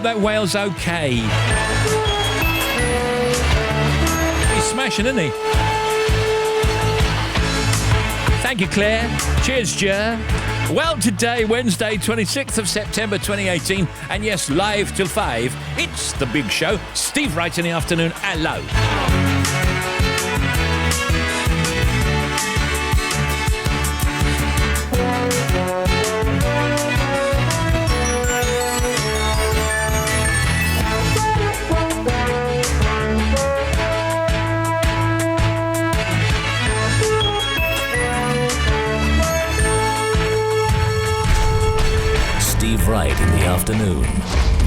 hope that whale's okay. He's smashing, isn't he? Thank you, Claire. Cheers, Jer. Well, today, Wednesday, 26th of September 2018, and yes, live till 5, it's The Big Show. Steve Wright in the afternoon. Hello. Right in the afternoon.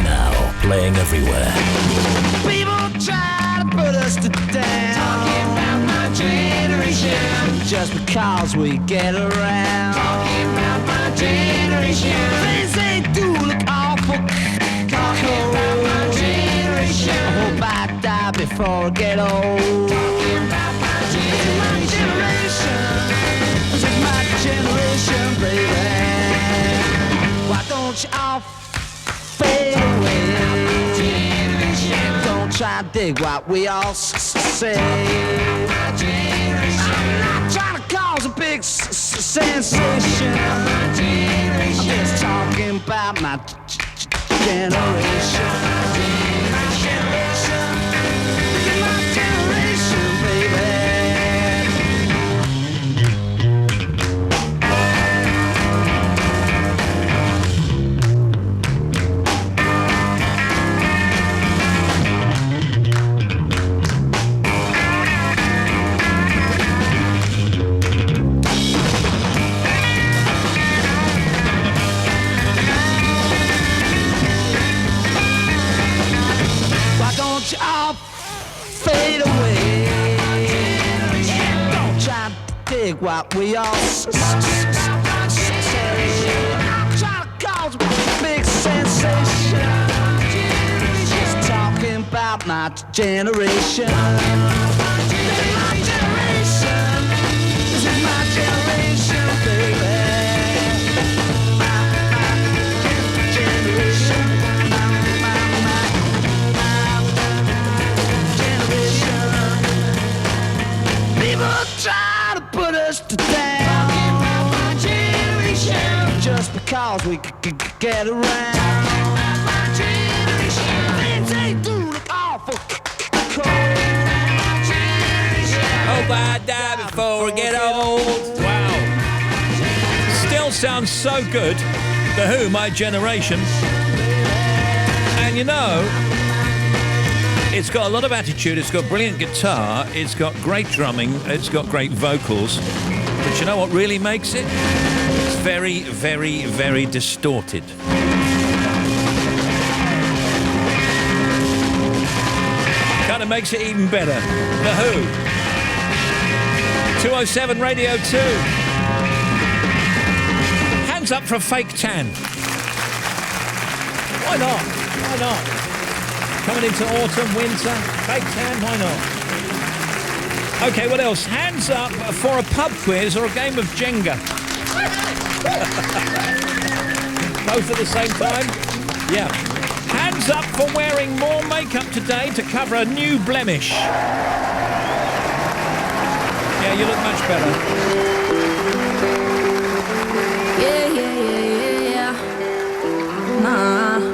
Now playing everywhere. People try to put us to down, talking about my generation, just because we get around. Talking about my generation, things they do look awful. Talking about my generation, I hope I die before I get old. Talking about my generation, this is my generation, baby. Why don't you all fade away? Don't try to dig what we all say. I'm not trying to cause a big sensation. I'm just talking about my generation. My generation, baby. All fade away. Don't try to dig what we all say. I'm trying to cause a big sensation. Just talking about my generation. This is my generation, baby. My generation. People try to put us to down, talking about my generation, just because we get around. My generation, things they do look awful cold. Hope I die before I get old. Wow. Still sounds so good. The Who, My Generation. And you know, it's got a lot of attitude, it's got brilliant guitar, it's got great drumming, it's got great vocals. But you know what really makes it? It's very, very, very distorted. Kind of makes it even better. The Who. 207 Radio 2. Hands up for a fake tan. Why not? Why not? Coming into autumn, winter, fake tan, why not? Okay, what else? Hands up for a pub quiz or a game of Jenga. Both at the same time? Yeah. Hands up for wearing more makeup today to cover a new blemish. Yeah, you look much better. Yeah. Nah.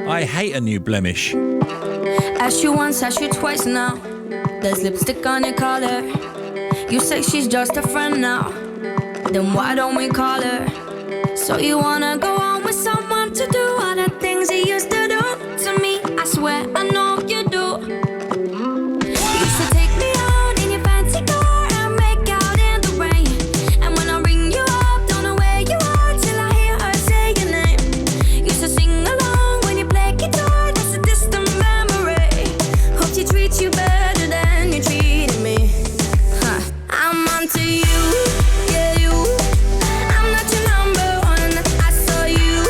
I hate a new blemish. Asked you once, asked you twice now. There's lipstick on your collar. You say she's just a friend now. Then why don't we call her? So you wanna go on with someone to do all the things he used to do to me? I swear I know you do. You used to take me out in your fancy car and make out in the rain. And when I ring you up, don't know where you are till I hear her say your name. Used to sing along when you play guitar. That's a distant memory. Hope she treats you better than you treated me. I'm onto you, yeah you. I'm not your number one. I saw you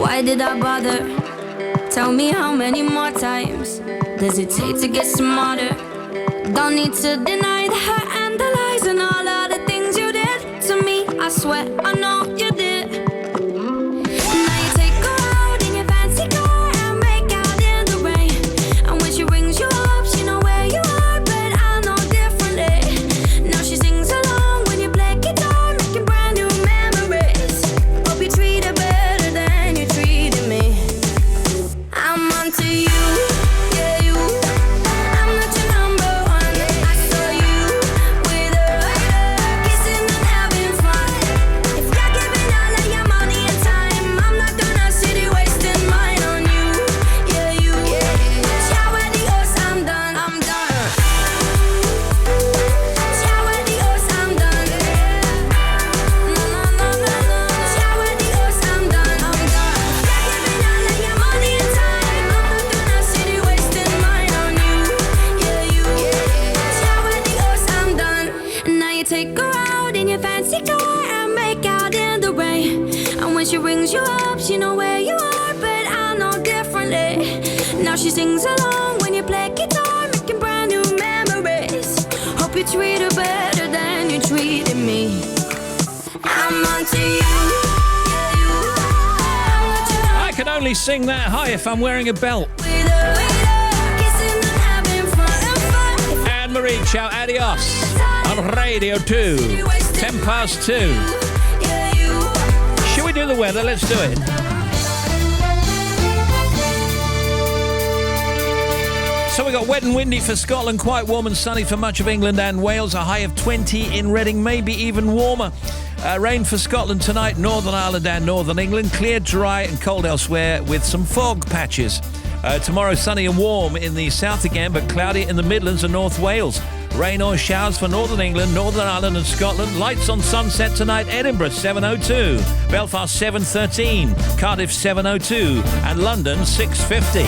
why did I bother? Tell me how many more times does it take to get smarter? Don't need to deny the hurt and the lies and all of the things you did to me. I swear I know you did. Now you take her out in your fancy car and make out in the rain. And when she rings you up, she know where you are, but I know differently. Now she sings along when you play guitar, making brand new memories. Hope you treat her better than you treated me. I'm onto you, yeah you. I'm not your number one. I saw you with her, kissing and having fun. If you're giving all of your money and time, I'm not gonna sit here wasting mine on you, yeah you. Ciao adios, I'm done, I'm done. Ciao adios, I'm done. No, no, no, no, no. Ciao adios, I'm done, I'm done. If you're giving all of your money and time, I'm not gonna sit here wasting mine on you, yeah you. Ciao adios, I'm done. And now you take her out in your fancy car and make out in the rain. And when she rings you up, she know where you are, but I know differently. Now she sings along when you play guitar, making brand new memories. Hope you treat her better than you treated me. I'm onto you, yeah you. I'm not your I can only sing that high if I'm wearing a belt. with her, kissing and having fun. Anne Marie, ciao, adios. On Radio 2, 10 past 2. Yeah you. Should we do the weather? Let's do it. So we got wet and windy for Scotland, quite warm and sunny for much of England and Wales, a high of 20 in Reading, maybe even warmer. Rain for Scotland tonight, Northern Ireland and Northern England, clear, dry and cold elsewhere with some fog patches. Tomorrow sunny and warm in the south again, but cloudy in the Midlands and North Wales. Rain or showers for Northern England, Northern Ireland and Scotland. Lights on sunset tonight, Edinburgh 7:02, Belfast 7:13, Cardiff 7:02 and London 6:50.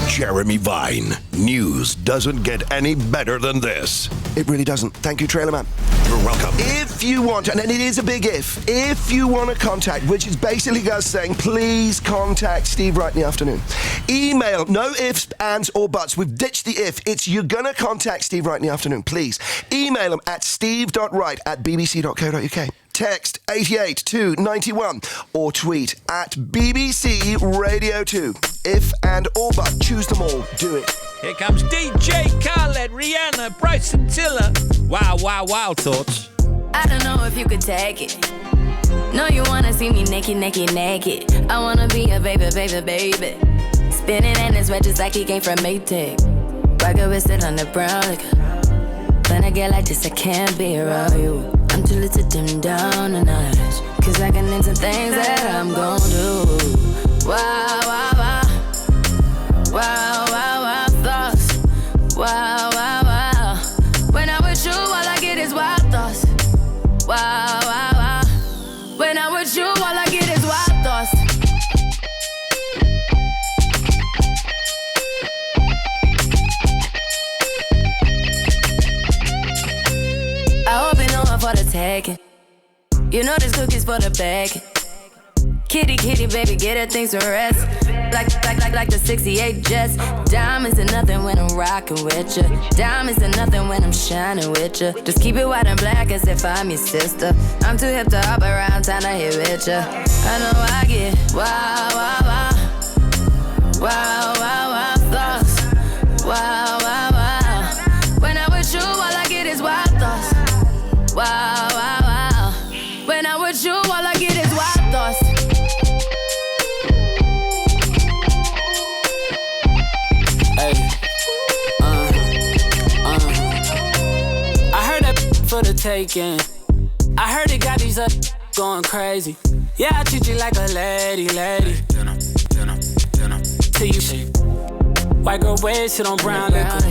Jeremy Vine. News doesn't get any better than this. It really doesn't. Thank you, Trailer Man. You're welcome. If you want, and it is a big if you want to contact, which is basically us saying, please contact Steve Wright in the afternoon. Email, no ifs, ands, or buts. We've ditched the if. It's you're going to contact Steve Wright in the afternoon. Please email him at steve.wright@bbc.co.uk. Text 88291 or tweet at BBC Radio 2. If and or but, choose them all. Do it. Here comes DJ Khaled, Rihanna, Bryson Tiller. Wow, wow, wow thoughts. I don't know if you could take it. No, you wanna see me naked, naked, naked. I wanna be a baby, baby, baby. Spinning in his red just like he came from Maytag. Rocket with it on the brown liquor. When I get like this, I can't be around you. I'm too little to dim down a notch. Cause I can into things that I'm gon' do. Wow, wow, wow. Wow, wow, wow, thoughts. Wow, wow, wow. When I'm with you, all I get is wild thoughts. Wow, wow, wow. When I'm with you, all I get is wild thoughts. I hope you know I'm for the taking. You know this cookie's for the bacon. Kitty, kitty, baby, get her things to rest. Like the 68 Jets. Diamonds are nothing when I'm rocking with ya. Diamonds are nothing when I'm shining with ya. Just keep it white and black as if I'm your sister. I'm too hip to hop around, time to hit with ya. I know I get wow, wow, wow. Wow, wow, wow, thoughts. Wow, wow, wow. When I'm with you, all I get is wild thoughts. Wow, wow, wow. When I'm with you, all I get is wild thoughts. For the taking. I heard it got these going crazy. Yeah, I treat you like a lady. Till you shit. White girl wear shit on brown liquor.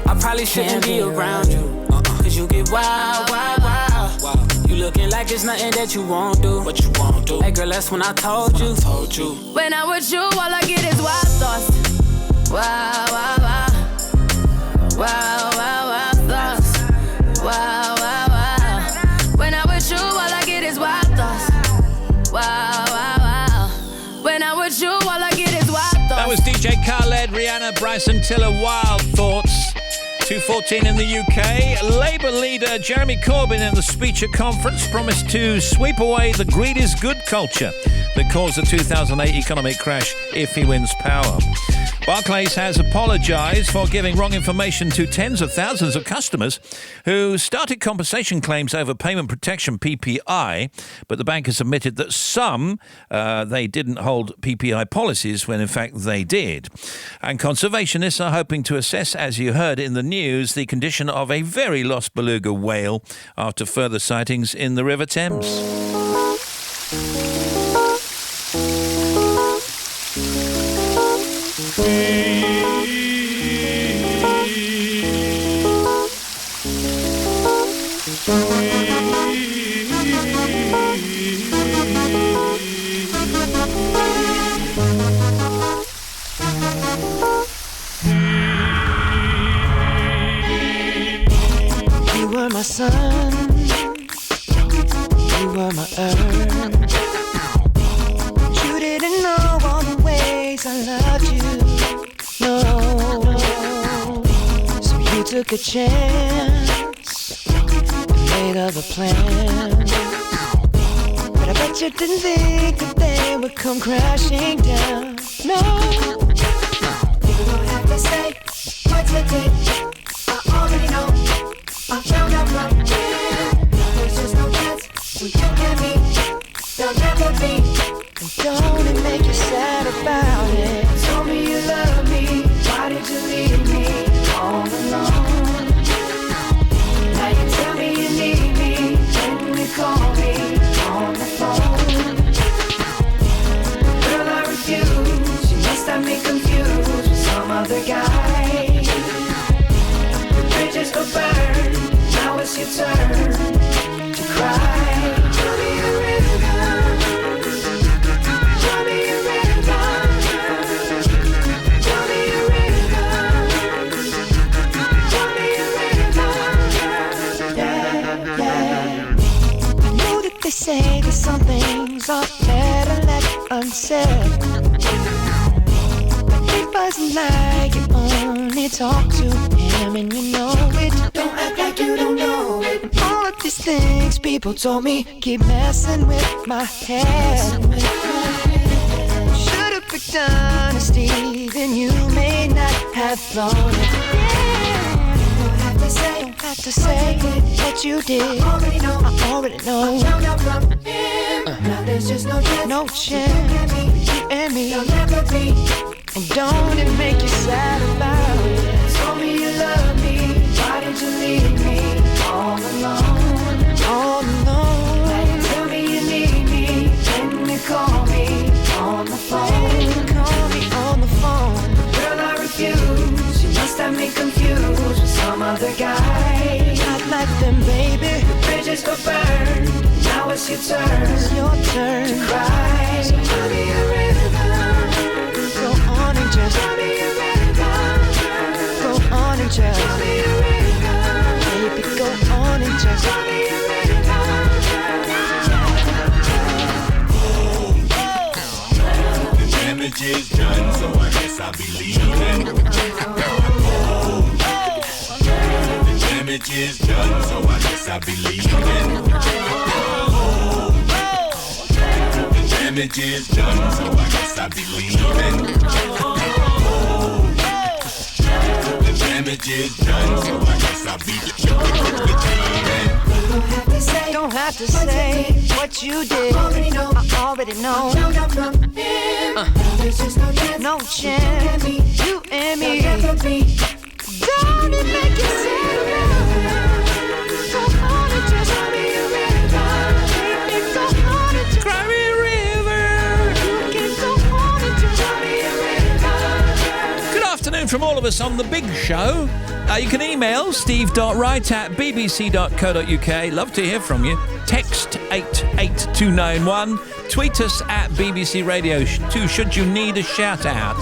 I probably shouldn't be around you. Cause you get wild. You looking like it's nothing that you won't do. What you won't do. Hey girl, that's when I told you. When I'm with you, all I get is wild thoughts. Wow, wow, wow. Wow, wow, wow, thoughts. Wow, wow, wow. Hannah Bryson Tiller, Wild Thoughts. 2:14 in the UK. Labour leader Jeremy Corbyn in the speech at conference promised to sweep away the greed is good culture that caused the 2008 economic crash if he wins power. Barclays has apologised for giving wrong information to tens of thousands of customers who started compensation claims over payment protection PPI, but the bank has admitted that some they didn't hold PPI policies when in fact they did. And conservationists are hoping to assess, as you heard in the news, the condition of a very lost beluga whale after further sightings in the River Thames. You were my sun, you were my earth. You didn't know all the ways I loved you, no. So you took a chance and made other plans. But I bet you didn't think that they would come crashing down, no. You don't have to say what you did, I already know. I found out from you. There's just no chance we you and me. There'll never be. And don't it make you sad about it? Told me you love me. Why did you leave me all alone? Now you tell me you need me when you call me on the phone. Girl, I refuse. You must have me confused with some other guy. Bridges will burn. Now it's your turn to cry. Show me a river. Show me a river. Show me a river. Show me a river. Yeah, yeah. I know that they say that some things are better left unsaid. But it wasn't like you only talk to him and you know it. Don't act like you don't know it. And all of these things people told me keep messing with my head. Should've picked honesty, then you may not have thrown it. Yeah. Don't have to say what you did. I already know. Now there's just no chance. You and me, you'll never be. And don't it make you sad about it? Told me you love me. Why did you leave me all alone? All alone. Now you tell me you need me when you call me on the phone. Call me on the phone. Girl, I refuse. You must have me confused with some other guy. Not like them, baby. The bridges will burn. Now it's your turn. It's your turn to cry. So tell me a river. Go on and just tell me a river. Go on and just tell me a river. Baby, go on and just tell me a river. The damage is done, so I guess I'll be leaving. The damage is done, so I guess I'll be leaving. The damage is done, so I guess I'll be leaving. The damage is done, so I guess I'll be leaving. Don't have to say what you did. I already know. There's just no chance. You and me. Don't it make you sad? Go on and just tell me a river. Go on and just cry me a river. You can go on and just tell me a river. Good afternoon from all of us on The Big Show. You can email steve.wright@bbc.co.uk. Love to hear from you. Text 88291. Tweet us at BBC Radio 2 should you need a shout out.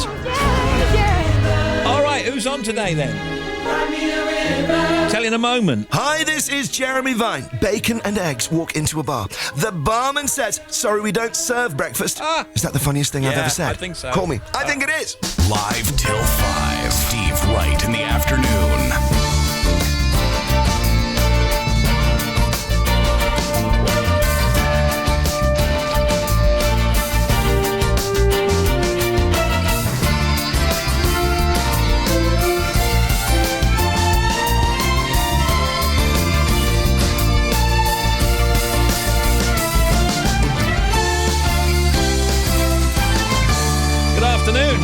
All right, who's on today then? Tell tell you in a moment. Hi, this is Jeremy Vine. Bacon and eggs walk into a bar. The barman says, sorry, we don't serve breakfast. Is that the funniest thing I've ever said? I think so. Call me. I think it is. Live till 5. Steve Wright in the afternoon. Good afternoon.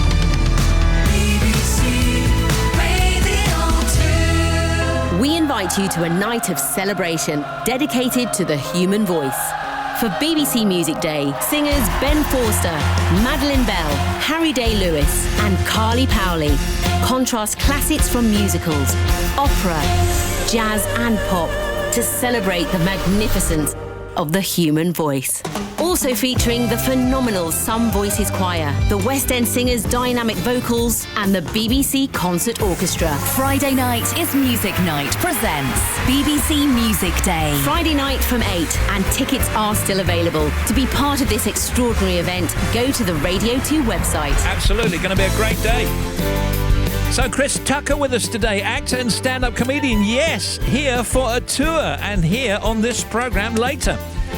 We invite you to a night of celebration dedicated to the human voice. For BBC Music Day, singers Ben Forster, Madeline Bell, Harry Day-Lewis and Carly Powley contrast classics from musicals, opera, jazz and pop to celebrate the magnificence of the human voice. Also featuring the phenomenal Some Voices Choir, the West End Singers' dynamic vocals, and the BBC Concert Orchestra. Friday night is Music Night presents BBC Music Day. Friday night from 8, and tickets are still available. To be part of this extraordinary event, go to the Radio 2 website. Absolutely, going to be a great day. So Chris Tucker with us today, actor and stand-up comedian, yes, here for a tour and here on this programme later.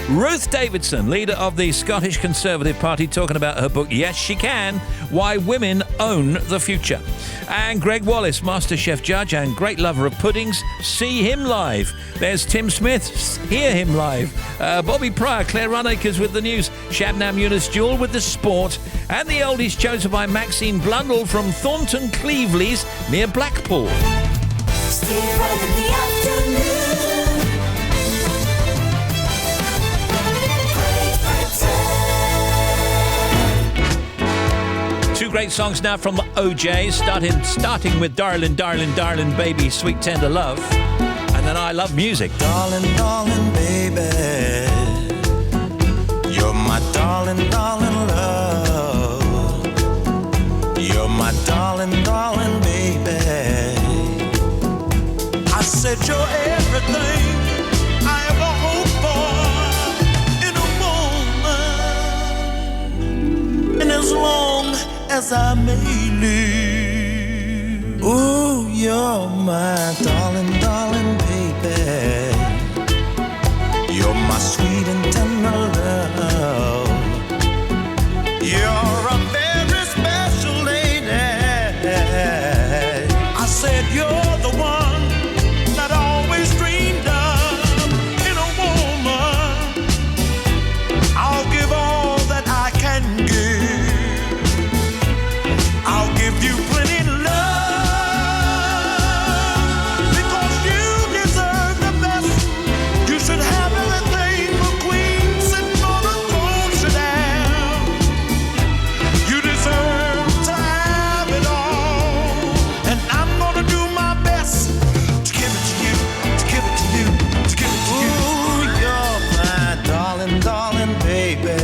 Ruth Davidson, leader of the Scottish Conservative Party, talking about her book, Yes She Can, Why Women Own the Future. And Greg Wallace, MasterChef judge and great lover of puddings, see him live. There's Tim Smith, hear him live. Bobby Pryor, Claire Runacres with the news. Shabnam Yunus Jewel with the sport. And the oldies chosen by Maxine Blundell from Thornton Cleveleys near Blackpool. Steve Wright in the afternoon. Two great songs now from the OJs, starting with Darling, Darling, Darling, Baby, Sweet Tender Love. And then I Love Music. Darling, darling, baby, you're my darling, darling love. You're my darling, darling, baby. I said you're everything I ever hoped for in a woman. And as long as I may live, ooh, you're my darling, darling, baby. You're my sweet and tender love. You're a very special lady. I said you're the one that I always dreamed of in a woman. I'll give all that I can give. I'll give you plenty love because you deserve the best. You should have everything a queen sitting on a throne should have. You deserve to have it all, and I'm gonna do my best to give it to you, to give it to you, to give it to you. Ooh, you're my darling, darling baby.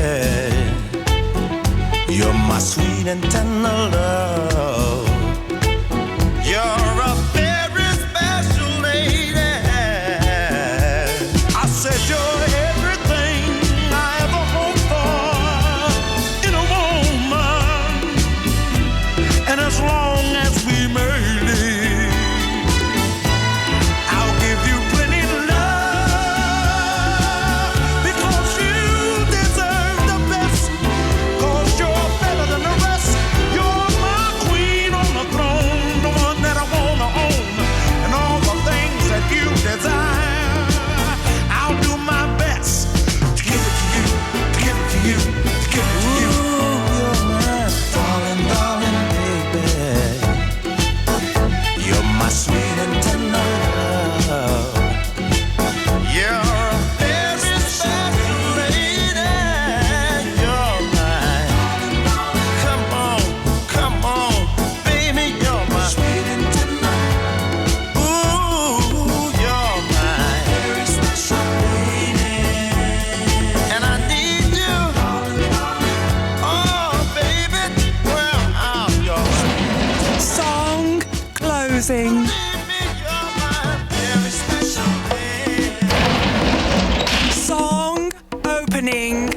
You're my sweet and tender love. You're a very special lady. I said you're everything I ever hoped for in a woman. And as long as we may live, I'll give you plenty love because you deserve the best. 'Cause you're better than the rest. You're my happening.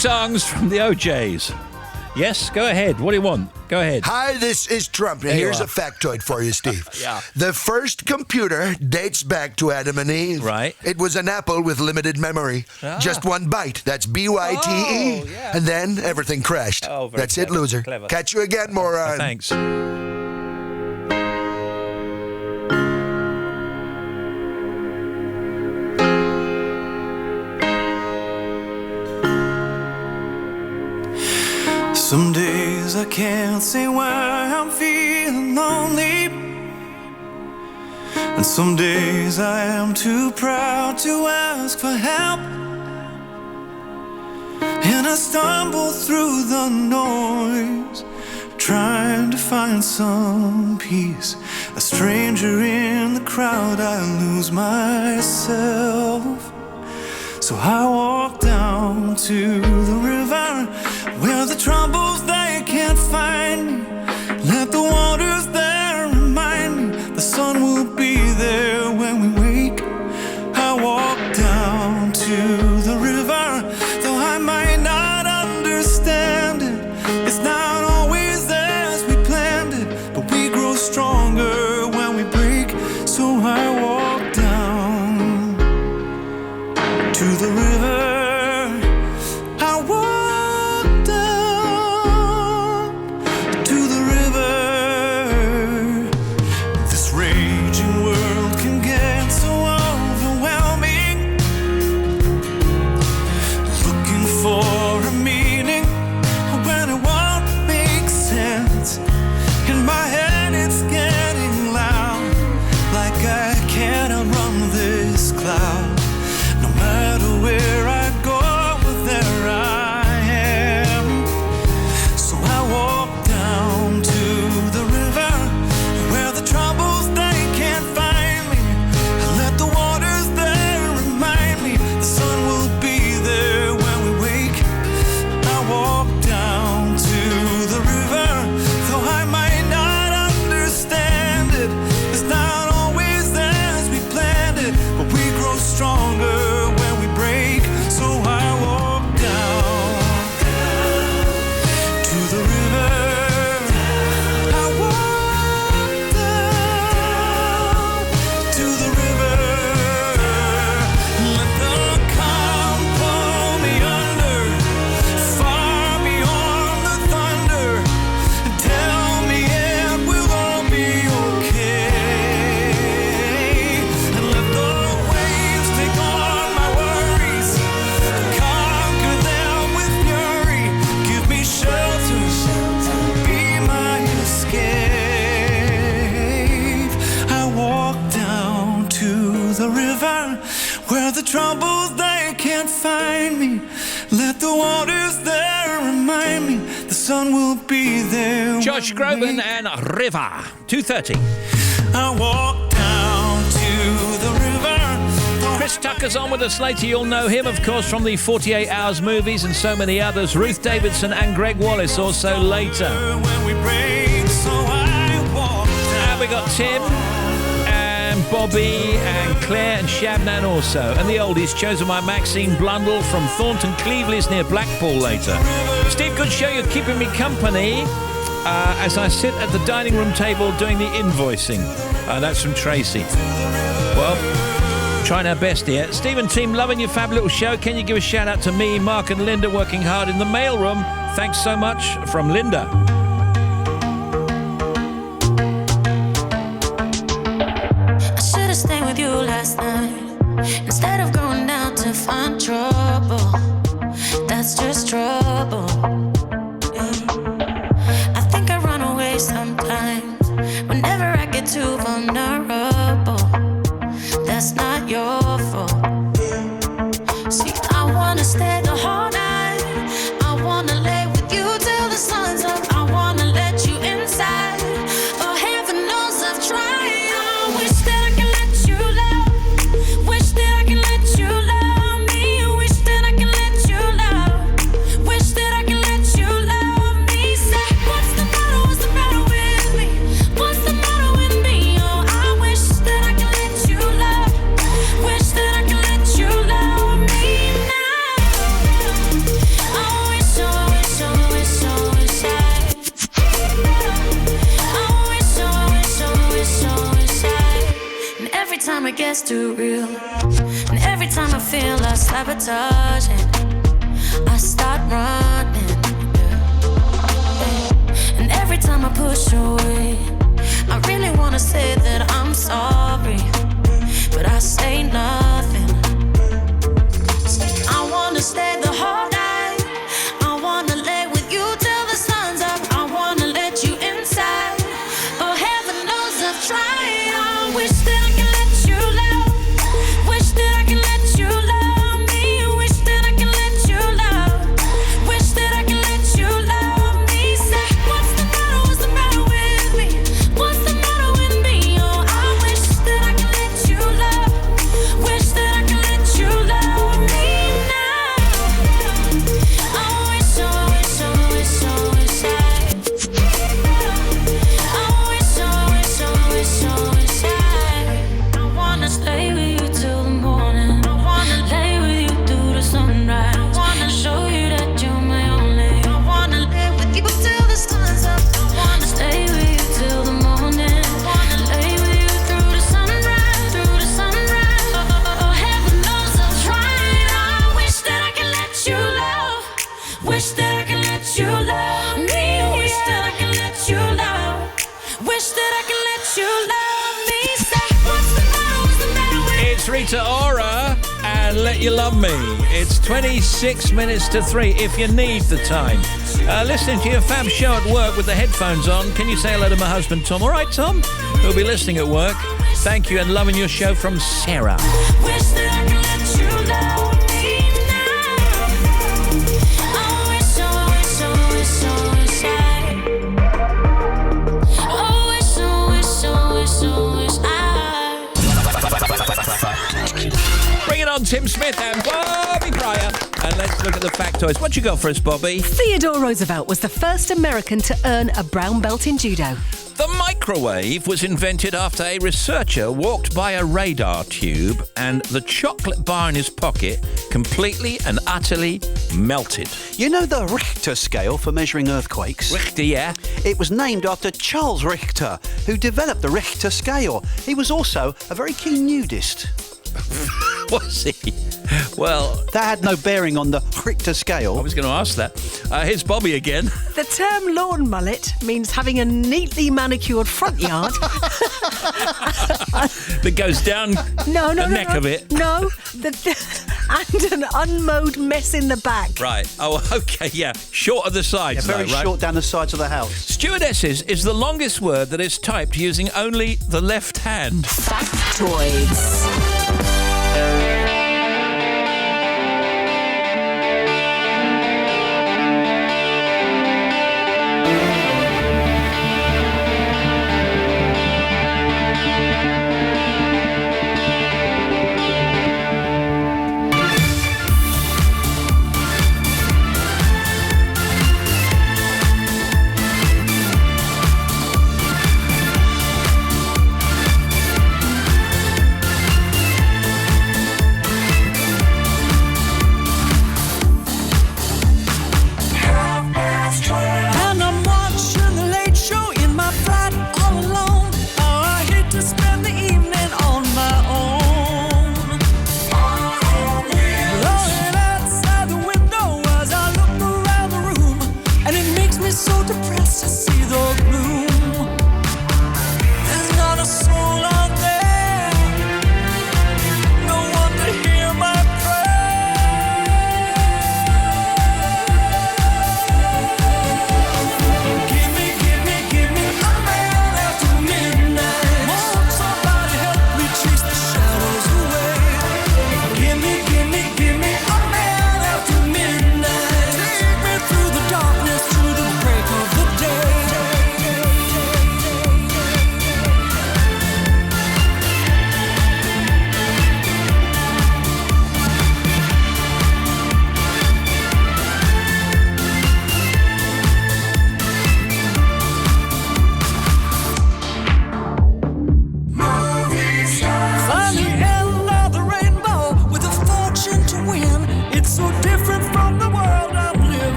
Songs from the OJs. Yes, go ahead. What do you want? Go ahead. Hi, this is Trump. And here's a factoid for you, Steve. Yeah. The first computer dates back to Adam and Eve. Right. It was an apple with limited memory. Ah. Just one byte. That's BYTE. Oh, yeah. And then everything crashed. Oh, very That's clever, it, loser. clever. Catch you again, moron. Thanks. Some days I can't say why I'm feeling lonely, and some days I am too proud to ask for help, and I stumble through the noise trying to find some peace. A stranger in the crowd, I lose myself. So I walk down to the river where the troubles they can't find me. Let the waters there remind me the sun will be there when we wake. I walk down to the river, though I might not understand it. It's not always as we planned it, but we grow stronger when we break. So I walk down to the river. I walk down to the river. This raging world the river where the troubles they can't find me. Let the waters there remind me the sun will be there. Josh Groban and River, 2:30. I walk down to the river. Chris Tucker's on with us later. You'll know him, of course, from the 48 Hours movies and so many others. Ruth Davidson and Greg Wallace also later. When we break, so I walk down. And we got Tim and Bobby and Claire and Shabnan also. And the oldies chosen by Maxine Blundell from Thornton Cleveley's near Blackpool later. Steve, good show. You're keeping me company as I sit at the dining room table doing the invoicing. That's from Tracy. Well, trying our best here. Steve and team, loving your fab little show. Can you give a shout out to me, Mark and Linda working hard in the mailroom? Thanks so much, from Linda. I should have stayed with you last night instead of going down to find trouble. That's just trouble. Yeah. I think I run away sometimes whenever I get too vulnerable. That's not your fault. See, I wanna stay the whole night. I wanna lay with you till the sun's up. I wanna let you inside. Oh, heaven knows I've tried. I wish that I could let you love. Wish that I could let you love me. Wish that I could let you love. Wish that I could let you love me. Say, what's the matter? What's the matter with me? What's the matter with me? Oh, I wish that I could let you love. Wish that I could let you love me now. I wish, I wish, I wish, I wish I wish, I wish, I wish, I wish I. And every time it gets too real, and every time I feel like sabotaging, I start running. And every time I push away, I really wanna say that I'm sorry, but I say nothing. I wanna stay the whole night. I wanna lay with you till the sun's up. I wanna let you inside. Oh, heaven knows I've tried. I wish that I could let you love. Wish that I could let you love me. Wish that I could let you love. Wish that I could let you love me. Say, what's the matter? What's the matter with me? What's the matter with me? Oh, I wish that I could let you love. Wish that I could let you love me now. I wish, I wish, I wish, I wish I. I wish, I wish, I wish, I wish I wanna stay with you till the morning. I wanna lay with you through the sunrise. I wanna show you that you're my only. I wanna lay with you till the sun's up. I wanna stay with you till the morning. I wanna lay with you through the sunrise, through the sunrise. Oh, heaven knows I've tried. I wish that I could let you love. Wish that I could let you love me. Wish that I could let you love. Wish that I could let you love me. Say, what's the matter? What's the matter with It's Rita Ora and Let You Love Me. It's 26 minutes to 3 if you need the time. Listening to your fab show at work with the headphones on. Can you say hello to my husband, Tom? All right, Tom? He'll be listening at work. Thank you and loving your show from Sarah. Wish that I could let you love me now. I wish, I wish, I wish, I wish I. I wish, I wish, I wish, I wish I. Bring it on, Tim Smith and Bobby Pryor. And let's look at the factoids. What you got for us, Bobby? Theodore Roosevelt was the first American to earn a brown belt in judo. The microwave was invented after a researcher walked by a radar tube and the chocolate bar in his pocket completely and utterly melted. You know the Richter scale for measuring earthquakes? Richter, yeah. It was named after Charles Richter, who developed the Richter scale. He was also a very keen nudist. Was he? Well, that had no bearing on the Richter scale. I was going to ask that. Here's Bobby again. The term lawn mullet means having a neatly manicured front yard. That goes down the neck of it. No, and an unmowed mess in the back. Right. Oh, okay, yeah. Short of the sides, very though, right? short down the sides of the house. Stewardesses is the longest word that is typed using only the left hand. Factoids.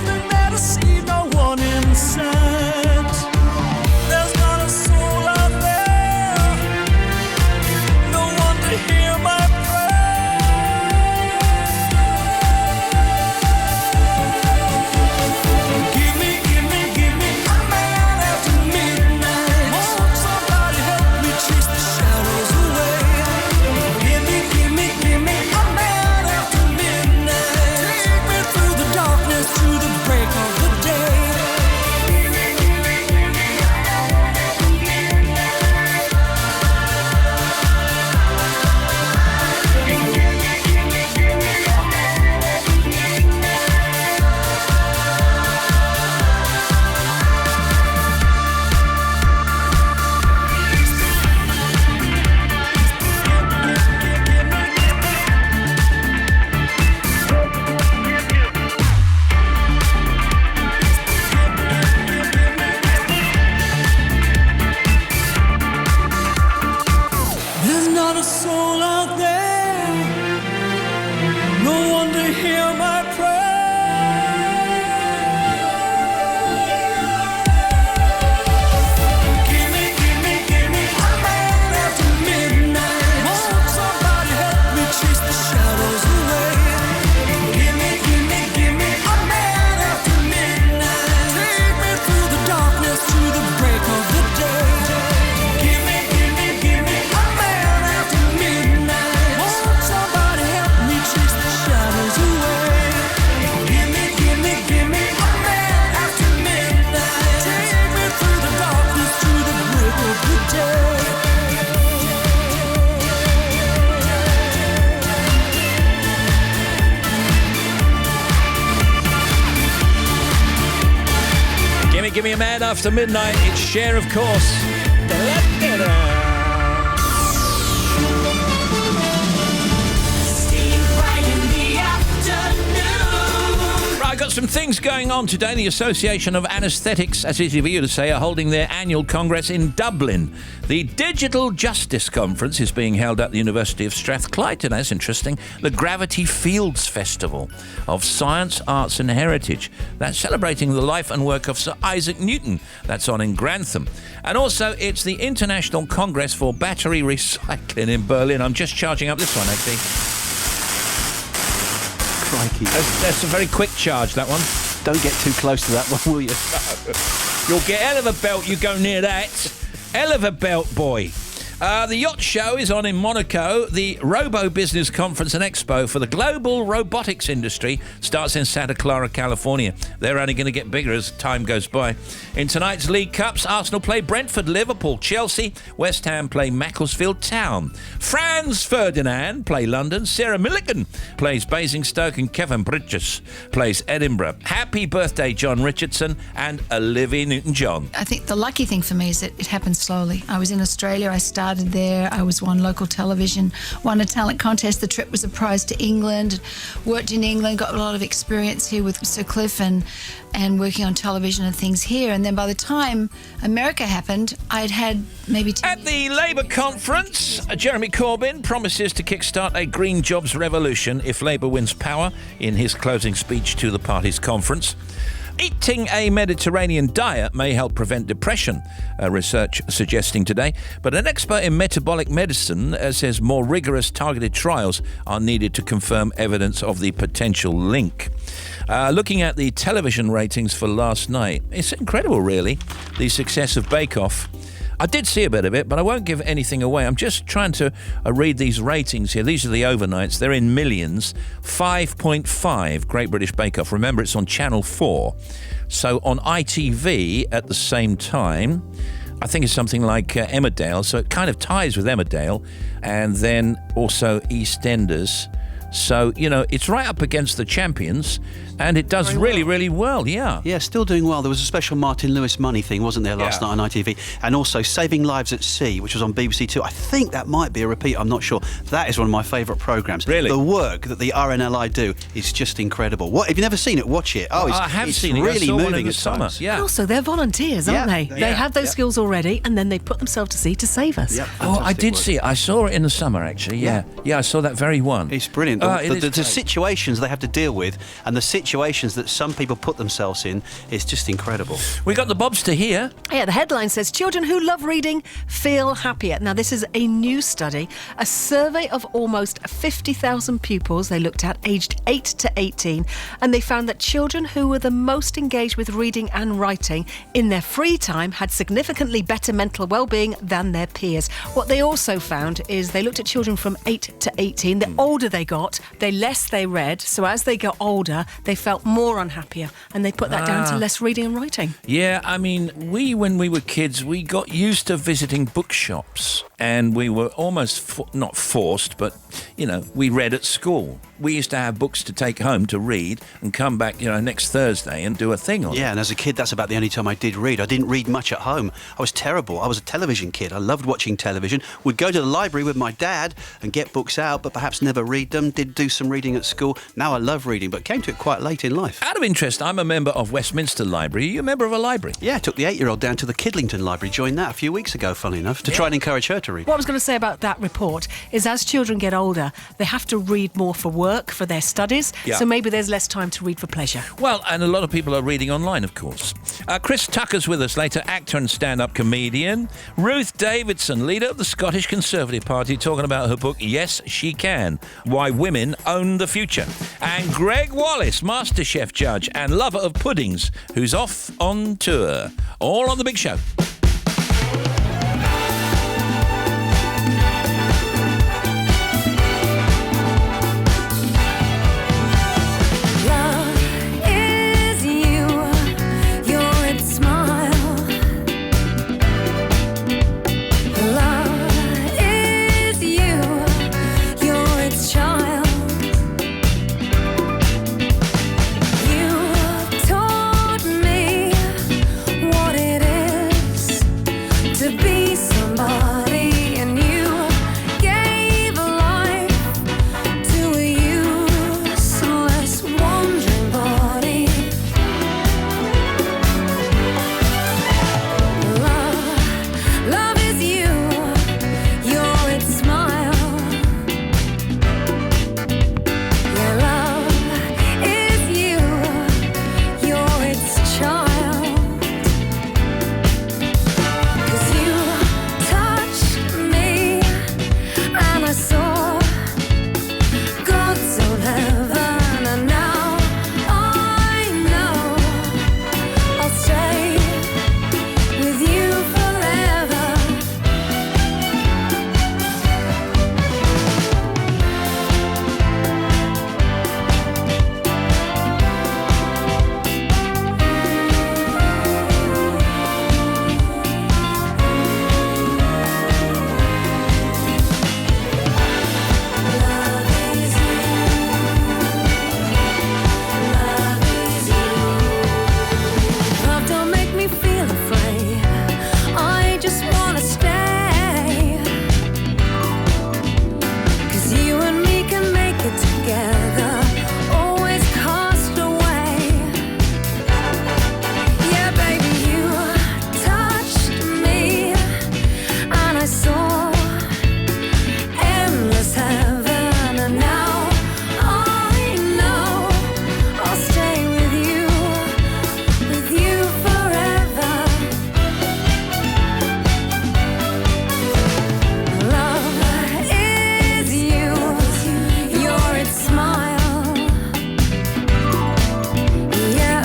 nothing there to see, no one in sight. There's not a soul out there, no one to hear my Give me a man after midnight. It's Cher, of course. Right, I've got some things going on today. The Association of Anaesthetics, as easy for you to say, are holding their annual congress in Dublin. The Digital Justice Conference is being held at the University of Strathclyde today. That's interesting. The Gravity Fields Festival of Science, Arts and Heritage. That's celebrating the life and work of Sir Isaac Newton. That's on in Grantham. And also, it's the International Congress for Battery Recycling in Berlin. I'm just charging up this one, actually. Crikey. That's a very quick charge, that one. Don't get too close to that one, will you? You'll get hell of a belt, you go near that. Hell of a belt, boy. The yacht show is on in Monaco. The Robo Business Conference and Expo for the global robotics industry starts in Santa Clara, California. They're only going to get bigger as time goes by. In tonight's League Cups, Arsenal play Brentford, Liverpool, Chelsea, West Ham play Macclesfield Town. Franz Ferdinand play London, Sarah Milligan plays Basingstoke, and Kevin Bridges plays Edinburgh. Happy birthday, John Richardson and Olivia Newton-John. I think the lucky thing for me is that it happened slowly. I was in Australia, I started there, I was on local television, won a talent contest, the trip was a prize to England, worked in England, got a lot of experience here with Sir Cliff and working on television and things here, and then by the time America happened, I'd had maybe 10 At the Labour conference, Jeremy Corbyn promises to kickstart a green jobs revolution if Labour wins power in his closing speech to the party's conference. Eating a Mediterranean diet may help prevent depression, research suggesting today. But an expert in metabolic medicine says more rigorous targeted trials are needed to confirm evidence of the potential link. Looking at the television ratings for last night, it's incredible, really, the success of Bake Off. I did see a bit of it, but I won't give anything away. I'm just trying to read these ratings here. These are the overnights. They're in millions. 5.5, Great British Bake Off. Remember, it's on Channel 4. So on ITV at the same time, I think it's something like Emmerdale. So it kind of ties with Emmerdale. And then also EastEnders. So, you know, it's right up against the champions, and it does really, really well, yeah. Yeah, still doing well. There was a special Martin Lewis money thing, wasn't there, last night on ITV? And also Saving Lives at Sea, which was on BBC Two. I think that might be a repeat, I'm not sure. That is one of my favourite programmes. Really? The work that the RNLI do is just incredible. What, if you've never seen it, watch it. Oh, I have seen it. Really I saw moving one in the at summer. times. Yeah. And also, they're volunteers, aren't they? They have those Yeah. skills already, and then they put themselves to sea to save us. Yep, Oh, I fantastic did work. see it. I saw it in the summer, actually, yeah. Yeah, I saw that very one. It's brilliant. brilliant. The situations they have to deal with and the situations that some people put themselves in is just incredible. We got the Bobster here. Yeah, the headline says, children who love reading feel happier. Now, this is a new study, a survey of almost 50,000 pupils they looked at, aged 8 to 18, and they found that children who were the most engaged with reading and writing in their free time had significantly better mental well-being than their peers. What they also found is they looked at children from 8 to 18. The older they got, the less they read. So as they got older, they felt more unhappier, and they put that down to less reading and writing. Yeah, I mean, when we were kids, we got used to visiting bookshops, and we were almost not forced, but, you know, we read at school. We used to have books to take home to read and come back, next Thursday and do a thing on it. Yeah, and as a kid, that's about the only time I did read. I didn't read much at home. I was terrible. I was a television kid. I loved watching television. Would go to the library with my dad and get books out, but perhaps never read them. Did do some reading at school. Now I love reading, but came to it quite late in life. Out of interest, I'm a member of Westminster Library. Are you a member of a library? Yeah, I took the 8-year-old down to the Kidlington Library, joined that a few weeks ago, funnily enough, to try and encourage her to read. What I was going to say about that report is as children get older, they have to read more for work, for their studies, so maybe there's less time to read for pleasure. Well, and a lot of people are reading online, of course. Chris Tucker's with us later, actor and stand-up comedian. Ruth Davidson, leader of the Scottish Conservative Party, talking about her book, Yes, She Can, Why Women Own the Future. And Greg Wallace, MasterChef judge and lover of puddings, who's off on tour. All on The Big Show.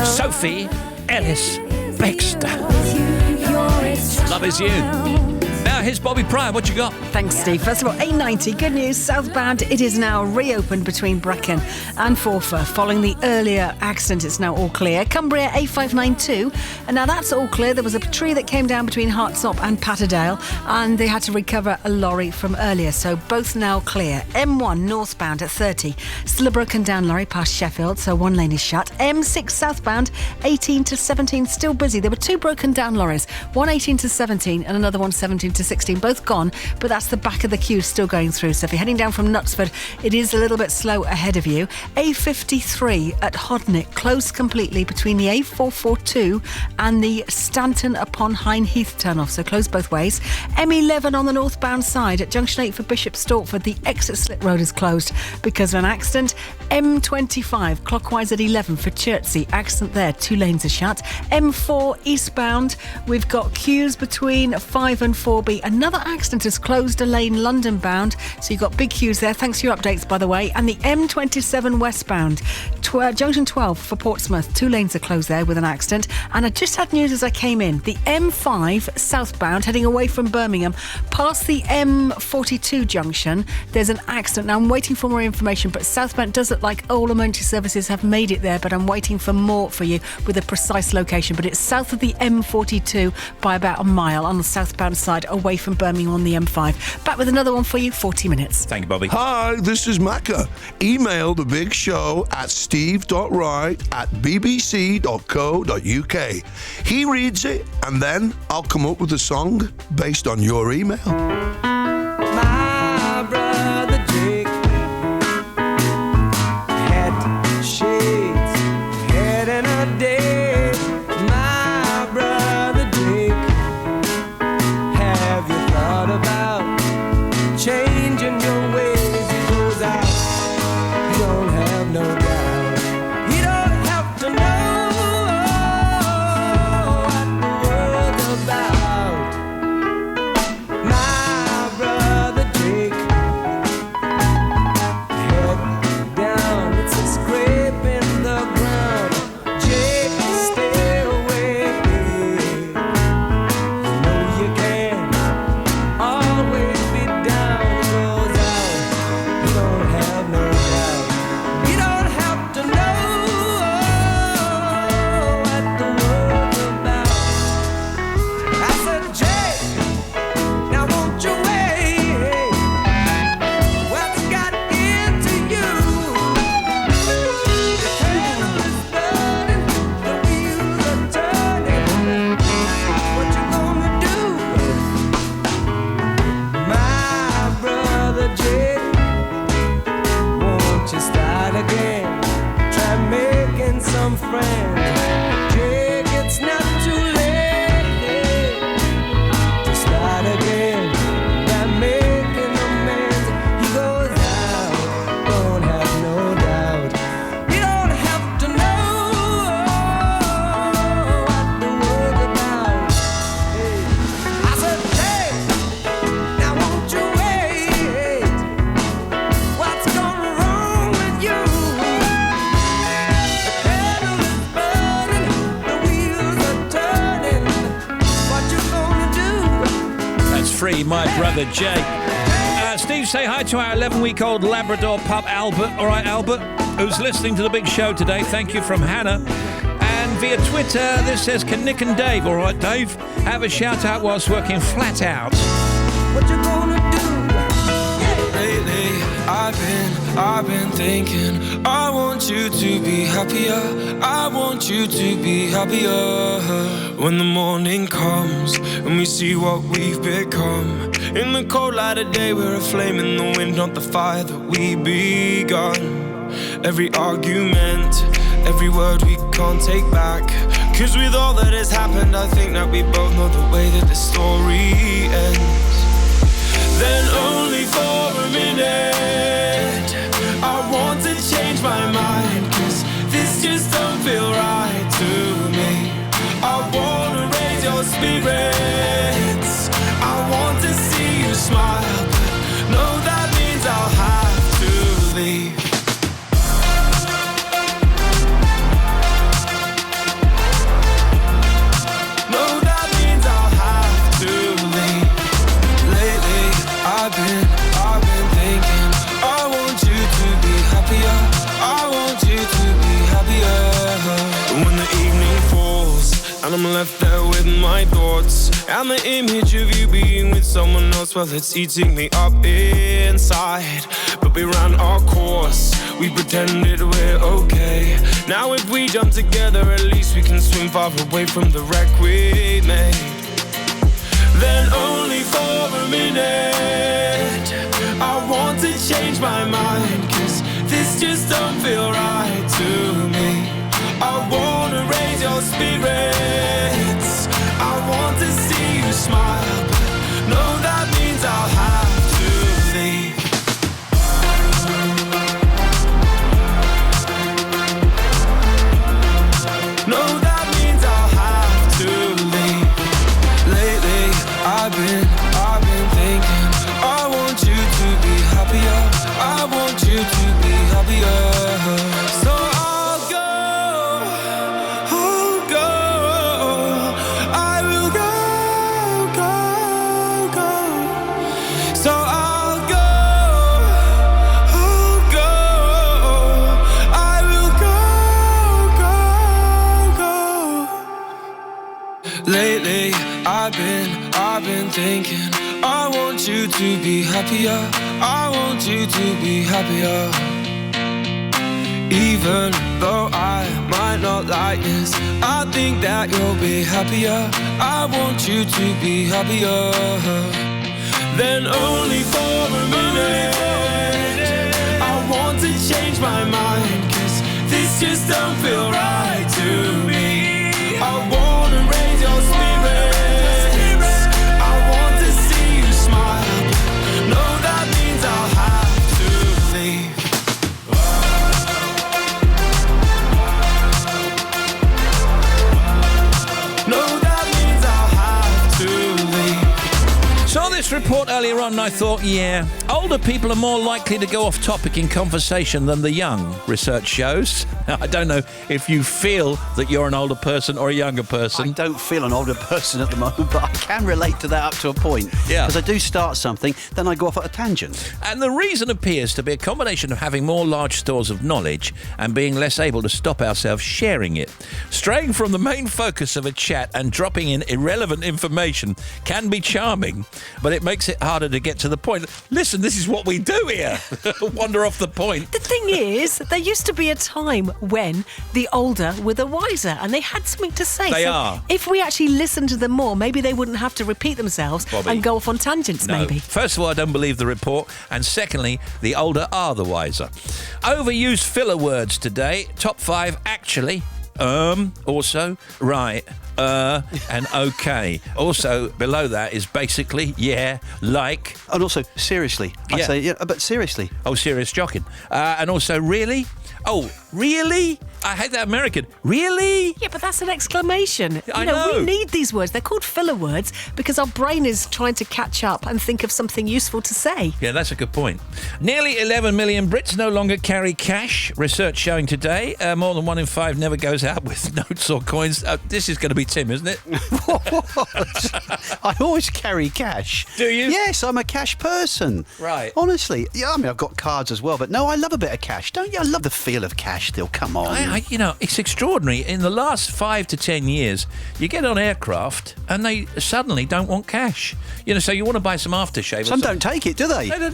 Sophie Ellis Bextor. Love Is You. Now, here's Bobby Pryor. What you got? Thanks, Steve. First of all, A90, good news. Southbound, it is now reopened between Brecon and Forfar. Following the earlier accident, it's now all clear. Cumbria, A592, and now that's all clear. There was a tree that came down between Hartsop and Patterdale, and they had to recover a lorry from earlier, so both now clear. M1 northbound at 30, still a broken down lorry past Sheffield, so one lane is shut. M6 southbound, 18 to 17, still busy. There were two broken down lorries, one 18 to 17 and another one 17 to 16, both gone, but that's the back of the queue still going through. So if you're heading down from Knutsford, it is a little bit slow ahead of you. A53 at Hodnick, closed completely between the A442 and the Stanton upon Hine Heath turn-off, so closed both ways. M11 on the northbound side at Junction 8 for Bishop Stortford, the exit slip road is closed because of an accident. M25 clockwise at 11 for Chertsey, accident there, 2 lanes are shut. M4 eastbound, we've got queues between 5 and 4B. Another accident has closed a lane London bound, so you've got big queues there. Thanks for your updates, by the way. And the M27 westbound, Junction 12 for Portsmouth, 2 lanes are closed there with an accident. And I just had news as I came in. The M5 southbound heading away from Birmingham, past the M42 junction, there's an accident. Now I'm waiting for more information, but southbound does look like all emergency services have made it there, but I'm waiting for more for you with a precise location. But it's south of the M42 by about a mile on the southbound side away from Birmingham on the M5. Back with another one for you, 40 minutes. Thank you, Bobby. Hi, this is Macca. Email the big show at steve.wright@bbc.co.uk. He reads it, and then I'll come up with a song based on your email. My brother Jake had shades, head in a day. My brother Jake, have you thought about changing your ways? He goes out, you don't have no doubt. You don't have to know what the world's about. My brother Jake, head down, it's a scrape in the ground. Jake, stay away. You know you can't always be down. It goes out, you don't have no doubt. You don't have to know what the world's about. I said, Jake, now won't you wait? What's got into you? The candle is burning, the wheels are turning. What you gonna do? My brother Jake, won't you start again? Try making some friends. Jake, it's not too late to start again. By making amends, he goes out, don't have no doubt. You don't have to know what the world's about. Hey, I said, hey, now won't you wait? What's gone wrong with you? The candle is burning, the wheels are turning. What you gonna do? That's free, my brother Jake. Steve, say hi to our 11-week-old Labrador pup, Albert. All right, Albert, who's listening to the big show today. Thank you from Hannah. And via Twitter, this says, can Nick and Dave, all right, Dave, have a shout-out whilst working flat out? What you gonna do? Lately, I've been thinking, I want you to be happier. I want you to be happier. When the morning comes and we see what we've become. In the cold light of day, we're a flame in the wind, not the fire that we begun. Every argument, every word we can't take back. 'Cause with all that has happened, I think that we both know the way that the story ends. Then only for a minute, I want to change my mind. 'Cause this just don't feel right to me. I wanna raise your spirits, I want to see you smile, but no, that means I'll have to leave. No, that means I'll have to leave. Lately, I've been thinking, I want you to be happier. I want you to be happier. When the evening falls and I'm left there with my thoughts and the image of you being with someone else, well, it's eating me up inside. But we ran our course, we pretended we're okay. Now if we jump together, at least we can swim far away from the wreck we made. then only for a minute. I want to change my mind, 'cause this just don't feel right to me. I wanna raise your spirits, I want to see you smile, but no, that means I'll have to leave. No, that means I'll have to leave. Lately, I've been thinking, I want you to be happier, I want you to be happier. So I'll go, I will go. So I'll go, I will go. Lately, I've been thinking, I want you to be happier, I want you to be happier. Even though I might not like this, I think that you'll be happier, I want you to be happier. Then only for a minute, I want to change my mind, 'cause this just don't feel right to me. I wanna raise your spirits, I want to see you smile, no, that means I'll have to leave. No, that means I'll have to leave. Saw this report earlier on and I thought, yeah, older people are more likely to go off topic in conversation than the young, research shows. Now, I don't know if you feel that you're an older person or a younger person. I don't feel an older person at the moment, but I can relate to that up to a point. Yeah. Because I do start something, then I go off at a tangent. And the reason appears to be a combination of having more large stores of knowledge and being less able to stop ourselves sharing it. Straying from the main focus of a chat and dropping in irrelevant information can be charming, but it makes it harder to get to the point. Listen, this is what we do here. Wander off the point. The thing is, there used to be a time when the older were the wiser and they had something to say. They so are. If we actually listened to them more, maybe they wouldn't have to repeat themselves Bobby. and go off on tangents, No. maybe. First of all, I don't believe the report. And secondly, the older are the wiser. Overused filler words today. Top 5, actually. Also, right. And okay. Also, below that is basically, yeah, like. And also, seriously. I say, yeah, but seriously. Oh, serious joking. And also, really? Oh, really? I hate that American. Really? Yeah, but that's an exclamation. I know. We need these words. They're called filler words because our brain is trying to catch up and think of something useful to say. Yeah, that's a good point. Nearly 11 million Brits no longer carry cash. Research showing today more than 1 in 5 never goes out with notes or coins. This is going to be Tim, isn't it? I always carry cash. Do you? Yes, I'm a cash person. Right. Honestly. Yeah, I mean, I've got cards as well, but no, I love a bit of cash, don't you? I love the feel of cash still. Come on. It's extraordinary. In the last 5 to 10 years, you get on aircraft and they suddenly don't want cash. So you want to buy some aftershave. Some don't take it, do they? No,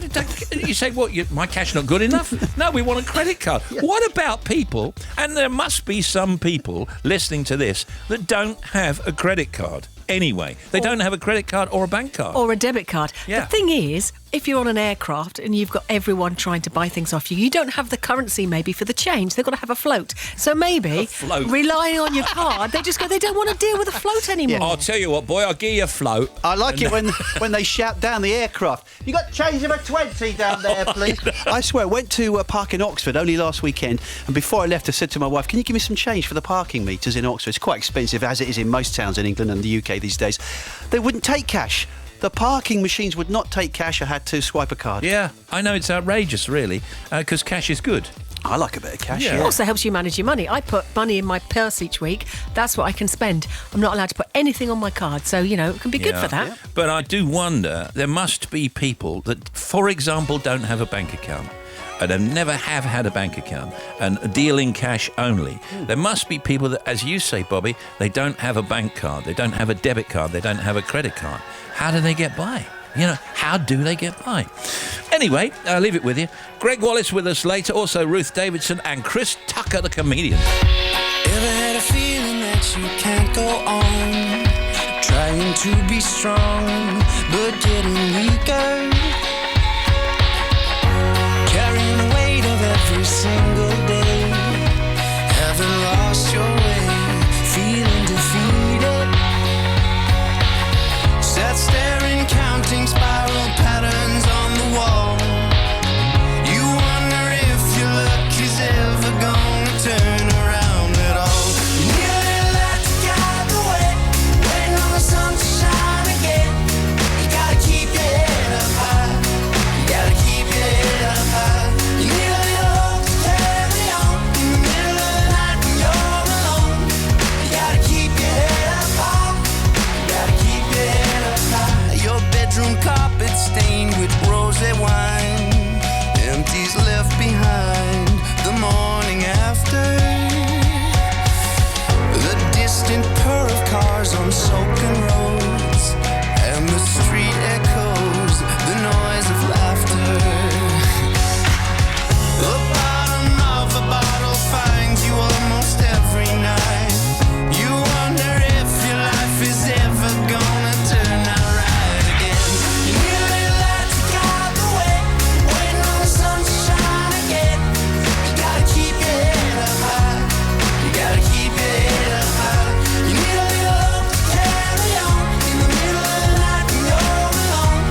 you say, what, my cash not good enough? No, we want a credit card. Yeah. What about people, and there must be some people listening to this, that don't have a credit card? Anyway, they don't have a credit card or a bank card. Or a debit card. Yeah. The thing is, if you're on an aircraft and you've got everyone trying to buy things off you, you don't have the currency maybe for the change. They've got to have a float. So maybe relying on your card, they don't want to deal with a float anymore. Yeah. I'll tell you what, boy, I'll give you a float. I like it when they shout down the aircraft, you got change of a 20 down there, please. I swear, I went to a park in Oxford only last weekend, and before I left, I said to my wife, can you give me some change for the parking meters in Oxford? It's quite expensive, as it is in most towns in England and the UK these days. They wouldn't take cash. The parking machines would not take cash. I had to swipe a card. Yeah, I know, it's outrageous, really, because cash is good. I like a bit of cash. It also helps you manage your money. I put money in my purse each week. That's what I can spend. I'm not allowed to put anything on my card. So, it can be good for that. Yeah. But I do wonder, there must be people that, for example, don't have a bank account. And never have had a bank account and deal in cash only. There must be people that, as you say, Bobby, they don't have a bank card, they don't have a debit card, they don't have a credit card. How do they get by? How do they get by? Anyway, I'll leave it with you. Greg Wallace with us later, also Ruth Davidson and Chris Tucker, the comedian. Ever had a feeling that you can't go on, trying to be strong, but getting weaker. Carrying the weight of every single day. Haven't lost your way, feeling defeated. Sat staring, counting spiral patterns on the wall. You wonder if your luck is ever gonna turn around at all. You need a little light to guide the way, waiting on the sun to shine again. You gotta keep your head up high. You gotta keep your head up high. You need a little hope to carry on in the middle of the night when you're alone. You gotta keep your head up high. You gotta keep your head up high. Your bedroom carpet stained with rosé wine. Empties left behind the morning after. The distant purr of cars on soaking roads, and the street echoes the noise of laughter. The bottom of a bottle finds you almost every night. You wonder if your life is ever gonna turn out right again. You need a little light to guide the way, waiting on the sun to shine again. You gotta keep your head up high. You gotta keep your head up high. You need a little hope to carry on in the middle of the night when you're alone.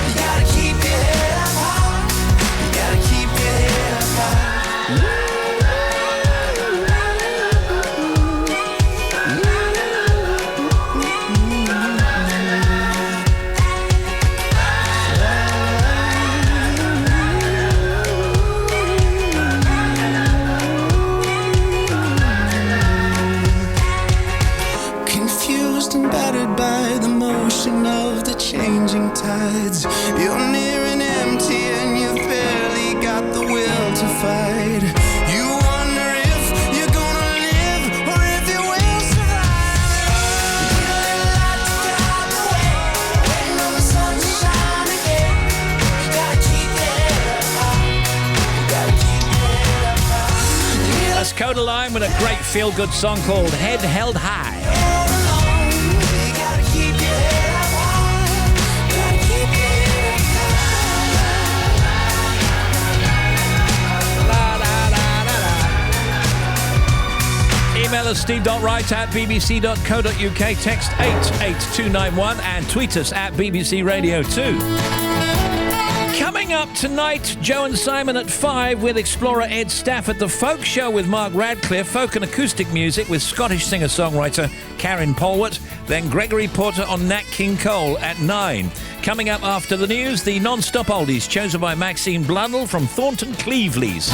You gotta keep your head up high. You gotta keep your head up high. Confused and battered by the motion of the changing tides. You're near and empty and you've barely got the will to fight. You wonder if you're gonna live or if you will survive. You need a little light to guide the way, waiting on the sun to shine again. You gotta keep your head up high. You gotta keep your head up high. That's Codaline with a great feel-good song called Head Held High. Email us steve.wright@bbc.co.uk, text 88291 and tweet us at BBC Radio 2. Coming up tonight, Joe and Simon at 5 with explorer Ed Stafford, the folk show with Mark Radcliffe, folk and acoustic music with Scottish singer-songwriter Karen Polwart, then Gregory Porter on Nat King Cole at 9. Coming up after the news, the non-stop oldies chosen by Maxine Blundell from Thornton Cleveleys.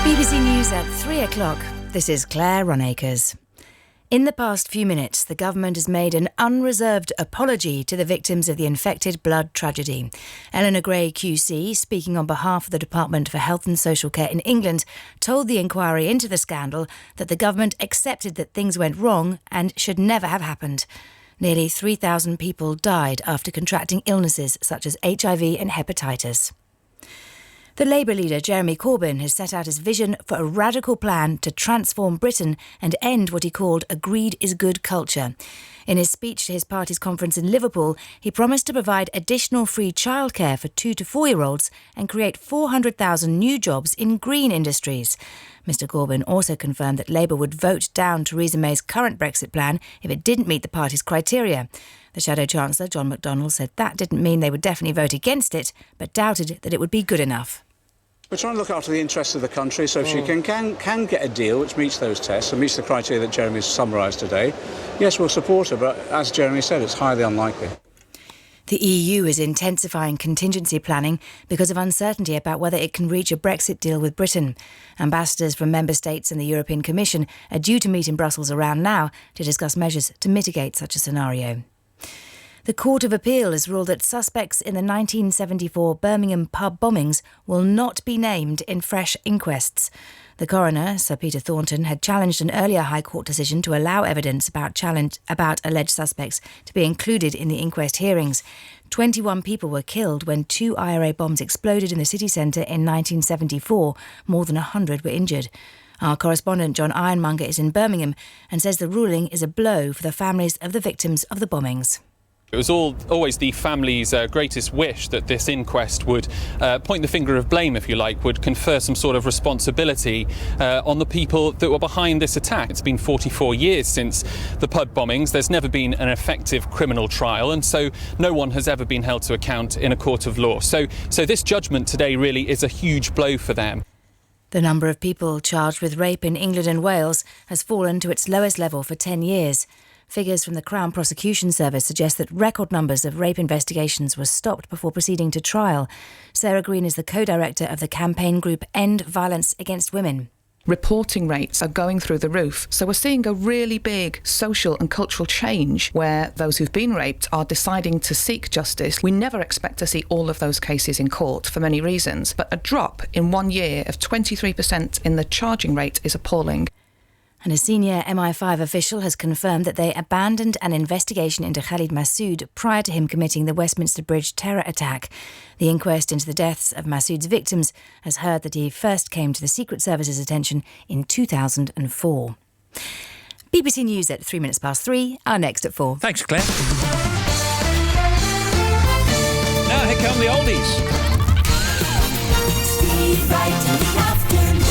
BBC News at 3 o'clock. This is Claire Ronacres. In the past few minutes, the government has made an unreserved apology to the victims of the infected blood tragedy. Eleanor Gray QC, speaking on behalf of the Department for Health and Social Care in England, told the inquiry into the scandal that the government accepted that things went wrong and should never have happened. Nearly 3,000 people died after contracting illnesses such as HIV and hepatitis. The Labour leader Jeremy Corbyn has set out his vision for a radical plan to transform Britain and end what he called a greed is good culture. In his speech to his party's conference in Liverpool, he promised to provide additional free childcare for 2 to 4-year-olds and create 400,000 new jobs in green industries. Mr Corbyn also confirmed that Labour would vote down Theresa May's current Brexit plan if it didn't meet the party's criteria. The Shadow Chancellor, John McDonnell, said that didn't mean they would definitely vote against it, but doubted that it would be good enough. We're trying to look after the interests of the country, so if she can get a deal which meets those tests and meets the criteria that Jeremy's summarised today, yes, we'll support her, but as Jeremy said, it's highly unlikely. The EU is intensifying contingency planning because of uncertainty about whether it can reach a Brexit deal with Britain. Ambassadors from member states and the European Commission are due to meet in Brussels around now to discuss measures to mitigate such a scenario. The Court of Appeal has ruled that suspects in the 1974 Birmingham pub bombings will not be named in fresh inquests. The coroner, Sir Peter Thornton, had challenged an earlier High Court decision to allow evidence about alleged suspects to be included in the inquest hearings. 21 people were killed when 2 IRA bombs exploded in the city centre in 1974. More than 100 were injured. Our correspondent John Ironmonger is in Birmingham and says the ruling is a blow for the families of the victims of the bombings. It was always the family's greatest wish that this inquest would point the finger of blame, if you like, would confer some sort of responsibility on the people that were behind this attack. It's been 44 years since the pub bombings. There's never been an effective criminal trial, and so no one has ever been held to account in a court of law. So this judgment today really is a huge blow for them. The number of people charged with rape in England and Wales has fallen to its lowest level for 10 years. Figures from the Crown Prosecution Service suggest that record numbers of rape investigations were stopped before proceeding to trial. Sarah Green is the co-director of the campaign group End Violence Against Women. Reporting rates are going through the roof. So we're seeing a really big social and cultural change where those who've been raped are deciding to seek justice. We never expect to see all of those cases in court for many reasons, but a drop in 1 year of 23% in the charging rate is appalling. And a senior MI5 official has confirmed that they abandoned an investigation into Khalid Massoud prior to him committing the Westminster Bridge terror attack. The inquest into the deaths of Massoud's victims has heard that he first came to the Secret Service's attention in 2004. BBC News at 3:03, our next at 4. Thanks, Claire. Now here come the oldies. Steve Wright in the afternoon.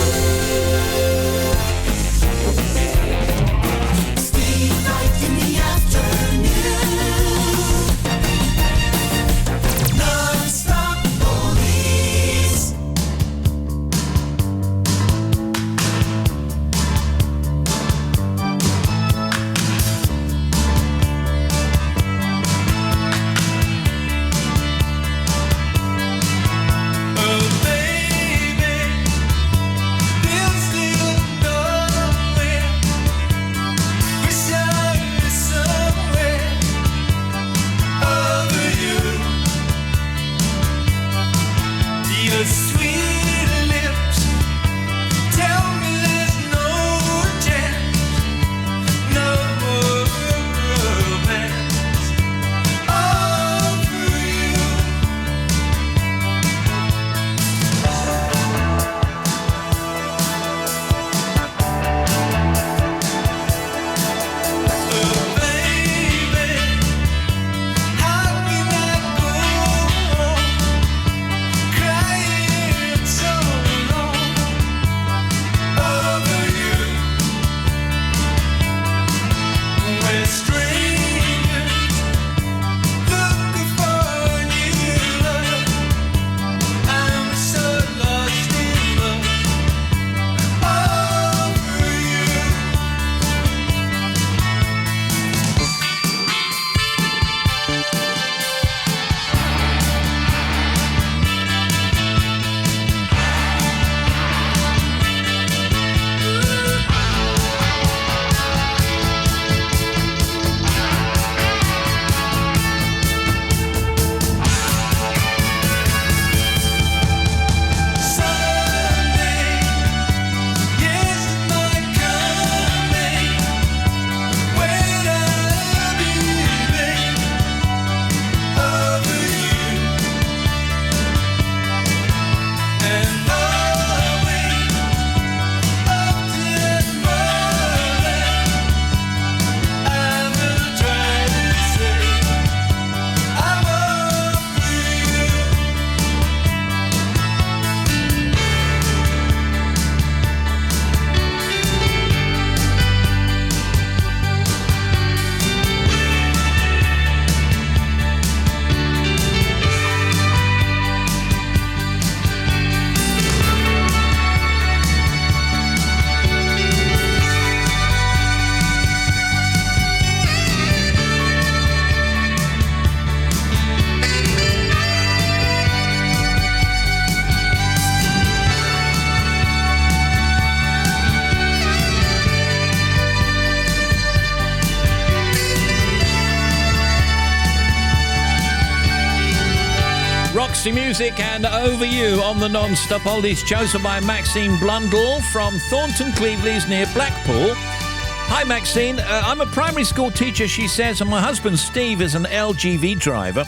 Roxy Music and Over You on the non-stop oldies, chosen by Maxine Blundell from Thornton Cleveleys near Blackpool. Hi Maxine, I'm a primary school teacher, she says, and my husband Steve is an LGV driver.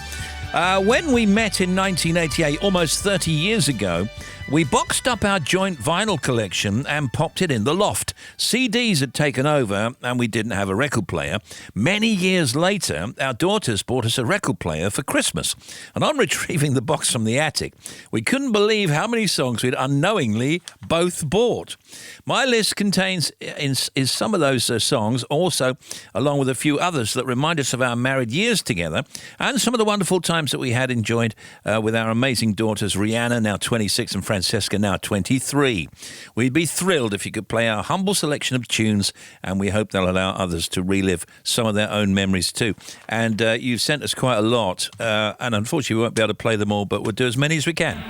When we met in 1988, almost 30 years ago, we boxed up our joint vinyl collection and popped it in the loft. CDs had taken over and we didn't have a record player. Many years later, our daughters bought us a record player for Christmas. And on retrieving the box from the attic, we couldn't believe how many songs we'd unknowingly both bought. My list contains is some of those songs, also along with a few others that remind us of our married years together and some of the wonderful times that we had enjoyed with our amazing daughters, Rihanna, now 26, and Francesca, now 23. We'd be thrilled if you could play our humble selection of tunes, and we hope they'll allow others to relive some of their own memories too. And you've sent us quite a lot, and unfortunately we won't be able to play them all, but we'll do as many as we can.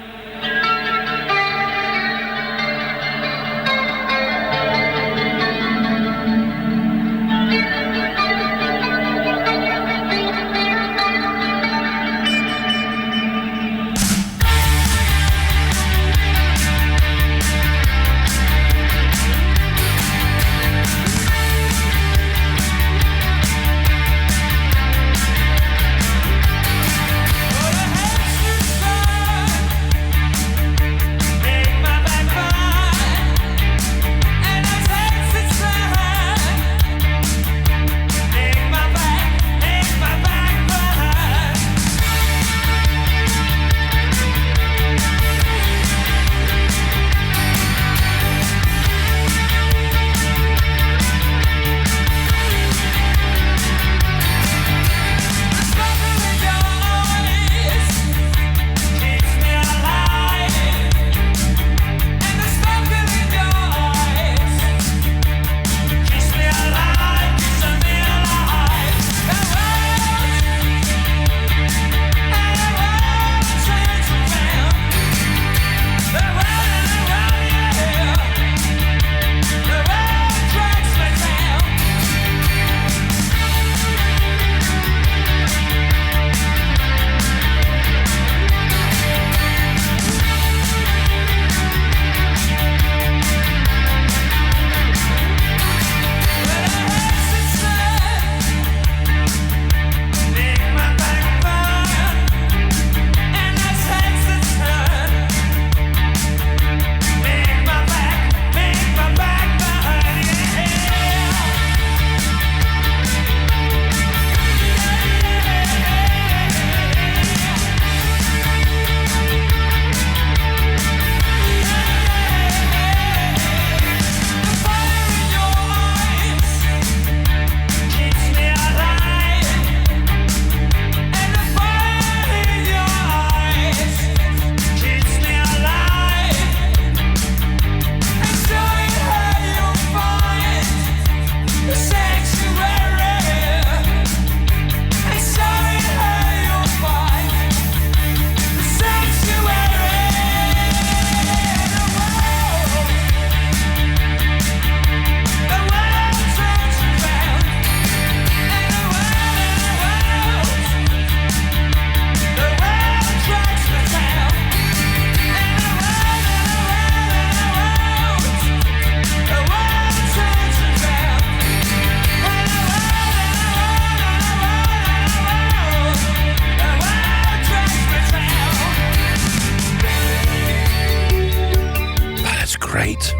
Great.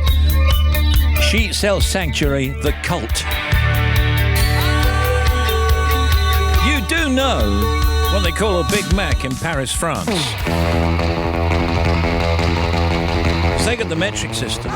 She Sells Sanctuary, The Cult. You do know what they call a Big Mac in Paris, France. They got the metric system.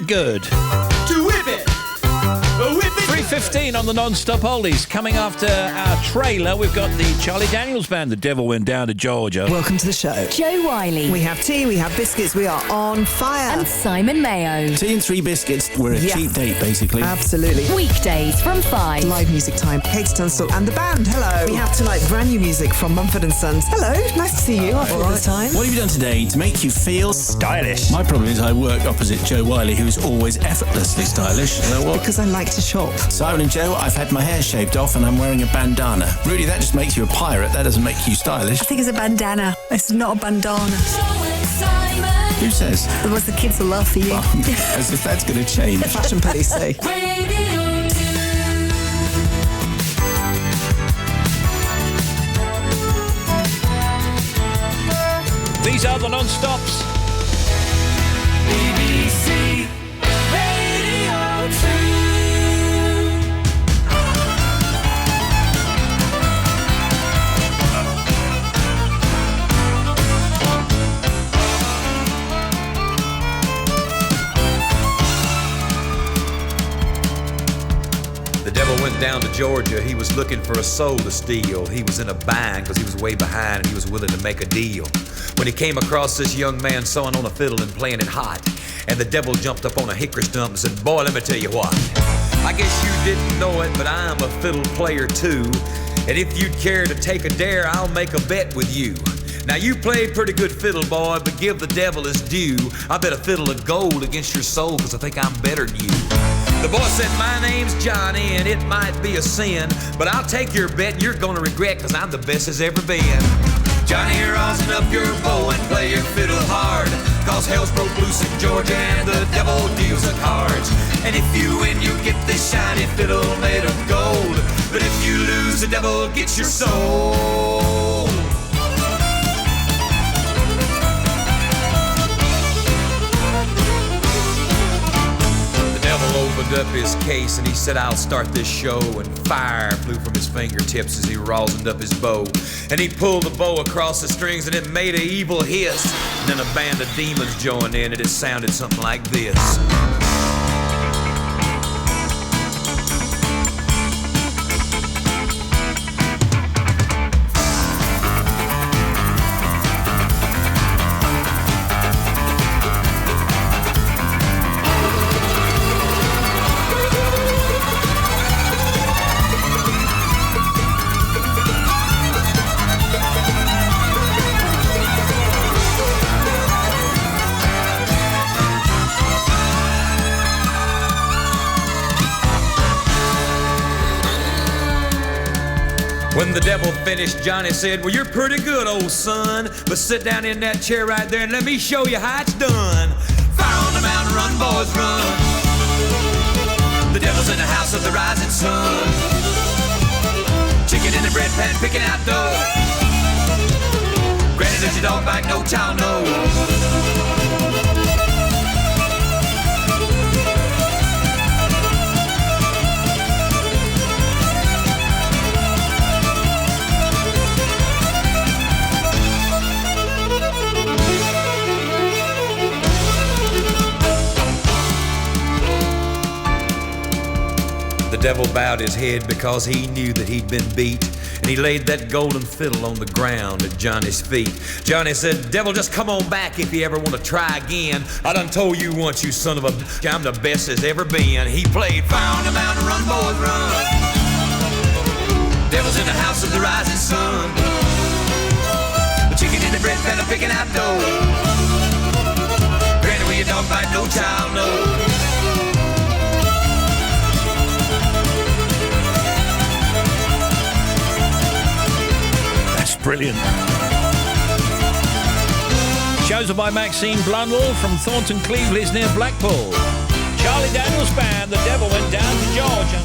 good. To whip it. Whip it. 3:15 on the non-stop oldies. Coming after our trailer, we've got the Charlie Daniels Band, The Devil Went Down to Georgia. Welcome to the show. Joe Wiley. We have tea, we have biscuits, we are on fire. And Simon Mayo. Tea and 3 biscuits. We're a cheap date, basically. Absolutely. Weekdays from 5. Live music time. Katie Tunstall and the band. Hello. We have tonight brand new music from Mumford & Sons. Hello. Nice to see you after all the time. What have you done today to make you feel stylish? My problem is I work opposite Joe Wiley, who's always effortlessly stylish. You know what? Because I like to shop. Simon and Joe, I've had my hair shaved off and I'm wearing a bandana. Rudy, that just makes you a pirate. That doesn't make you stylish. I think it's a bandana. It's not a bandana. Who says? Otherwise the kids will laugh at you. As if that's going to change. The fashion police say. These are the non-stops. BBC Radio 2. The devil went down to Georgia. He was looking for a soul to steal. He was in a bind because he was way behind and he was willing to make a deal. When he came across this young man sewing on a fiddle and playing it hot, and the devil jumped up on a hickory stump and said, "Boy, let me tell you what. I guess you didn't know it, but I'm a fiddle player too. And if you'd care to take a dare, I'll make a bet with you. Now you play pretty good fiddle, boy, but give the devil his due. I bet a fiddle of gold against your soul because I think I'm better than you." The boy said, "My name's Johnny, and it might be a sin, but I'll take your bet and you're gonna regret, cause I'm the best as ever been. Johnny, rosin up your bow and play your fiddle hard, cause hell's broke loose in Georgia and the devil deals the cards. And if you win, you get this shiny fiddle made of gold, but if you lose, the devil gets your soul." Opened up his case and he said, "I'll start this show," and fire flew from his fingertips as he rosined up his bow. And he pulled the bow across the strings and it made an evil hiss. And then a band of demons joined in and it sounded something like this. When the devil finished, Johnny said, "Well, you're pretty good, old son, but sit down in that chair right there and let me show you how it's done. Fire on the mountain, run, boys, run. The devil's in the house of the rising sun. Chicken in the bread pan, picking out dough. Granny, does your dog bite? No child knows." The devil bowed his head because he knew that he'd been beat, and he laid that golden fiddle on the ground at Johnny's feet. Johnny said, "Devil, just come on back if you ever want to try again. I done told you once, you son of a bitch, I'm the best as ever been." He played "Fire on the Mountain, Run, Boys, Run. Devil's in the house of the rising sun. The chicken in the bread pan, I'm picking out dough. Granny, where your dog bite, no child knows." Brilliant. Chosen by Maxine Blundell from Thornton Cleveland near Blackpool. Charlie Daniels Band, The Devil Went Down to Georgia.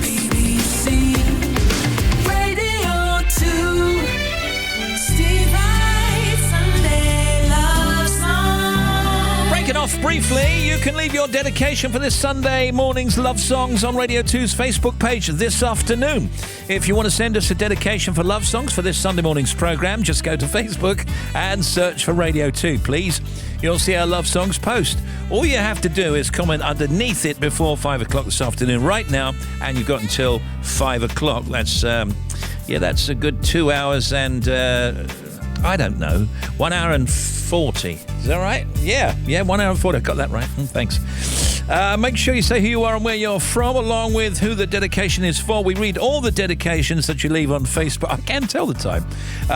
BBC Radio 2. Steve Wright, Sunday Love Song. Break it off briefly. You can leave your dedication for this Sunday morning's Love Songs on Radio 2's Facebook page this afternoon. If you want to send us a dedication for Love Songs for this Sunday morning's programme, just go to Facebook and search for Radio 2, please. You'll see our Love Songs post. All you have to do is comment underneath it before 5 o'clock this afternoon right now, and you've got until 5 o'clock. That's, that's a good 2 hours and, I don't know, 1 hour and 40. Is that right? Yeah, 1 hour and 40. I got that right. Thanks. Make sure you say who you are and where you're from, along with who the dedication is for. We read all the dedications that you leave on Facebook. I can't tell the time.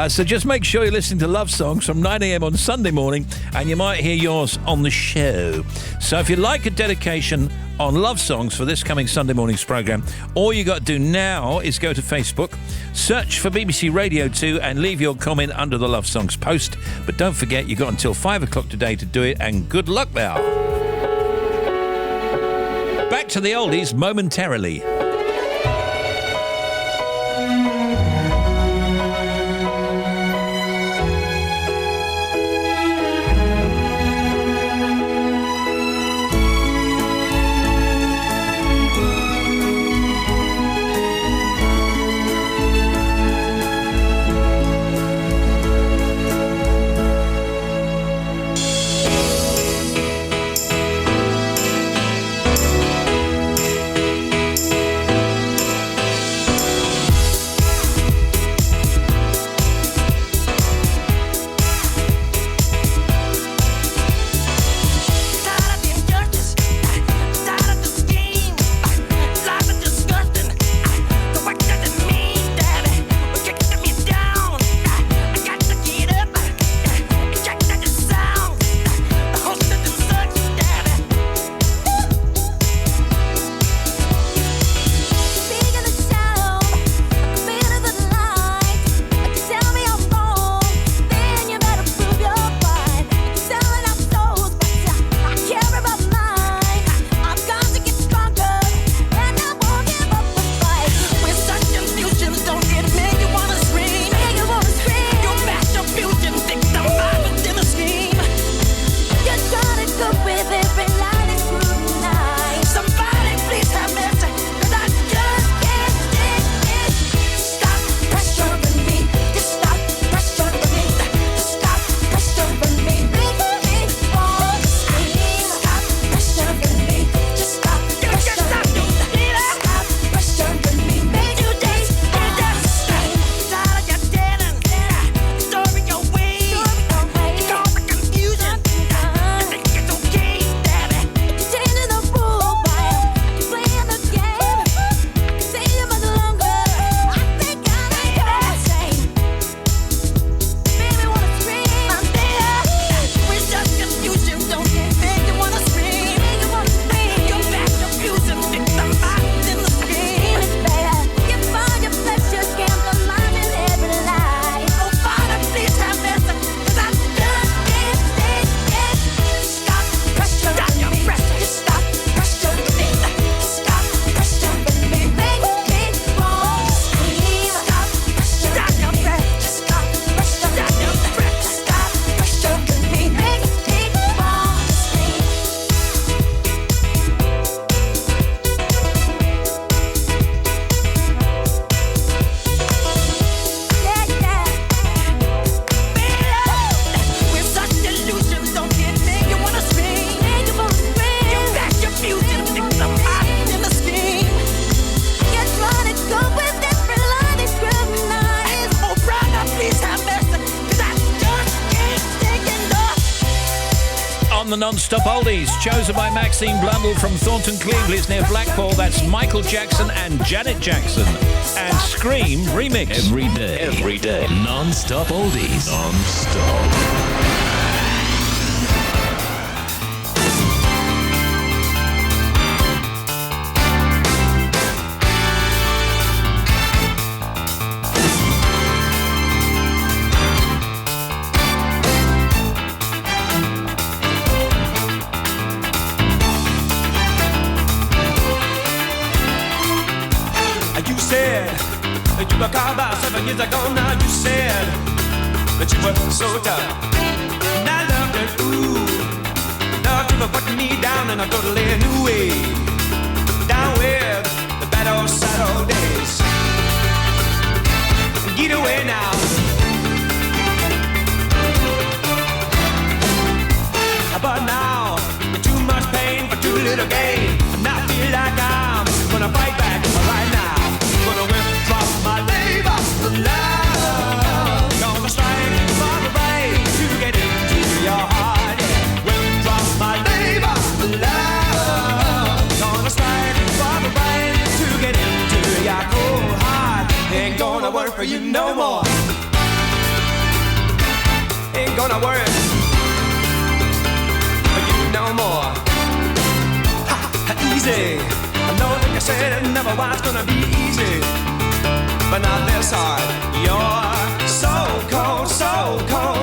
So just make sure you're listening to Love Songs from 9 a.m. on Sunday morning, and you might hear yours on the show. So if you'd like a dedication on Love Songs for this coming Sunday morning's programme, all you got to do now is go to Facebook, search for BBC Radio 2 and leave your comment under the Love Songs post. But don't forget, you've got until 5 o'clock today to do it, and good luck there. Back to the oldies momentarily. Non-stop oldies, chosen by Maxine Blundell from Thornton Cleveland near Blackpool. That's Michael Jackson and Janet Jackson. And Scream remix. Every day, non-stop oldies. Non-stop. You were called about 7 years ago. Now you said that you were so tough. And I loved it, ooh, loved you gonna put me down in a totally new way. Down with the bad old sad old days. Get away now. But now, with too much pain for too little gain, and I feel like I'm gonna fight back right now. Gonna withdraw my labor love. Gonna strike for the right to get into your heart. Yeah. Withdraw my labor love. Gonna strike for the right to get into your cold heart. Ain't gonna work for you no more. Ain't gonna work no more. Ha, easy. I know that you said it never was gonna be easy, but not this hard. You're so cold.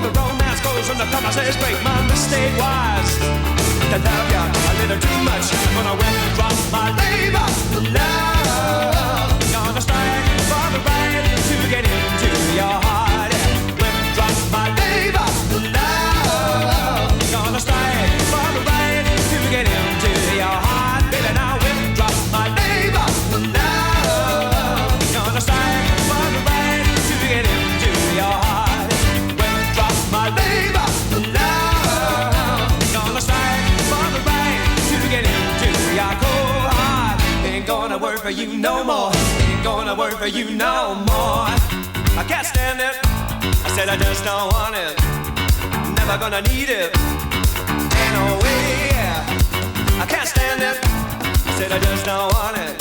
The romance goes when the promises break. My mistake was to love you a little too much. I'm gonna withdraw my labor love. Gonna strike for the right to get into your heart. Withdraw my labor love. Gonna strike for the right to get into your heart, baby. Now withdraw my labor love. Gonna strike for the right to get into your heart. Withdraw my labor love. Gonna strike for the right to get into your cold heart. Ain't gonna work for you no more. Ain't gonna work for you no more. I can't stand it. I said I just don't want it. Never gonna need it. No way, I can't stand it. I said I just don't want it.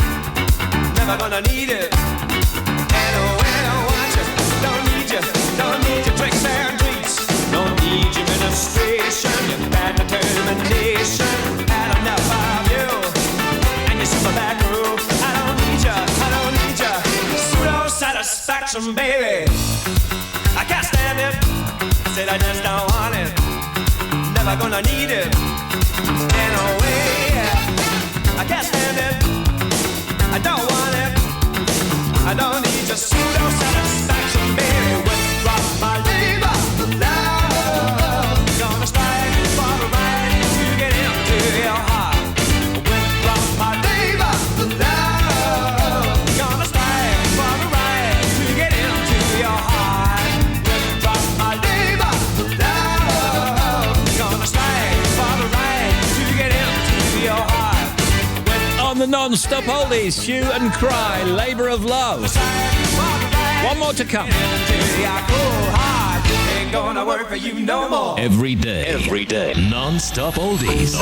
Never gonna need it. And when I want you, don't need you. Don't need your tricks and treats. Don't need your ministration, your bad determination. Had enough of you and your super back room. I don't need you. I don't need you. Pseudo satisfaction, baby. I can't stand it. I said I just don't want it. Never gonna need it. In a way, I can't stand it. I don't want it. I don't need your pseudo satisfaction, baby. Withdraw my labor love. Gonna strike for the right to get into your heart. Withdraw my labor love. Gonna strike for the right to get into your heart. Withdraw my labor love. Gonna strike for the right to get into your heart. On the non-stop oldies, Hue and Cry, Labour of Love. One more to come. Ain't gonna work for you no more. Every day, non-stop oldies.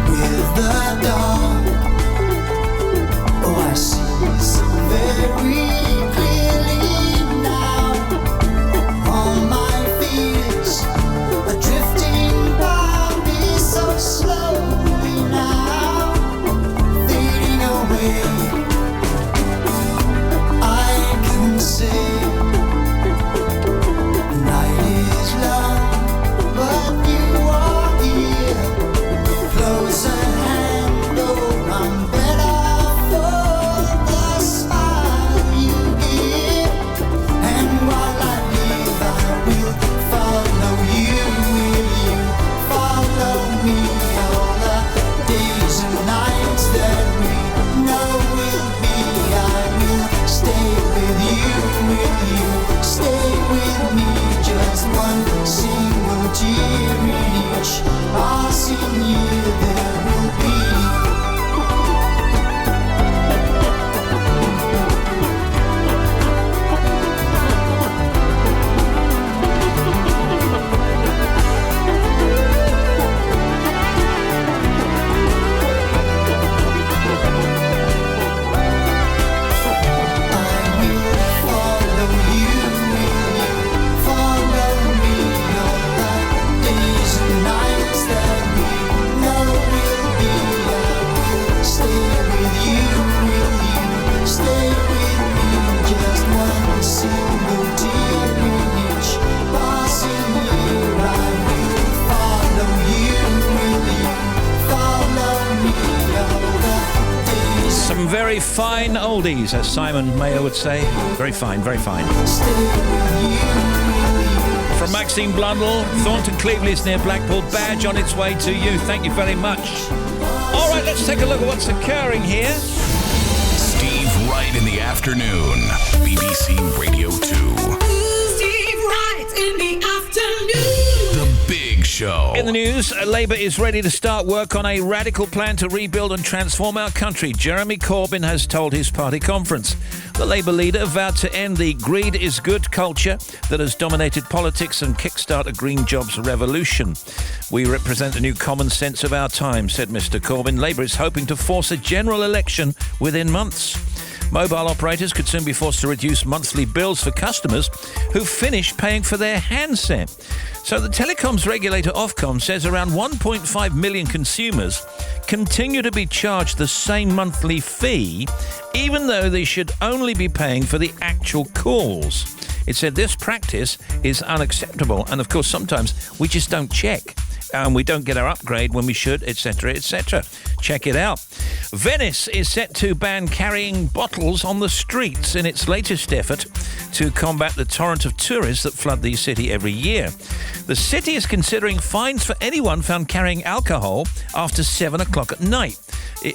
With the dear, in each passing year there will be. Some very fine oldies, as Simon Mayer would say. Very fine, very fine. From Maxine Blundell, Thornton Cleveley's near Blackpool, badge on its way to you. Thank you very much. All right, let's take a look at what's occurring here. Steve Wright in the afternoon, BBC Radio 2. Steve Wright in the afternoon. The Big Show. In the news, Labour is ready to start work on a radical plan to rebuild and transform our country. Jeremy Corbyn has told his party conference. The Labour leader vowed to end the greed is good culture that has dominated politics and kickstart a green jobs revolution. We represent the new common sense of our time, said Mr Corbyn. Labour is hoping to force a general election within months. Mobile operators could soon be forced to reduce monthly bills for customers who finish paying for their handset. So the telecoms regulator Ofcom says around 1.5 million consumers continue to be charged the same monthly fee, even though they should only be paying for the actual calls. It said this practice is unacceptable, and of course sometimes we just don't check. We don't get our upgrade when we should, etc., etc. Check it out. Venice is set to ban carrying bottles on the streets in its latest effort to combat the torrent of tourists that flood the city every year. The city is considering fines for anyone found carrying alcohol after 7 o'clock at night,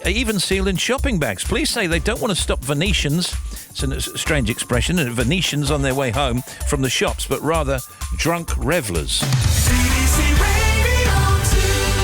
even sealed in shopping bags. Police say they don't want to stop Venetians, it's a strange expression, Venetians on their way home from the shops, but rather drunk revellers.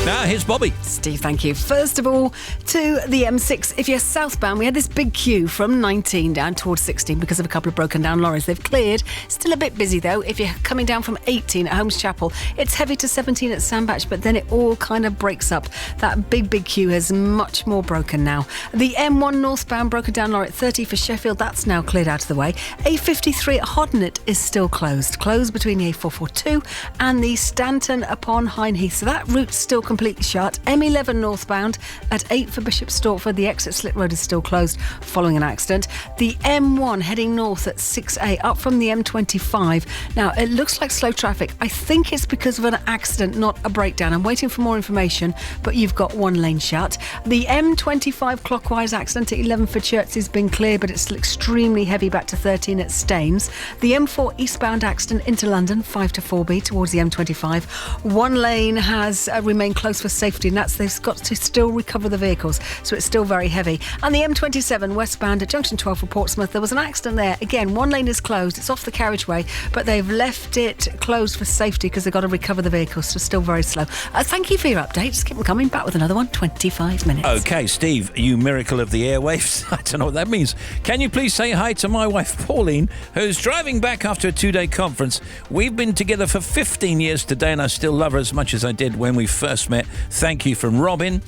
Now, here's Bobby. Steve, thank you. First of all, to the M6. If you're southbound, we had this big queue from 19 down towards 16 because of a couple of broken down lorries. They've cleared. Still a bit busy, though. If you're coming down from 18 at Holmes Chapel, it's heavy to 17 at Sandbach, but then it all kind of breaks up. That big queue is much more broken now. The M1 northbound broken down lorry at 30 for Sheffield, that's now cleared out of the way. A53 at Hodnet is still closed. Closed between the A442 and the Stanton upon Hindheath. So that route's still completely shut. M11 northbound at 8 for Bishop Stortford. The exit Slit Road is still closed following an accident. The M1 heading north at 6A up from the M25. Now, it looks like slow traffic. I think it's because of an accident, not a breakdown. I'm waiting for more information, but you've got one lane shut. The M25 clockwise accident at 11 for Chertsey's been clear, but it's still extremely heavy back to 13 at Staines. The M4 eastbound accident into London, 5 to 4B towards the M25. One lane has remained closed for safety, and that's they've got to still recover the vehicles, so it's still very heavy. And the M27 westbound at junction 12 for Portsmouth, there was an accident there. Again, one lane is closed, it's off the carriageway, but they've left it closed for safety because they've got to recover the vehicles, so still very slow. Thank you for your updates. Keep them coming. Back with another one, 25 minutes. Okay, Steve, you miracle of the airwaves. I don't know what that means. Can you please say hi to my wife Pauline, who's driving back after a 2-day conference? We've been together for 15 years today, and I still love her as much as I did when we first met. Thank you from Robin.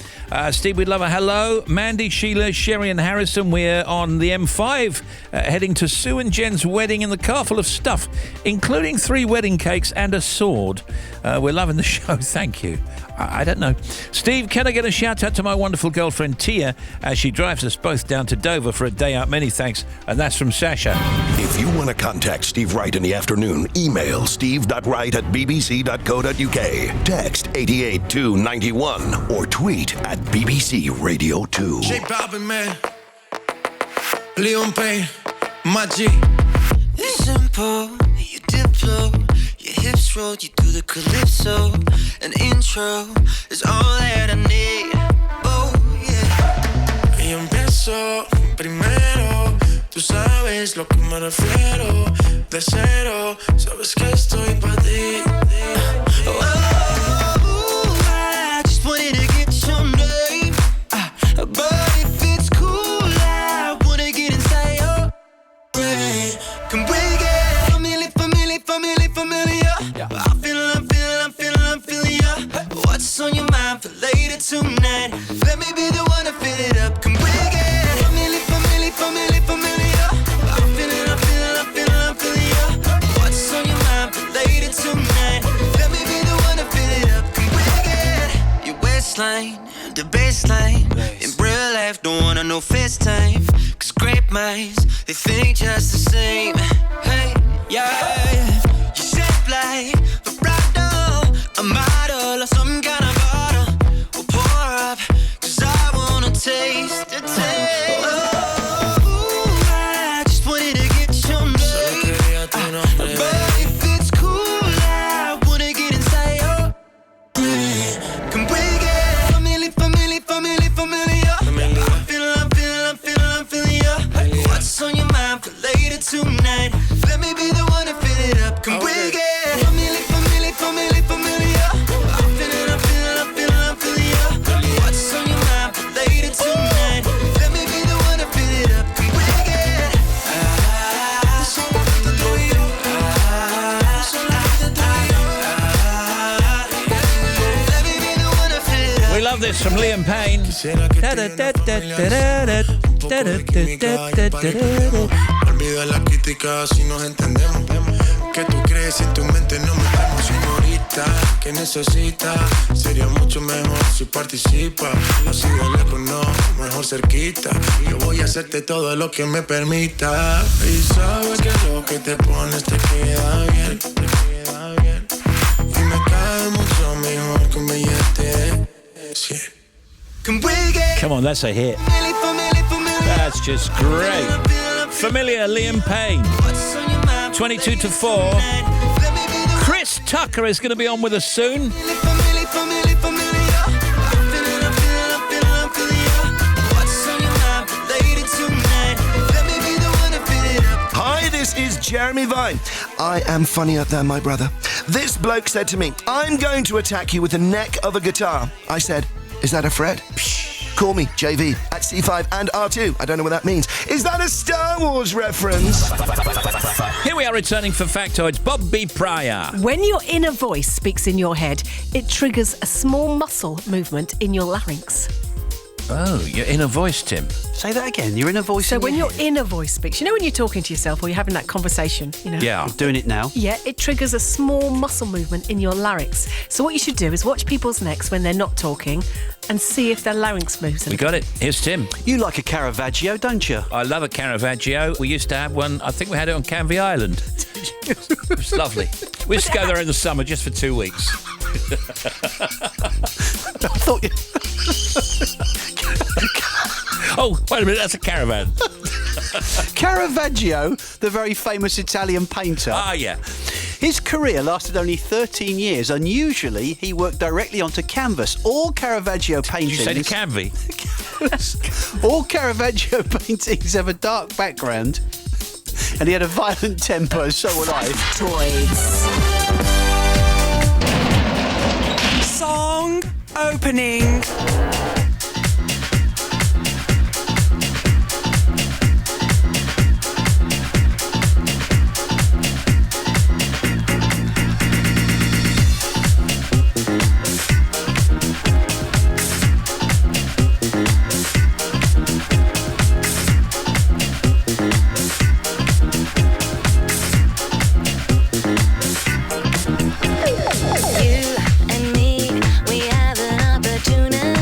Steve, we'd love a hello. Mandy, Sheila, Sherry and Harrison. We're on the M5 heading to Sue and Jen's wedding in the car full of stuff, including 3 wedding cakes and a sword. We're loving the show. Thank you. I don't know. Steve, can I get a shout out to my wonderful girlfriend Tia as she drives us both down to Dover for a day out? Many thanks. And that's from Sasha. If you want to contact Steve Wright in the afternoon, email steve.wright@bbc.co.uk, text 88291 or tweet at BBC Radio 2. J Balvin, man. Leon Payne, my G. It's simple, you diplo, your hips roll, you do the calypso. An intro is all that I need. Oh yeah. Y empiezo primero, tú sabes lo que me refiero. De cero, sabes que estoy para ti. Oh, the baseline. In real life, don't wanna know FaceTime. Cause great minds, they think just the same. Hey, yeah. You shape like vibrato, a model or some kind of bottle. We'll pour up, cause I wanna taste the taste. Oh, I just wanted to get your name. But if it's cool, I wanna get inside your. Can we get familiar? I'm feeling ya. What's on your mind for later tonight? Let me be the one to fill it up. Can we get familiar? I'm feeling ya. What's on your mind for later tonight? Let me be the one to fill it up. Can we get We love this from Liam Payne. Olvida la crítica si nos entendemos. Que tú crees en tu mente no me temo, señorita. Que necesita sería mucho mejor si participa. Así de lejos no, mejor cerquita. Yo voy a hacerte todo lo que me permita. Y sabes que lo que te pones te queda bien, Y me cae mucho mejor que un billete. Come on, that's a hit. That's just great. Familiar, Liam Payne. 22 to 4. Chris Tucker is going to be on with us soon. Hi, this is Jeremy Vine. I am funnier than my brother. This bloke said to me, I'm going to attack you with the neck of a guitar. I said, is that a fret? Psh, call me JV at C5 and R2. I don't know what that means. Is that a Star Wars reference? Here we are returning for Factoids. Bob B. Pryor. When your inner voice speaks in your head, it triggers a small muscle movement in your larynx. Oh, your inner voice, Tim. Say that again. Your inner voice. So when your inner voice speaks, you know when you're talking to yourself or you're having that conversation, you know? Yeah. I'm doing it now. Yeah, it triggers a small muscle movement in your larynx. So what you should do is watch people's necks when they're not talking and see if their larynx moves. We got it. Here's Tim. You like a Caravaggio, don't you? I love a Caravaggio. We used to have one. I think we had it on Canvey Island. It was lovely. We used to go there in the summer just for 2 weeks. I thought you... Oh, wait a minute, that's a caravan. Caravaggio, the very famous Italian painter. Ah, yeah. His career lasted only 13 years. Unusually, he worked directly onto canvas. All Caravaggio paintings... Did you say the Canvey? All Caravaggio paintings have a dark background, and he had a violent temper, and so would I. Toys. Song opening. You and me, we have an opportunity.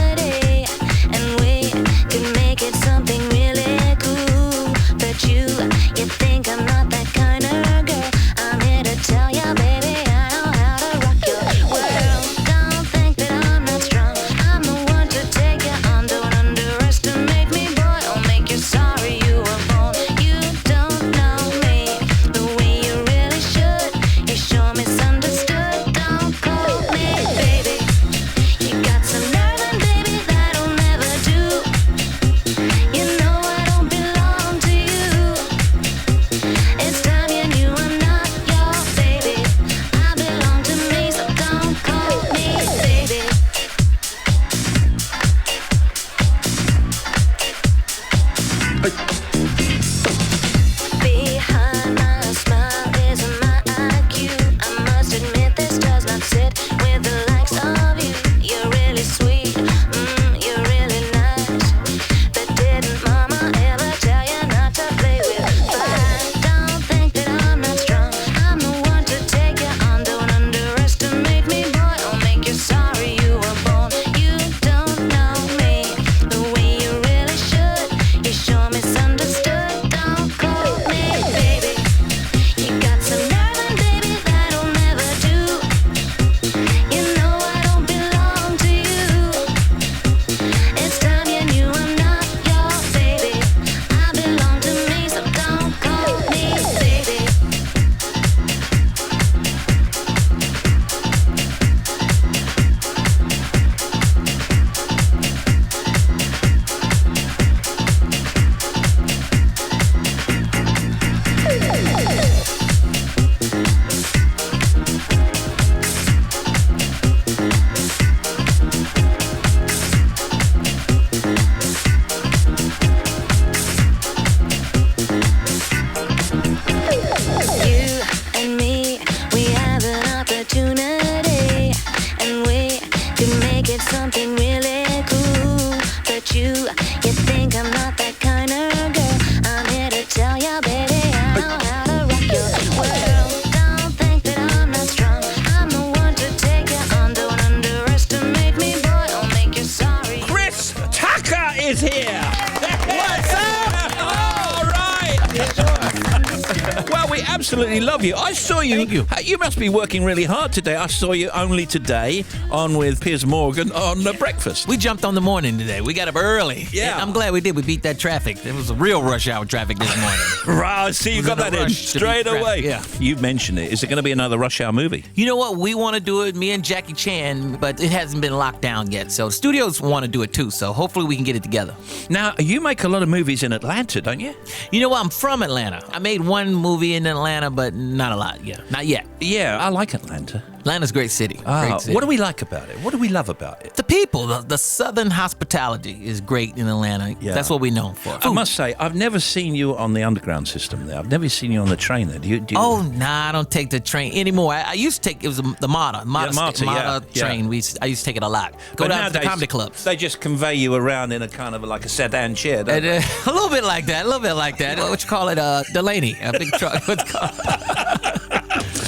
absolutely love you. I saw you. Thank you. You must be working really hard today. I saw you only today on with Piers Morgan on Breakfast. We jumped on the morning today. We got up early. Yeah. I'm glad we did. We beat that traffic. It was a real rush hour traffic this morning. Right, see, you got that in straight away. Yeah. You mentioned it. Is it going to be another Rush Hour movie? You know what? We want to do it, me and Jackie Chan, but it hasn't been locked down yet. So studios want to do it too. So hopefully we can get it together. Now, you make a lot of movies in Atlanta, don't you? You know what? I'm from Atlanta. I made one movie in Atlanta, but not a lot. Yeah, not yet. Yeah, I like Atlanta. Atlanta's a great city. Great city. What do we like about it? What do we love about it? The people, the southern hospitality is great in Atlanta. Yeah. That's what we're known for. I must say, I've never seen you on the underground system there. I've never seen you on the train there. Do you? Oh, nah, I don't take the train anymore. I used to take, it was the MATA. MATA train. I used to take it a lot. Go down to the comedy clubs. They just convey you around in a kind of like a sedan chair, don't they? A little bit like that, What you call it? Delaney, a big truck. What's it called?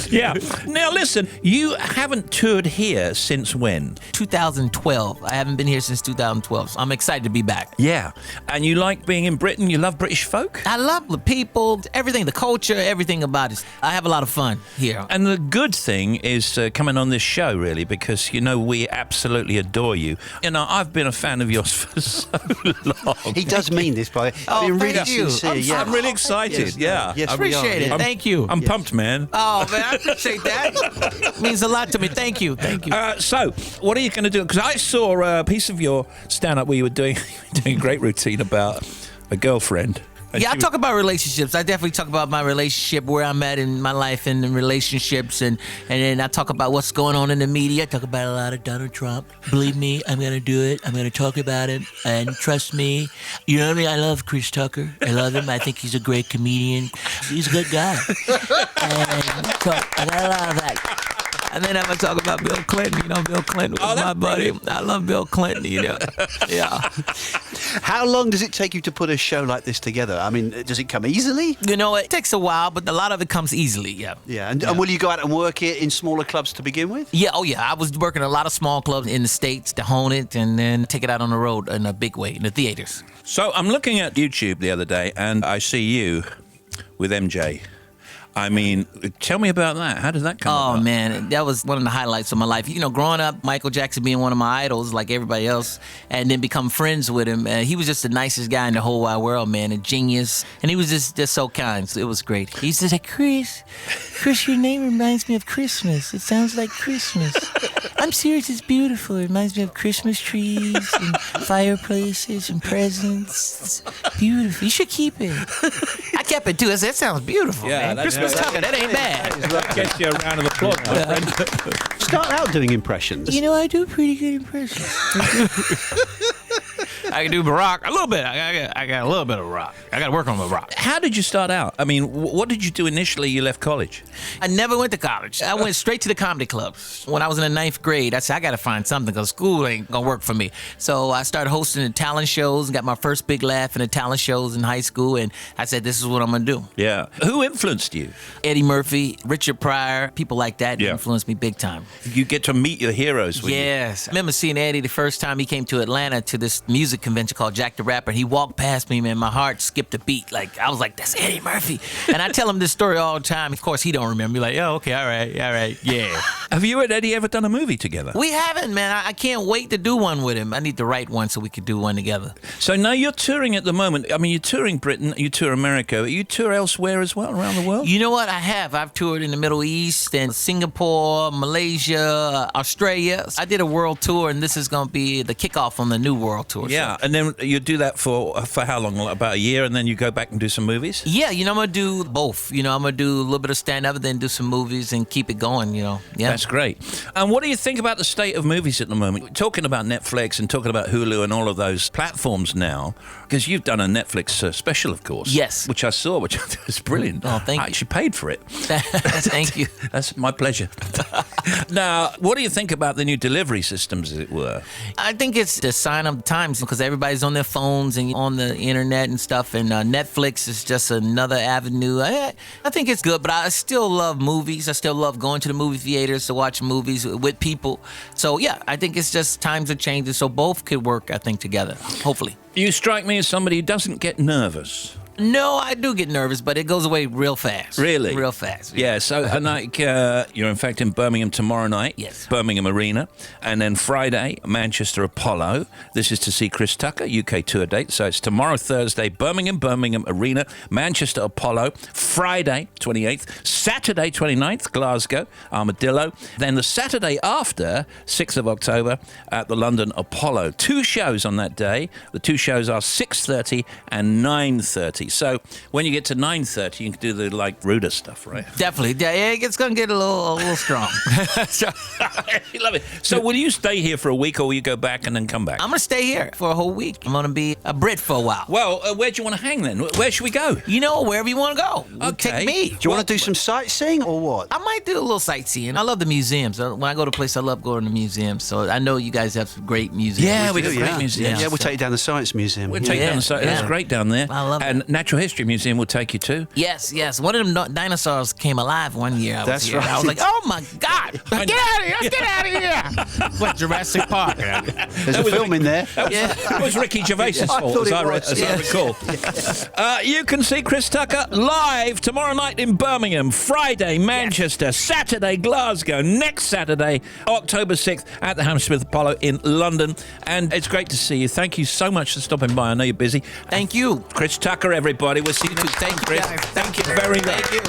Yeah. Now listen, you haven't toured here since when? 2012. I haven't been here since 2012. So I'm excited to be back. Yeah. And you like being in Britain? You love British folk? I love the people, everything, the culture, everything about it. I have a lot of fun here. And the good thing is coming on this show, really, because, you know, we absolutely adore you. You know, I've been a fan of yours for so long. He does mean this, by being really sincere. I'm really excited. Yes, Yeah. yes, appreciate it. Thank you. I'm pumped, man. Oh, man, I appreciate that. It means a lot to me. Thank you. So, what are you going to do? Because I saw a piece of your stand-up where you were doing a great routine about a girlfriend. Yeah, I talk about relationships. I definitely talk about my relationship, where I'm at in my life and in relationships, and then I talk about what's going on in the media. I talk about a lot of Donald Trump. Believe me, I'm going to do it. I'm going to talk about it, and trust me. You know what I mean? I love Chris Tucker. I love him. I think he's a great comedian. He's a good guy. And so I got a lot of that. And then I'm going to talk about Bill Clinton. You know, Bill Clinton was my buddy. I love Bill Clinton, you know. Yeah. How long does it take you to put a show like this together? I mean, does it come easily? You know, it takes a while, but a lot of it comes easily, yeah. Yeah, and will you go out and work it in smaller clubs to begin with? Yeah, oh yeah. I was working a lot of small clubs in the States to hone it and then take it out on the road in a big way, in the theaters. So I'm looking at YouTube the other day, and I see you with MJ. I mean, tell me about that. How did that come about? Oh, man, that was one of the highlights of my life. You know, growing up, Michael Jackson being one of my idols, like everybody else, and then become friends with him. He was just the nicest guy in the whole wide world, man, a genius. And he was just so kind, so it was great. He used to say, Chris, your name reminds me of Christmas. It sounds like Christmas. I'm serious, it's beautiful. It reminds me of Christmas trees and fireplaces and presents. It's beautiful. You should keep it. I kept it, too. I said, that sounds beautiful, man. Christmas Tucker, that ain't bad. Gets you a round of applause, my friend. Start out doing impressions. You know, I do pretty good impressions. I can do Barack a little bit. I got a little bit of rock. I got to work on the rock. How did you start out? I mean, what did you do initially? You left college. I never went to college. I went straight to the comedy clubs. When I was in the 9th grade, I said, I got to find something because school ain't going to work for me. So I started hosting the talent shows and got my first big laugh in the talent shows in high school. And I said, this is what I'm going to do. Yeah. Who influenced you? Eddie Murphy, Richard Pryor, people like that influenced me big time. You get to meet your heroes. Yes. I remember seeing Eddie the first time he came to Atlanta to this music convention called Jack the Rapper. He walked past me, man. My heart skipped a beat. Like, I was like, that's Eddie Murphy. And I tell him this story all the time. Of course, he don't remember. He's like, oh, okay, all right, yeah. Have you and Eddie ever done a movie together? We haven't, man. I can't wait to do one with him. I need to write one so we could do one together. So now you're touring at the moment. I mean, you're touring Britain, you tour America. You tour elsewhere as well, around the world? You know what? I have. I've toured in the Middle East and Singapore, Malaysia, Australia. I did a world tour, and this is going to be the kickoff on the new world tour. Yeah, so. And then you do that for how long? About a year, and then you go back and do some movies? Yeah, you know, I'm going to do both. You know, I'm going to do a little bit of stand-up and then do some movies and keep it going, you know. Yeah. That's great. And what do you think about the state of movies at the moment? We're talking about Netflix and talking about Hulu and all of those platforms now, because you've done a Netflix special, of course. Yes. Which I saw, which was brilliant. Oh, thank you. I actually paid for it. Thank you. That's my pleasure. Now, what do you think about the new delivery systems, as it were? I think it's the sign of the times because everybody's on their phones and on the internet and stuff, and Netflix is just another avenue. I think it's good, but I still love movies. I still love going to the movie theaters to watch movies with people. So, yeah, I think it's just times are changing, so both could work, I think, together, hopefully. You strike me as somebody who doesn't get nervous. No, I do get nervous, but it goes away real fast. Really? Real fast. Yeah, so you're in fact in Birmingham tomorrow night. Yes. Birmingham Arena. And then Friday, Manchester Apollo. This is to see Chris Tucker, UK tour date. So it's tomorrow, Thursday, Birmingham Arena, Manchester Apollo. Friday, 28th. Saturday, 29th, Glasgow, Armadillo. Then the Saturday after, 6th of October, at the London Apollo. 2 shows on that day. The 2 shows are 6:30 and 9:30. So when you get to 9:30, you can do the ruder stuff, right? Definitely. Yeah, it's going to get a little strong. Love it. So will you stay here for a week or will you go back and then come back? I'm going to stay here for a whole week. I'm going to be a Brit for a while. Well, where do you want to hang then? Where should we go? Wherever you want to go. Okay. Take me. Do you want to do some sightseeing or what? I might do a little sightseeing. I love the museums. When I go to a place, I love going to museums. So I know you guys have some great museums. Yeah, we got great museums. Yeah, we'll take you down the Science Museum. We'll take you down the Science. It's great down there. I love it. And Natural History Museum will take you too. Yes. One of them dinosaurs came alive one year. That's right. I was like, oh my God. Get out of here. Let's get out of here. What, Jurassic Park? There's a film in there. That was Ricky Gervais's fault, as I recall. You can see Chris Tucker live tomorrow night in Birmingham, Friday, Manchester, Saturday, Glasgow, next Saturday, October 6th at the Hammersmith Apollo in London. And it's great to see you. Thank you so much for stopping by. I know you're busy. Thank you. Chris Tucker, everybody. We'll see you next time, Chris. Thank you very much. Thank you.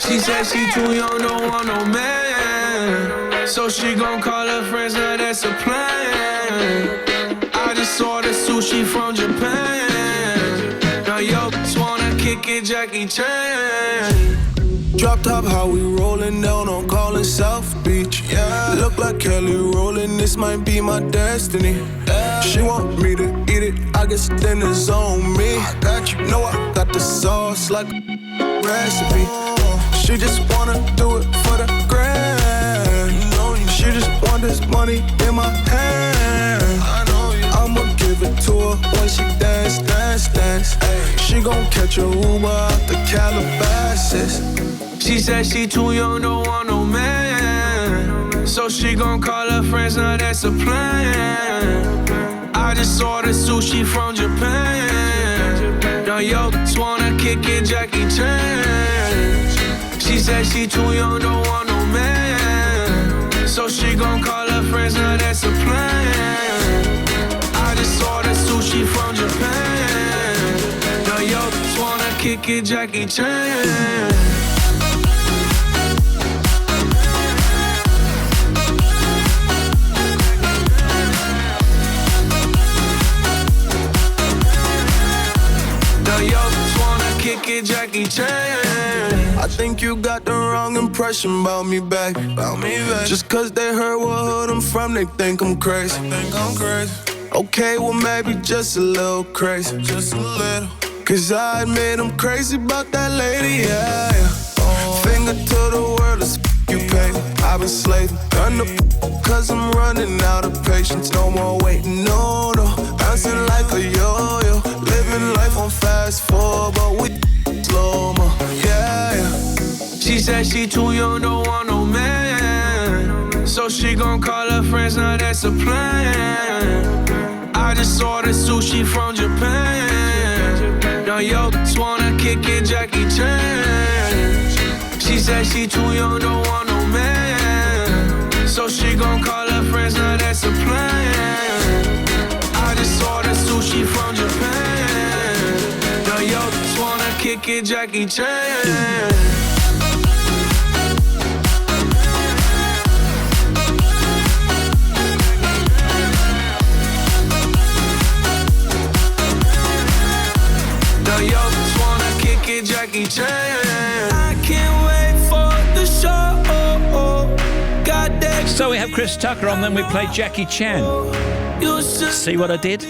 She said she too young, don't want no man. So she gon' call her friends, now that's a plan. I just ordered sushi from Japan. Now yo, just wanna kick it, Jackie Chan. Drop top, how we rollin' down on Collins South Beach. Yeah, look like Kelly rollin', this might be my destiny. Yeah. She want me to eat it, I guess then it's on me. I got you, know I got the sauce like a recipe. She just wanna do it for the grand. She just want this money in my hand. I'ma give it to her when she dance. She gon' catch a Uber out the Calabasas. She said she too young, don't want no man. So she gon' call her friends, now that's a plan. I just ordered sushi from Japan. Now yo, just wanna kick it, Jackie Chan. She said she too young, don't want no man. So she gon' call her friends, now that's a plan. I just ordered sushi from Japan. Now yo, just wanna kick it, Jackie Chan. Jackie Chan. I think you got the wrong impression about me back. Just cause they heard what hood I'm from, they think I'm crazy. Okay, well maybe just a little crazy. Cause I admit I'm crazy about that lady, yeah. Finger to the world, it's you pay. I've been slaving, done the cause I'm running out of patience. No more waiting, no. Bouncing like a yo-yo. Living life on fast forward, but we slow-mo, yeah. She said she too young, don't want no man. So she gon' call her friends, now that's a plan. I just ordered sushi from Japan. Now yo, just wanna kick it, Jackie Chan. She said she too young, don't want no man. So she gon' call her friends, now that's a plan. I just ordered sushi from Japan. Now yo, just wanna kick it, Jackie Chan. Jackie Chan. I can't wait for the show. Got that. So we have Chris Tucker on, then we play Jackie Chan. See what I did?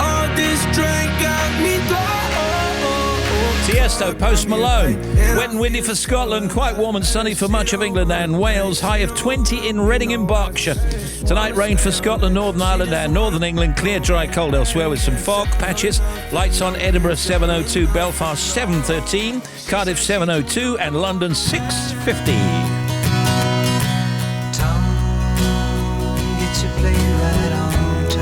All this drink got me Tiesto, Post Malone. Wet and windy for Scotland, quite warm and sunny for much of England and Wales. High of 20 in Reading in Berkshire. Tonight, rain for Scotland, Northern Ireland and Northern England. Clear, dry, cold elsewhere with some fog patches. Lights on Edinburgh 702, Belfast 713, Cardiff 702 and London 650. Tom, get your plane right on time.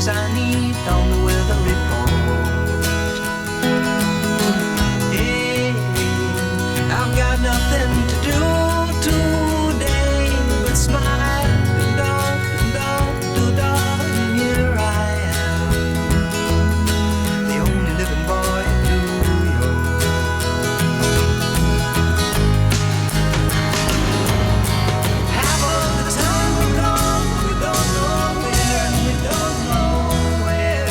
news I need on the weather report. Hey, I've got nothing to do today but smile and and here I am, the only living boy in New York. Half of the time we're gone, we don't know where, and we don't know where.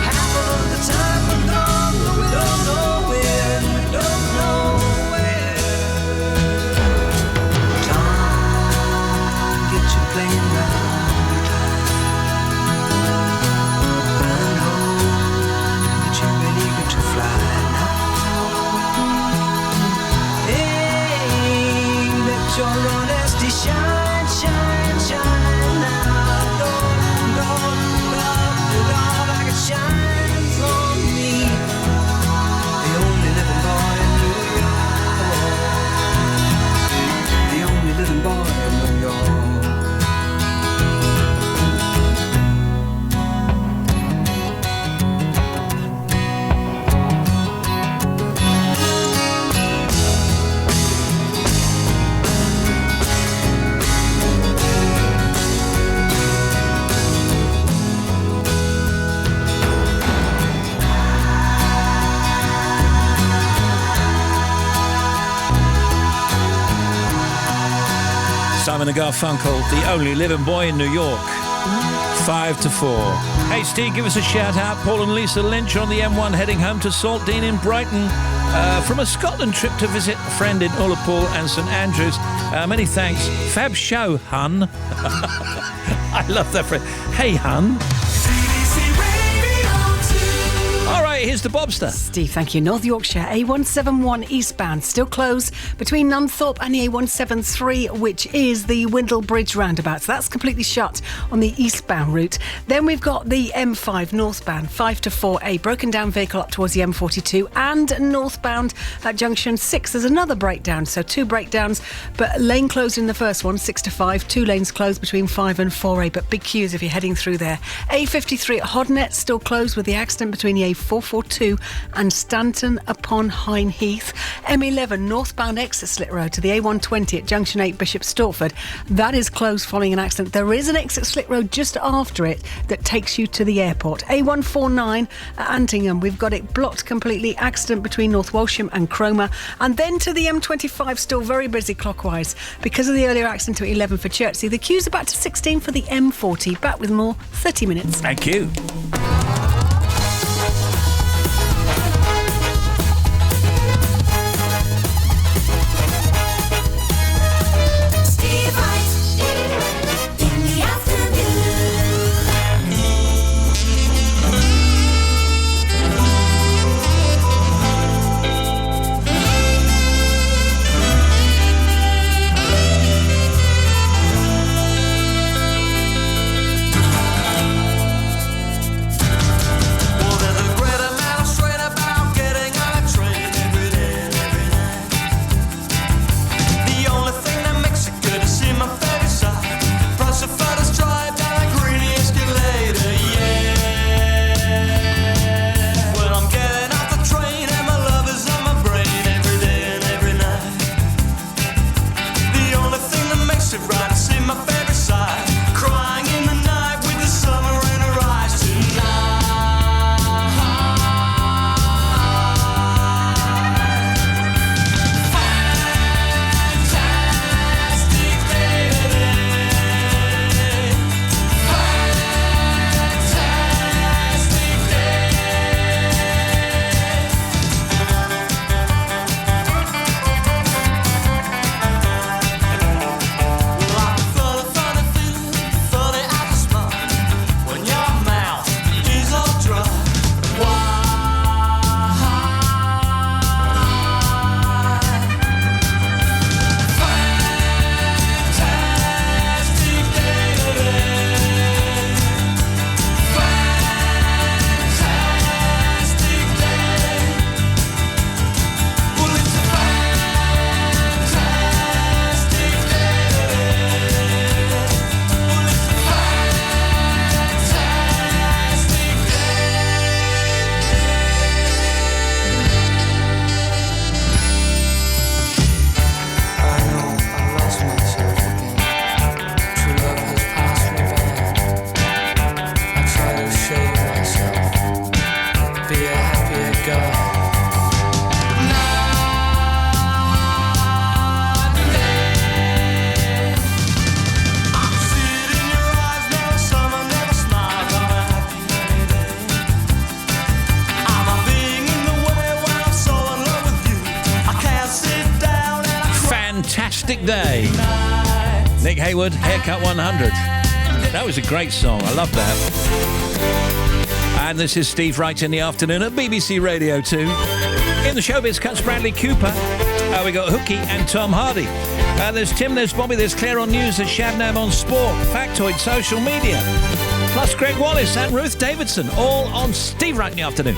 Half of the time we're gone, but we don't know where, and we don't know where. Time, get you playing round your time. I know that you're ready to fly now. Hey, let your honesty shine, shine, shine now. Like it shines on me, the only living boy in New York, the only living boy in New York. Simon and Garfunkel, the only living boy in New York. 5 to 4. Hey, Steve, give us a shout out. Paul and Lisa Lynch on the M1 heading home to Saltdean in Brighton from a Scotland trip to visit a friend in Ullapool and St Andrews. Many thanks. Fab show, hun. I love that friend. Hey, hun. All right, here's the Bobster. Steve, thank you. North Yorkshire, A171 eastbound, still closed between Nunthorpe and the A173, which is the Windle Bridge roundabout. So that's completely shut on the eastbound route. Then we've got the M5 northbound, 5 to 4A, broken down vehicle up towards the M42, and northbound at junction 6. There's another breakdown, so 2 breakdowns, but lane closed in the first one, 6 to 5, 2 lanes closed between 5 and 4A, but big queues if you're heading through there. A53 at Hodnet, still closed with the accident between the A442 and Stanton upon Hine Heath. M11 northbound exit Slit Road to the A120 at junction 8 Bishop Stortford. That is closed following an accident. There is an exit Slit Road just after it that takes you to the airport. A149 at Antingham, we've got it blocked completely. Accident between North Walsham and Cromer. And then to the M25, still very busy clockwise because of the earlier accident at 11 for Chertsey. The queues are back to 16 for the M40. Back with more 30 minutes. Thank you. Nick Hayward, Haircut 100. That was a great song. I love that. And this is Steve Wright in the afternoon at BBC Radio 2. In the showbiz cuts Bradley Cooper. We got Hooky and Tom Hardy. There's Tim, there's Bobby, there's Claire on news, there's Shabnam on sport, Factoid, social media. Plus Greg Wallace and Ruth Davidson, all on Steve Wright in the afternoon.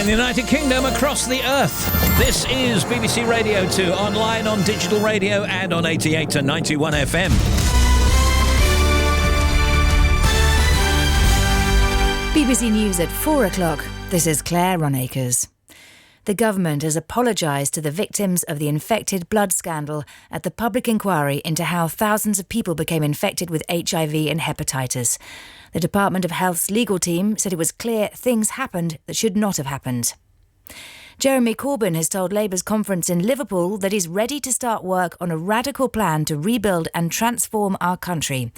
The United Kingdom, across the earth. This is BBC Radio 2, online on digital radio and on 88 to 91 FM. BBC News at 4 o'clock. This is Claire Ronacres. The government has apologised to the victims of the infected blood scandal at the public inquiry into how thousands of people became infected with HIV and hepatitis. The Department of Health's legal team said it was clear things happened that should not have happened. Jeremy Corbyn has told Labour's conference in Liverpool that he's ready to start work on a radical plan to rebuild and transform our country.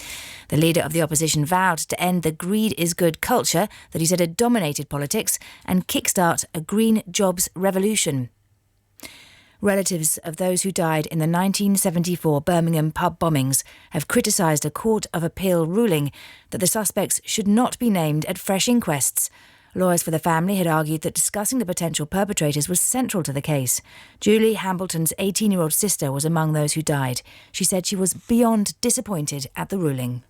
The leader of the opposition vowed to end the greed is good culture that he said had dominated politics and kickstart a green jobs revolution. Relatives of those who died in the 1974 Birmingham pub bombings have criticised a Court of Appeal ruling that the suspects should not be named at fresh inquests. Lawyers for the family had argued that discussing the potential perpetrators was central to the case. Julie Hambleton's 18-year-old sister was among those who died. She said she was beyond disappointed at the ruling.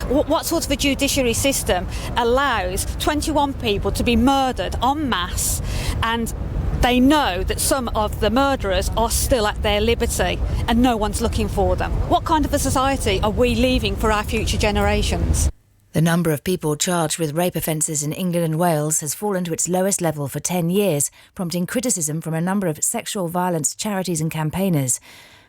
What sort of a judiciary system allows 21 people to be murdered en masse, and they know that some of the murderers are still at their liberty and no one's looking for them? What kind of a society are we leaving for our future generations? The number of people charged with rape offences in England and Wales has fallen to its lowest level for 10 years, prompting criticism from a number of sexual violence charities and campaigners.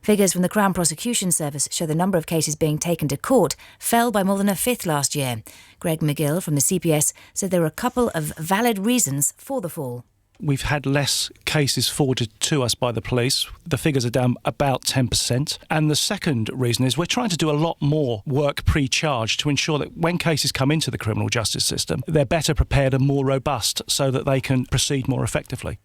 Figures from the Crown Prosecution Service show the number of cases being taken to court fell by more than a fifth last year. Greg McGill from the CPS said there were a couple of valid reasons for the fall. We've had less cases forwarded to us by the police. The figures are down about 10%. And the second reason is we're trying to do a lot more work pre-charge to ensure that when cases come into the criminal justice system, they're better prepared and more robust so that they can proceed more effectively.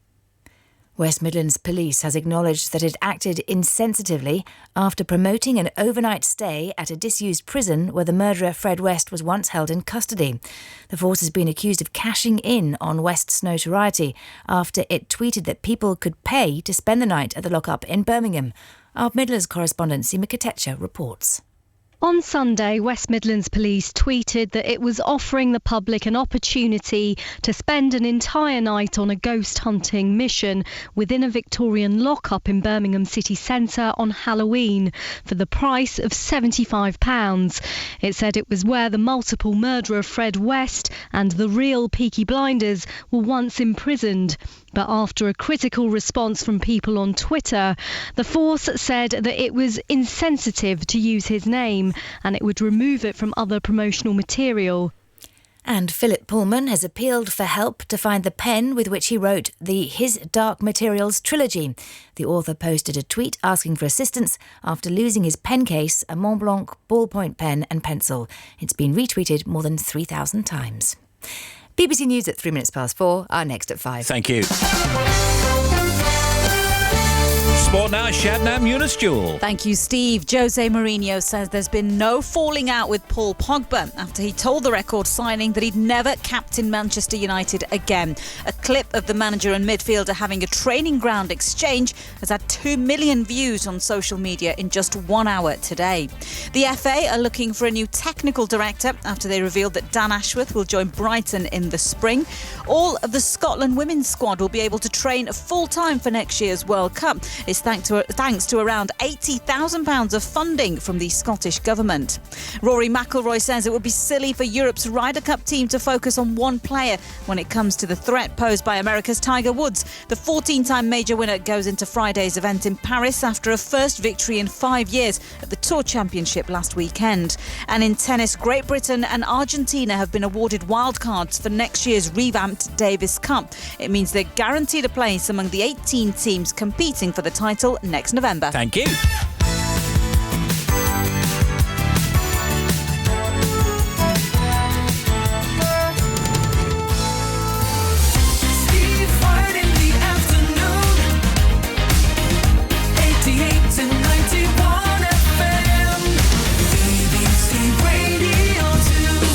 West Midlands Police has acknowledged that it acted insensitively after promoting an overnight stay at a disused prison where the murderer Fred West was once held in custody. The force has been accused of cashing in on West's notoriety after it tweeted that people could pay to spend the night at the lockup in Birmingham. Our Midlands correspondent Seema Katecha reports. On Sunday, West Midlands Police tweeted that it was offering the public an opportunity to spend an entire night on a ghost hunting mission within a Victorian lockup in Birmingham city centre on Halloween for the price of £75. It said it was where the multiple murderer Fred West and the real Peaky Blinders were once imprisoned. But after a critical response from people on Twitter, the force said that it was insensitive to use his name and it would remove it from other promotional material. And Philip Pullman has appealed for help to find the pen with which he wrote the His Dark Materials trilogy. The author posted a tweet asking for assistance after losing his pen case, a Mont Blanc ballpoint pen and pencil. It's been retweeted more than 3,000 times. BBC News at 4 are next at 5. Thank you. Sport now, Shabnam Yunus Jewel. Thank you, Steve. Jose Mourinho says there's been no falling out with Paul Pogba after he told the record signing that he'd never captain Manchester United again. A clip of the manager and midfielder having a training ground exchange has had 2 million views on social media in just 1 hour today. The FA are looking for a new technical director after they revealed that Dan Ashworth will join Brighton in the spring. All of the Scotland women's squad will be able to train full-time for next year's World Cup. It's thanks to around £80,000 of funding from the Scottish Government. Rory McIlroy says it would be silly for Europe's Ryder Cup team to focus on one player when it comes to the threat posed proposed by America's Tiger Woods. The 14-time major winner goes into Friday's event in Paris after a first victory in 5 years at the Tour Championship last weekend. And in tennis, Great Britain and Argentina have been awarded wildcards for next year's revamped Davis Cup. It means they're guaranteed a place among the 18 teams competing for the title next November. Thank you. Steve Wright in the afternoon. 88 to 91 FM. BBC Radio 2.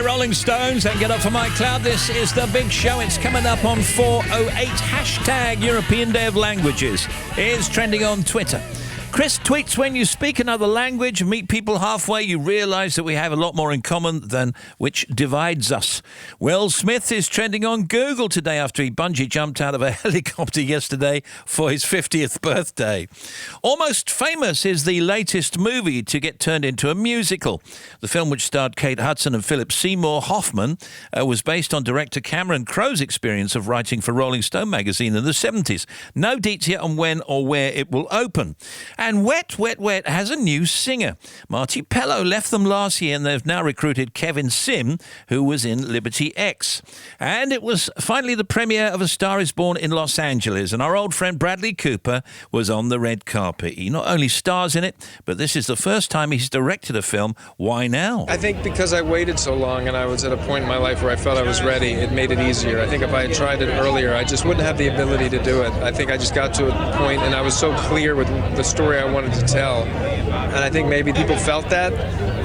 Rolling Stones and Get Up For My Cloud. This is The Big Show. It's coming up on 4:08. Hashtag European Day of Languages is trending on Twitter. Chris tweets, when you speak another language, meet people halfway, you realise that we have a lot more in common than which divides us. Will Smith is trending on Google today after he bungee jumped out of a helicopter yesterday for his 50th birthday. Almost Famous is the latest movie to get turned into a musical. The film, which starred Kate Hudson and Philip Seymour Hoffman, was based on director Cameron Crowe's experience of writing for Rolling Stone magazine in the 70s. No dates yet on when or where it will open. And Wet, Wet, Wet has a new singer. Marty Pello left them last year and they've now recruited Kevin Sim, who was in Liberty X. And it was finally the premiere of A Star Is Born in Los Angeles, and our old friend Bradley Cooper was on the red carpet. He not only stars in it, but this is the first time he's directed a film. Why now? I think because I waited so long and I was at a point in my life where I felt I was ready, it made it easier. I think if I had tried it earlier, I just wouldn't have the ability to do it. I think I just got to a point and I was so clear with the story I wanted to tell. And I think maybe people felt that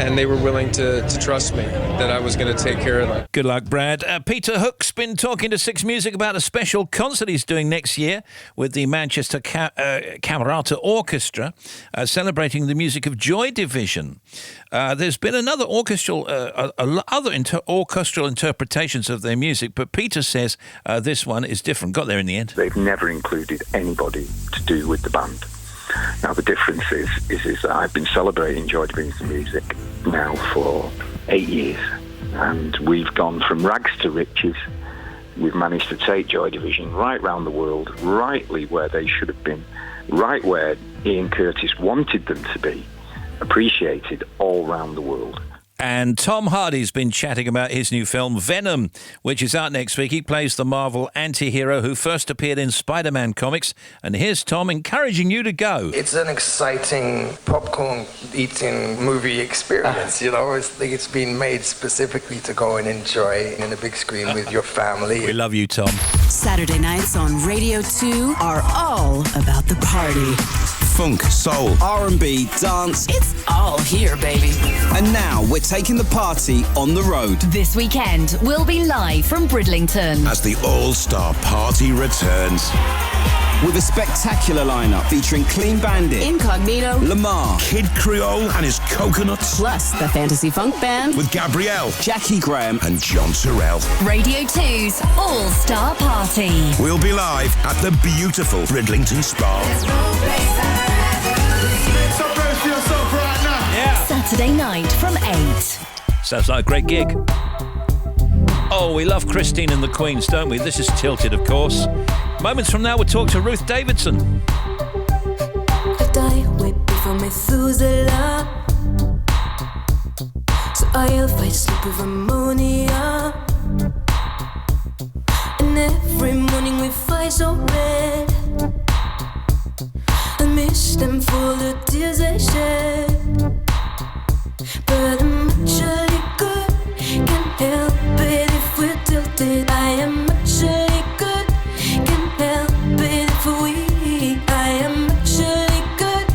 and they were willing to trust me that I was going to take care of them. Good luck, Brad. Peter Hook's been talking to Six Music about a special concert he's doing next year with the Manchester Camerata Orchestra, celebrating the Music of Joy division. There's been another orchestral interpretations of their music, but Peter says this one is different. Got there in the end. They've never included anybody to do with the band. Now the difference is that I've been celebrating Joy Division's music now for 8 years, and we've gone from rags to riches. We've managed to take Joy Division right round the world, rightly where they should have been, right where Ian Curtis wanted them to be, appreciated all round the world. And Tom Hardy's been chatting about his new film, Venom, which is out next week. He plays the Marvel anti-hero who first appeared in Spider-Man comics. And here's Tom encouraging you to go. It's an exciting popcorn-eating movie experience, you know. It's been made specifically to go and enjoy in a big screen with your family. We love you, Tom. Saturday nights on Radio 2 are all about the party. Funk, soul, R&B, dance. It's all here, baby. And now we're taking the party on the road. This weekend, we'll be live from Bridlington as the All-Star Party returns. With a spectacular lineup featuring Clean Bandit, Incognito, Lamar, Kid Creole and his Coconuts, plus the Fantasy Funk Band with Gabrielle, Jackie Graham and John Terrell. Radio 2's All-Star Party. We'll be live at the beautiful Bridlington Spa. Yeah. Saturday night from 8. Sounds like a great gig. Oh, we love Christine and the Queens, don't we? This is Tilted, of course. Moments from now, we'll talk to Ruth Davidson. I die way before Methuselah, so I'll fight sleep with ammonia. And every morning we fight so red, I miss them for the tears they shed. But I'm actually good, can't help it if we're tilted. I am actually good, can't help it if we're weak. I am actually good,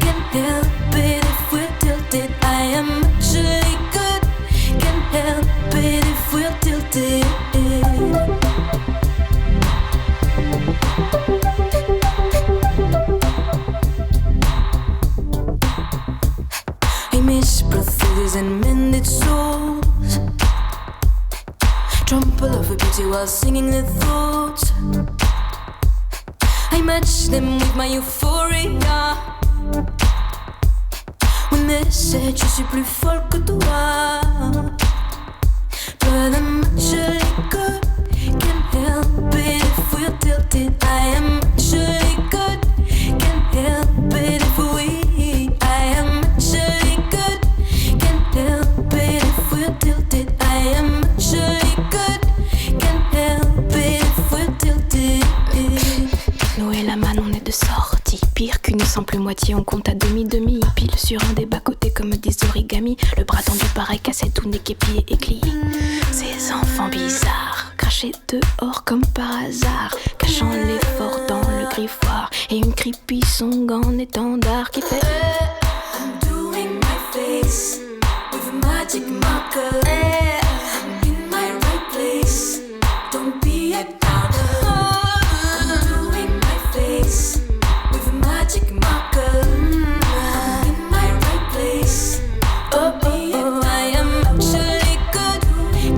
can't help it if we're tilted. I am actually good, can't help it if we're tilted. I miss brothels and mended souls, trample over beauty while singing their thoughts. I match them with my euphoria when they said je suis plus folle que toi. But I'm actually good, can't help it if we're tilted. I am actually good, can't help it if we're weak. I am actually good, can't help it if we're tilted. I am actually good, can't help it if we're tilted. Noël la manne, on est de sortie. Pire qu'une simple moitié, on compte à demi-demi. Pile sur un des bas-côtés comme des origamis. Le bras tendu pareil cassé, tout n'est qu'épié et glis. Ces enfants bizarres, crachés dehors comme par hasard, cachant l'effort dans le griffoir. Et une creepy song en étendard qui fait I'm doing my face with a magic marker. I'm in my right place, don't be a doubter. I'm doing my face with a magic marker. I'm in my right place, don't be a doubter. I am actually good,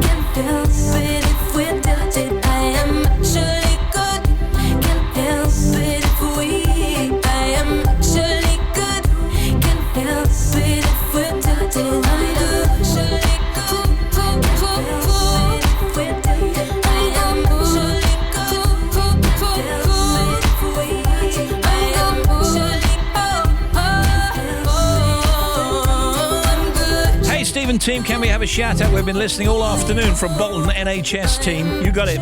can't help it if we're tilted. I am actually good, can't help it if we're weak. I am actually good, can't help it if we're tilted. I'm good, actually good, can't help it if we're tilted. I am actually good, can't help it if we're weak. I am actually I'm good. Hey, Stephen team, can we have a shout out? We've been listening all afternoon from Bolton NHS team. You got it.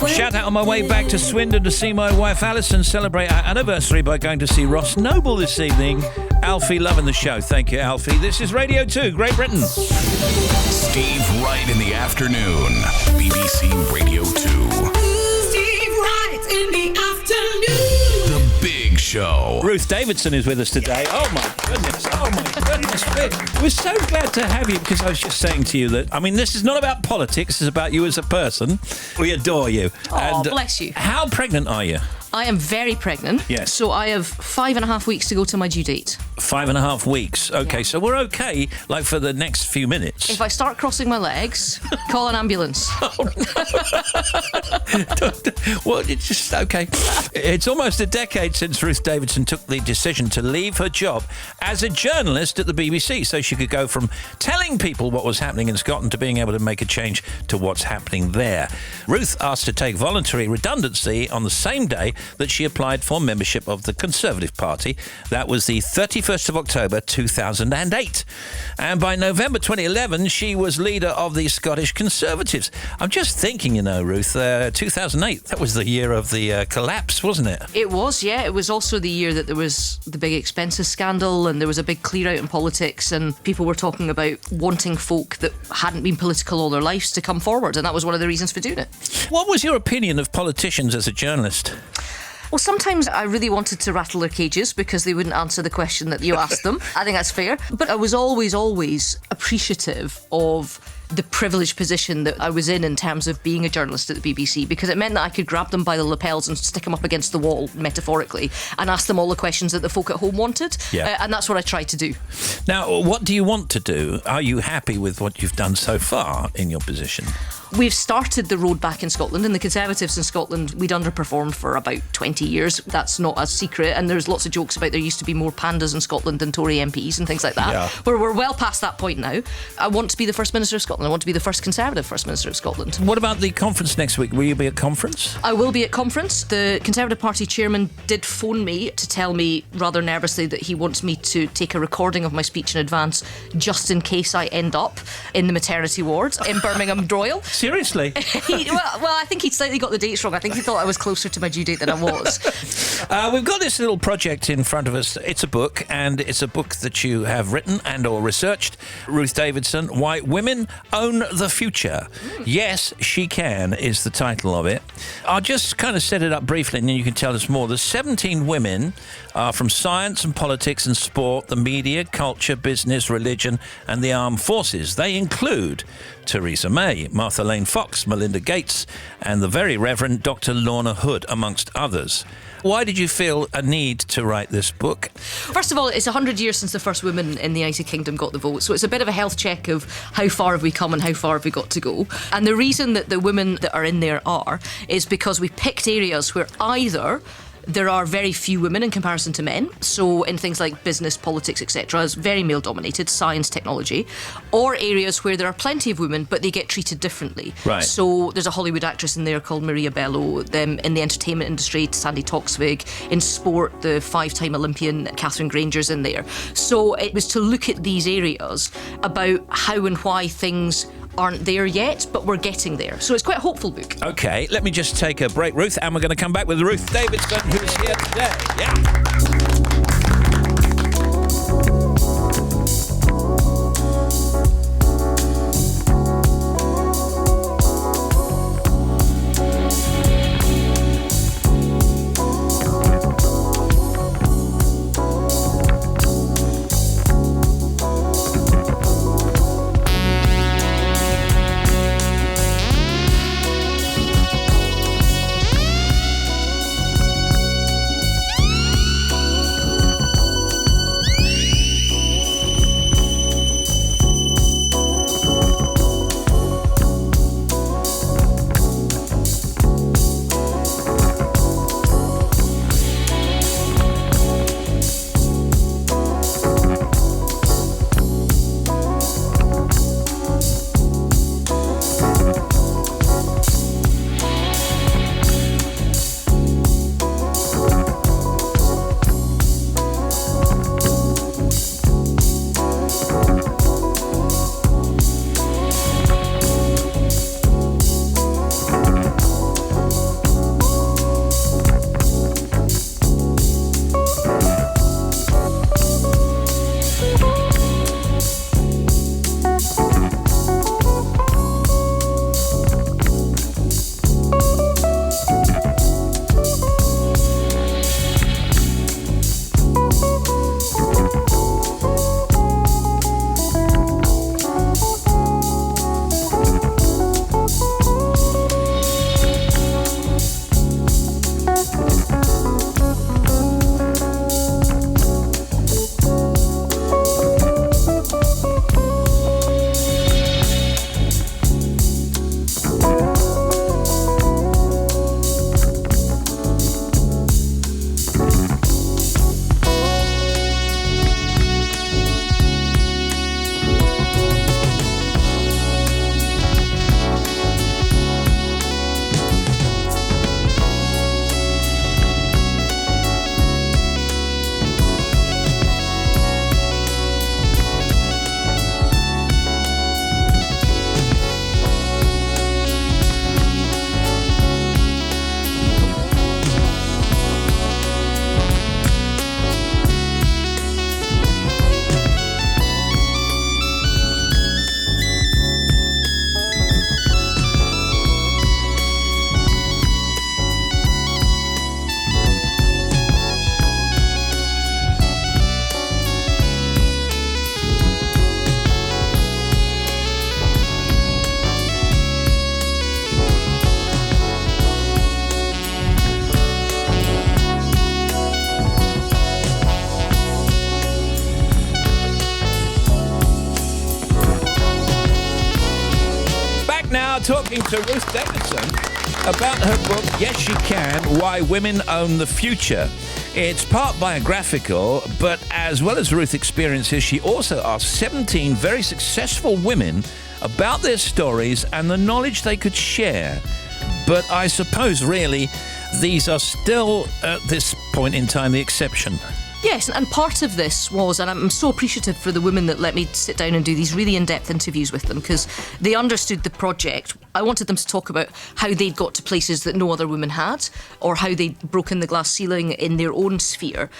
Shout out on my way back to Swindon to see my wife Alison celebrate our anniversary by going to see Ross Noble this evening. Alfie loving the show. Thank you, Alfie. This is Radio 2, Great Britain. Steve Wright in the afternoon. BBC Radio 2. Steve Wright in the afternoon. The Big Show. Ruth Davidson is with us today. Oh my goodness. Oh my goodness. We're so glad to have you, because I was just saying to you that, I mean, this is not about politics, it's about you as a person. We adore you. Oh, bless you. How pregnant are you? I am very pregnant. Yes. So I have 5.5 weeks to go to my due date. 5.5 weeks. Okay, so we're okay, like, for the next few minutes. If I start crossing my legs, call an ambulance. Well, it's just okay. It's almost a decade since Ruth Davidson took the decision to leave her job as a journalist at the BBC so she could go from telling people what was happening in Scotland to being able to make a change to what's happening there. Ruth asked to take voluntary redundancy on the same day that she applied for membership of the Conservative Party. That was the 31st of October 2008. And by November 2011, she was leader of the Scottish Conservatives. I'm just thinking, Ruth, 2008, that was the year of the collapse, wasn't it? It was, yeah. It was also the year that there was the big expenses scandal and there was a big clear out in politics and people were talking about wanting folk that hadn't been political all their lives to come forward, and that was one of the reasons for doing it. What was your opinion of politicians as a journalist? Well, sometimes I really wanted to rattle their cages because they wouldn't answer the question that you asked them. I think that's fair. But I was always appreciative of the privileged position that I was in terms of being a journalist at the BBC, because it meant that I could grab them by the lapels and stick them up against the wall, metaphorically, and ask them all the questions that the folk at home wanted. Yeah. And that's what I tried to do. Now, what do you want to do? Are you happy with what you've done so far in your position? We've started the road back in Scotland, and the Conservatives in Scotland, we'd underperformed for about 20 years. That's not a secret, and there's lots of jokes about there used to be more pandas in Scotland than Tory MPs and things like that. Yeah. We're well past that point now. I want to be the First Minister of Scotland. I want to be the first Conservative First Minister of Scotland. What about the conference next week? Will you be at conference? I will be at conference. The Conservative Party chairman did phone me to tell me rather nervously that he wants me to take a recording of my speech in advance just in case I end up in the maternity ward in Birmingham Royal. Seriously? Well, I think he'd slightly got the dates wrong. I think he thought I was closer to my due date than I was. We've got this little project in front of us. It's a book, and it's a book that you have written and or researched. Ruth Davidson, Why Women Own the Future. Yes, She Can is the title of it. I'll just kind of set it up briefly and then you can tell us more. There's 17 women from science and politics and sport, the media, culture, business, religion and the armed forces. They include Theresa May, Martha Lane Fox, Melinda Gates and the very Reverend Dr. Lorna Hood, amongst others. Why did you feel a need to write this book? First of all, it's 100 years since the first women in the United Kingdom got the vote, so it's a bit of a health check of how far have we come and how far have we got to go. And the reason that the women that are in there is because we picked areas where either there are very few women in comparison to men, so in things like business, politics, etc., it's very male dominated, science, technology, or areas where there are plenty of women but they get treated differently. Right. So there's a Hollywood actress in there called Maria Bello, in the entertainment industry, Sandy Toksvig, in sport, the 5-time Olympian Catherine Granger's in there. So it was to look at these areas about how and why things aren't there yet, but we're getting there. So it's quite a hopeful book. Okay, let me just take a break, Ruth, and we're going to come back with Ruth Davidson, who's here today. Yeah. to Ruth Davidson about her book, Yes She Can, Why Women Own the Future. It's part biographical, but as well as Ruth's experiences, she also asked 17 very successful women about their stories and the knowledge they could share. But I suppose, really, these are still, at this point in time, the exception. Yes, and part of this was, and I'm so appreciative for the women that let me sit down and do these really in-depth interviews with them, because they understood the project. I wanted them to talk about how they'd got to places that no other women had, or how they'd broken the glass ceiling in their own sphere,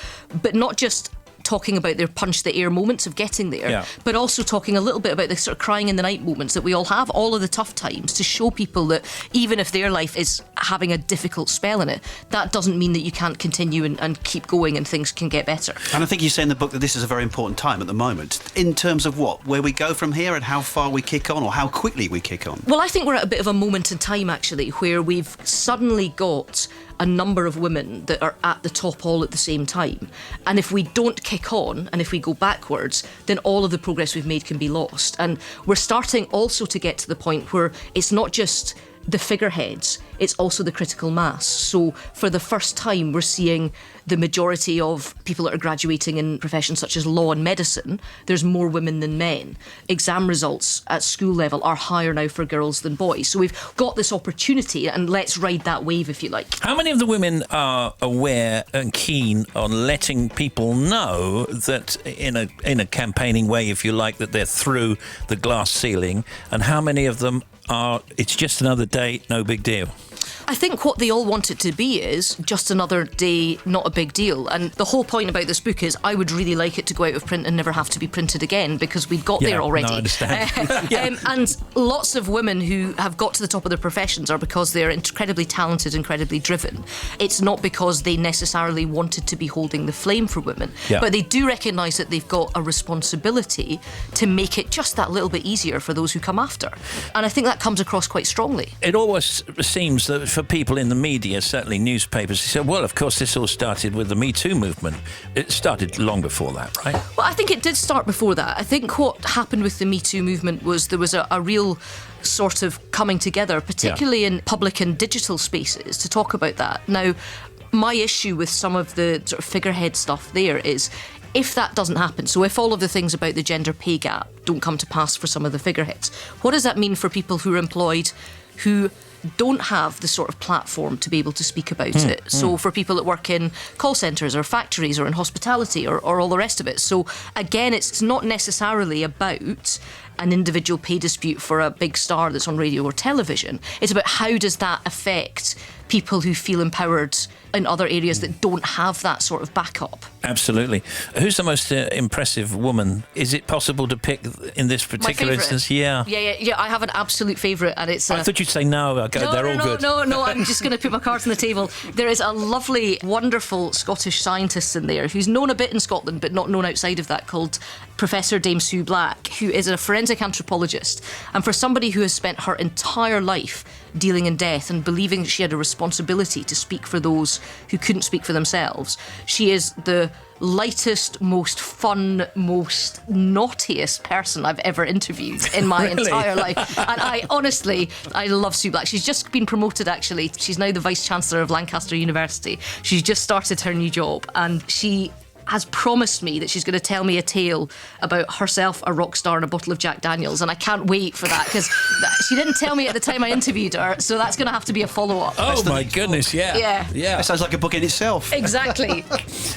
but not just talking about their punch the air moments of getting there, but also talking a little bit about the sort of crying in the night moments that we all have, all of the tough times, to show people that even if their life is having a difficult spell in it, that doesn't mean that you can't continue and keep going and things can get better. And I think you say in the book that this is a very important time at the moment, in terms of what, where we go from here and how far we kick on, or how quickly we kick on. Well, I think we're at a bit of a moment in time, actually, where we've suddenly got a number of women that are at the top all at the same time. And if we don't kick on, and if we go backwards, then all of the progress we've made can be lost. And we're starting also to get to the point where it's not just the figureheads, it's also the critical mass. So for the first time, we're seeing the majority of people that are graduating in professions such as law and medicine, there's more women than men. Exam results at school level are higher now for girls than boys. So we've got this opportunity, and let's ride that wave, if you like. How many of the women are aware and keen on letting people know that in a campaigning way, if you like, that they're through the glass ceiling, and how many of them are, it's just another day, no big deal? I think what they all want it to be is just another day, not a big deal. And the whole point about this book is I would really like it to go out of print and never have to be printed again, because we got there already. No, I understand. And lots of women who have got to the top of their professions are because they're incredibly talented, incredibly driven. It's not because they necessarily wanted to be holding the flame for women. But they do recognise that they've got a responsibility to make it just that little bit easier for those who come after. And I think that comes across quite strongly. It always seems that for people in the media, certainly newspapers, they say, well, of course, this all started with the Me Too movement. It started long before that, right? Well, I think it did start before that. I think what happened with the Me Too movement was there was a real sort of coming together, particularly in public and digital spaces, to talk about that. Now, my issue with some of the sort of figurehead stuff there is, if that doesn't happen, so if all of the things about the gender pay gap don't come to pass for some of the figureheads, what does that mean for people who are employed who don't have the sort of platform to be able to speak about it? So for people that work in call centres or factories or in hospitality or all the rest of it. So again, it's not necessarily about an individual pay dispute for a big star that's on radio or television. It's about how does that affect people who feel empowered in other areas that don't have that sort of backup. Absolutely. Who's the most impressive woman? Is it possible to pick in this particular instance? Yeah, I have an absolute favourite, and it's... I thought you'd say no. They're all good. No, I'm just going to put my cards on the table. There is a lovely, wonderful Scottish scientist in there who's known a bit in Scotland, but not known outside of that, called Professor Dame Sue Black, who is a forensic anthropologist. And for somebody who has spent her entire life dealing in death and believing she had a responsibility to speak for those who couldn't speak for themselves, she is the lightest, most fun, most naughtiest person I've ever interviewed in my entire life. And I love Sue Black. She's just been promoted, actually. She's now the Vice-Chancellor of Lancaster University. She's just started her new job, and she has promised me that she's going to tell me a tale about herself, a rock star, and a bottle of Jack Daniels, and I can't wait for that, because she didn't tell me at the time I interviewed her, so that's going to have to be a follow-up. Oh my goodness, yeah. That sounds like a book in itself. Exactly.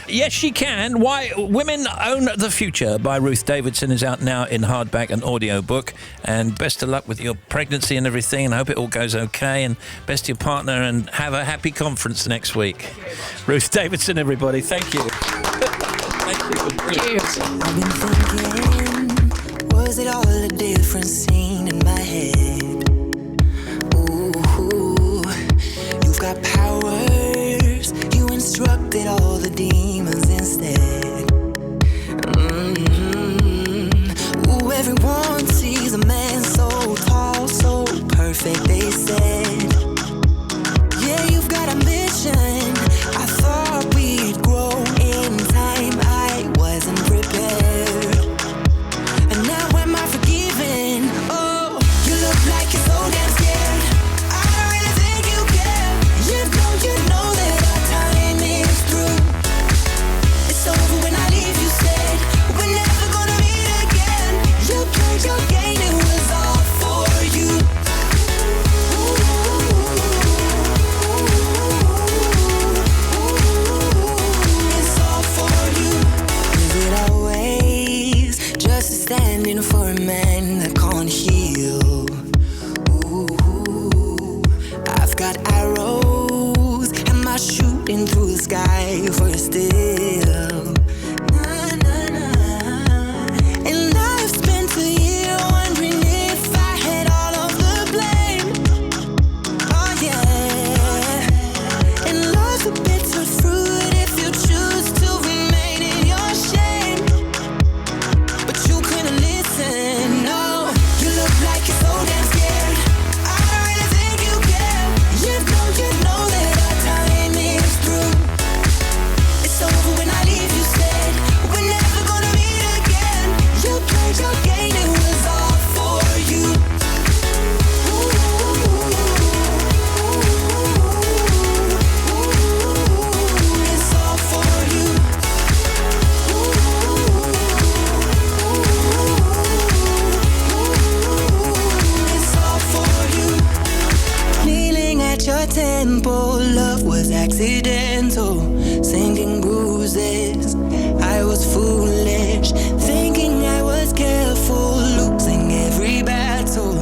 Yes, She Can, Why Women Own the Future by Ruth Davidson is out now in hardback and audiobook. And best of luck with your pregnancy and everything, and I hope it all goes okay, and best to your partner, and have a happy conference next week. Ruth Davidson, everybody, thank you. Cheers. I've been thinking, was it all a different scene in my head? Ooh, you've got powers, you instructed all the demons instead. Ooh, everyone sees a man so tall, so perfect, they said. Yeah, you've got ambition, I thought we'd grow in time, I wasn't prepared. And now am I forgiven? Oh, you look like got arrows. Am I shooting through the sky for you still? Nah, nah, nah. And I've spent a year wondering if I had all of the blame. Oh yeah. And love's a bitter fruit if you choose to remain in your shame. But you couldn't listen, no. You look like you're so damn scared. I don't really think you care. You know that our time is through. It's over when I leave, you said. We're never gonna meet again. You played your game, it was all for you. It's all for you. It's all for you. Kneeling at your temple, love was accidental. Singing bruises, I was foolish. Thinking I was careful, losing every battle.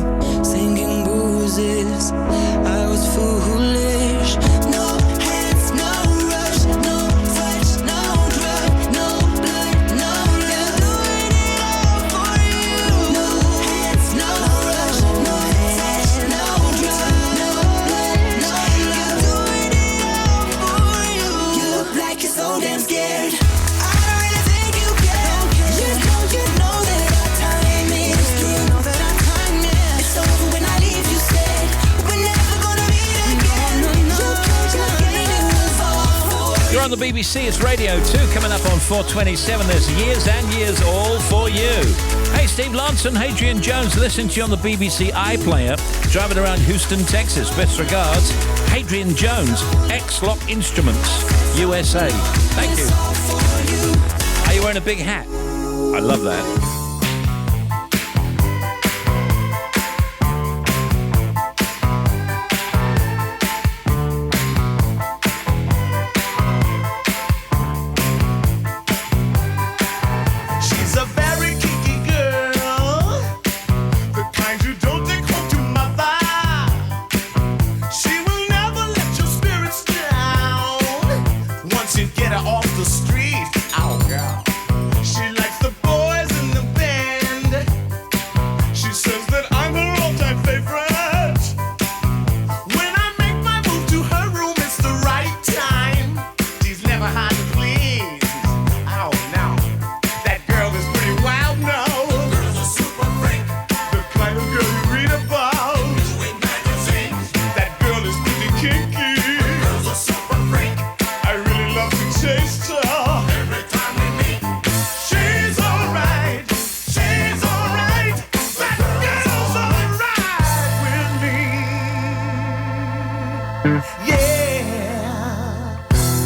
Singing bruises, I was foolish. No hands, no rush, no touch, no drug, no blood, no love. Doing it all for you. No hands, no rush, no touch, no drug, no blood, no love. Doing it all for you. You look like you're so damn scared. I don't really think you care. You know that our time is through. It's over when I leave, you said. We're never gonna meet again. You played your game, it was all for you. You're on the BBC, it's Radio 2, coming up on 4:27. There's Years and Years all for you. Hey, Steve Lanson, Hadrian Jones, listening to you on the BBC iPlayer, driving around Houston, Texas. Best regards, Hadrian Jones, X-Lock Instruments, USA. Thank you. Are you wearing a big hat? I love that. She's a very kinky girl, the kind you don't take home to mother. She will never let your spirits down. Once you get her off the street, oh girl. She likes the boys in the band. She says that I'm her all-time favorite. When I make my move to her room, it's the right time. She's never hard to please. Oh no. That girl is pretty wild now. Girl's a super freak. The kind of girl you read about. In magazines. That girl is pretty kinky. Girl's a super freak. I really love to taste her. Every time we meet. She's alright. She's alright. That girl's alright with me. Yeah.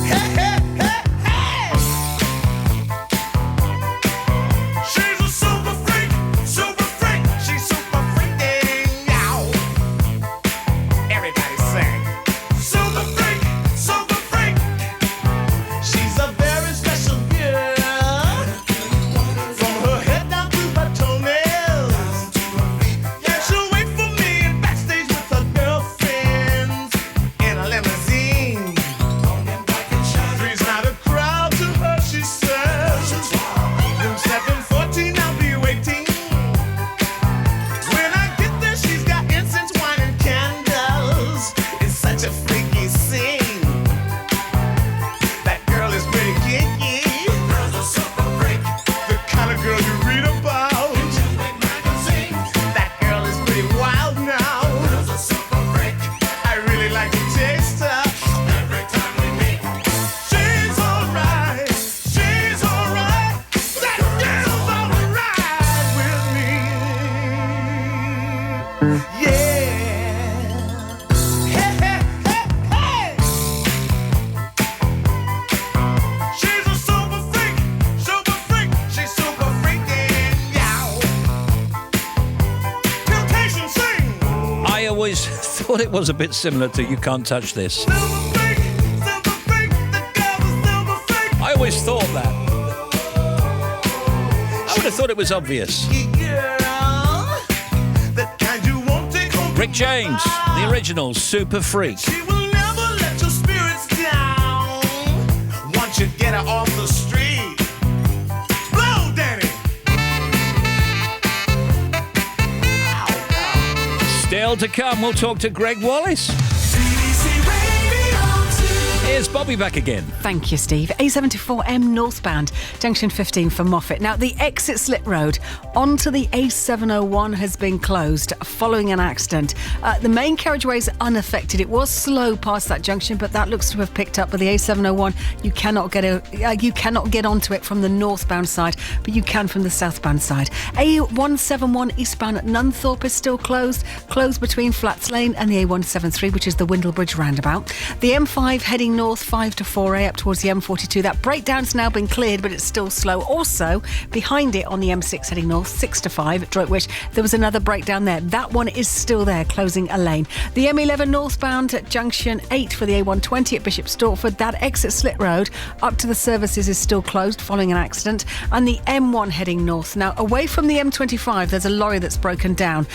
Hey, hey, hey, hey. She's a super freak, super freak. She's super freaking now. Everybody sing. Super freak, super freak. She's a very special girl. From her head down to her toenails. Yeah, she'll wait for me in backstage with her girlfriends in a limousine. Three's not a crowd to her, she says. Room 714, I'll be waiting. When I get there, she's got incense, wine, and candles. It's such a freaky scene. That girl is pretty kinky. Girl's a super freak. The kind of girl you read about. That girl is pretty wild now. Girl's a super freak. I really like to taste her. Every time we meet. She's alright. She's alright. That girl's alright with me. Yeah. Hey, hey, hey, hey. She's a super freak. Super freak. She's super freaking yow. Temptation sing. I always thought it was a bit similar to You Can't Touch This. I always thought that. I would have thought it was obvious. Rick James, the original Super Freak. She will never let your spirits down once you get her off the street. Blow, Danny! Still to come, we'll talk to Greg Wallace. Here's Bobby back again. Thank you, Steve. A74M northbound, junction 15 for Moffat. Now, the exit Slit Road onto the A701 has been closed following an accident. The main carriageway is unaffected. It was slow past that junction, but that looks to have picked up. But the A701, you cannot get onto it from the northbound side, but you can from the southbound side. A171 eastbound at Nunthorpe is still closed between Flats Lane and the A173, which is the Windlebridge roundabout. The M5 heading north 5 to 4A up towards the M42. That breakdown's now been cleared, but it's still slow. Also, behind it on the M6 heading north 6 to 5 at Droitwich, there was another breakdown there. That one is still there, closing a lane. The M11 northbound at junction 8 for the A120 at Bishop Stortford. That exit Slit Road up to the services is still closed following an accident. And the M1 heading north. Now, away from the M25, there's a lorry that's broken down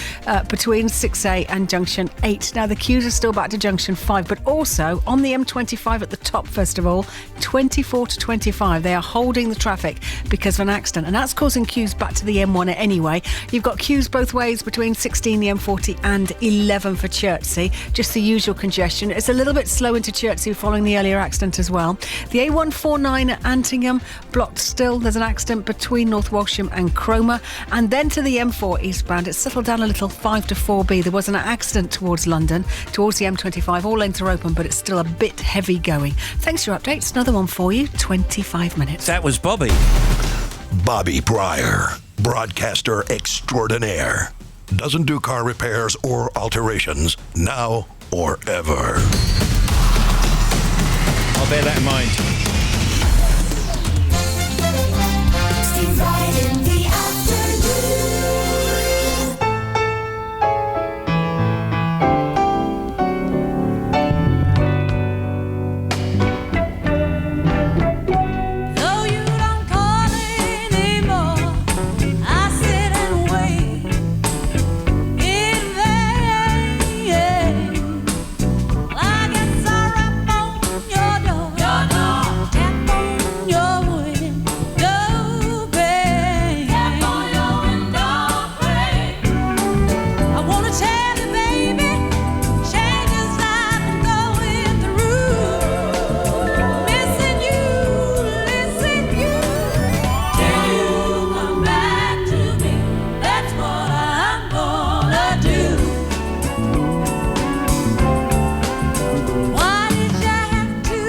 between 6A and junction 8. Now, the queues are still back to junction 5, but also on the M25 at the top, first of all, 24 to 25, they are holding the traffic because of an accident, and that's causing queues back to the M1 anyway. You've got queues both ways between 16, the M40 and 11 for Chertsey, just the usual congestion. It's a little bit slow into Chertsey following the earlier accident as well. The A149 at Antingham blocked still. There's an accident between North Walsham and Cromer, and then to the M4 eastbound, it's settled down a little 5 to 4B. There was an accident towards London, towards the M25. All lanes are open, but it's still a bit heavy going. Thanks for your updates. Another one for you, 25 minutes. That was Bobby. Bobby Pryor, broadcaster extraordinaire. Doesn't do car repairs or alterations, now or ever. I'll bear that in mind. Steve Wright in the afternoon. Though you don't call anymore, I sit and wait in vain. Well, I guess I rap on your door, tap on your window, babe. Tap on your window, babe. I wanna tell you, baby, changes I'm going through. Missing you. Till you come back to me, that's what I'm gonna do. Why did you have to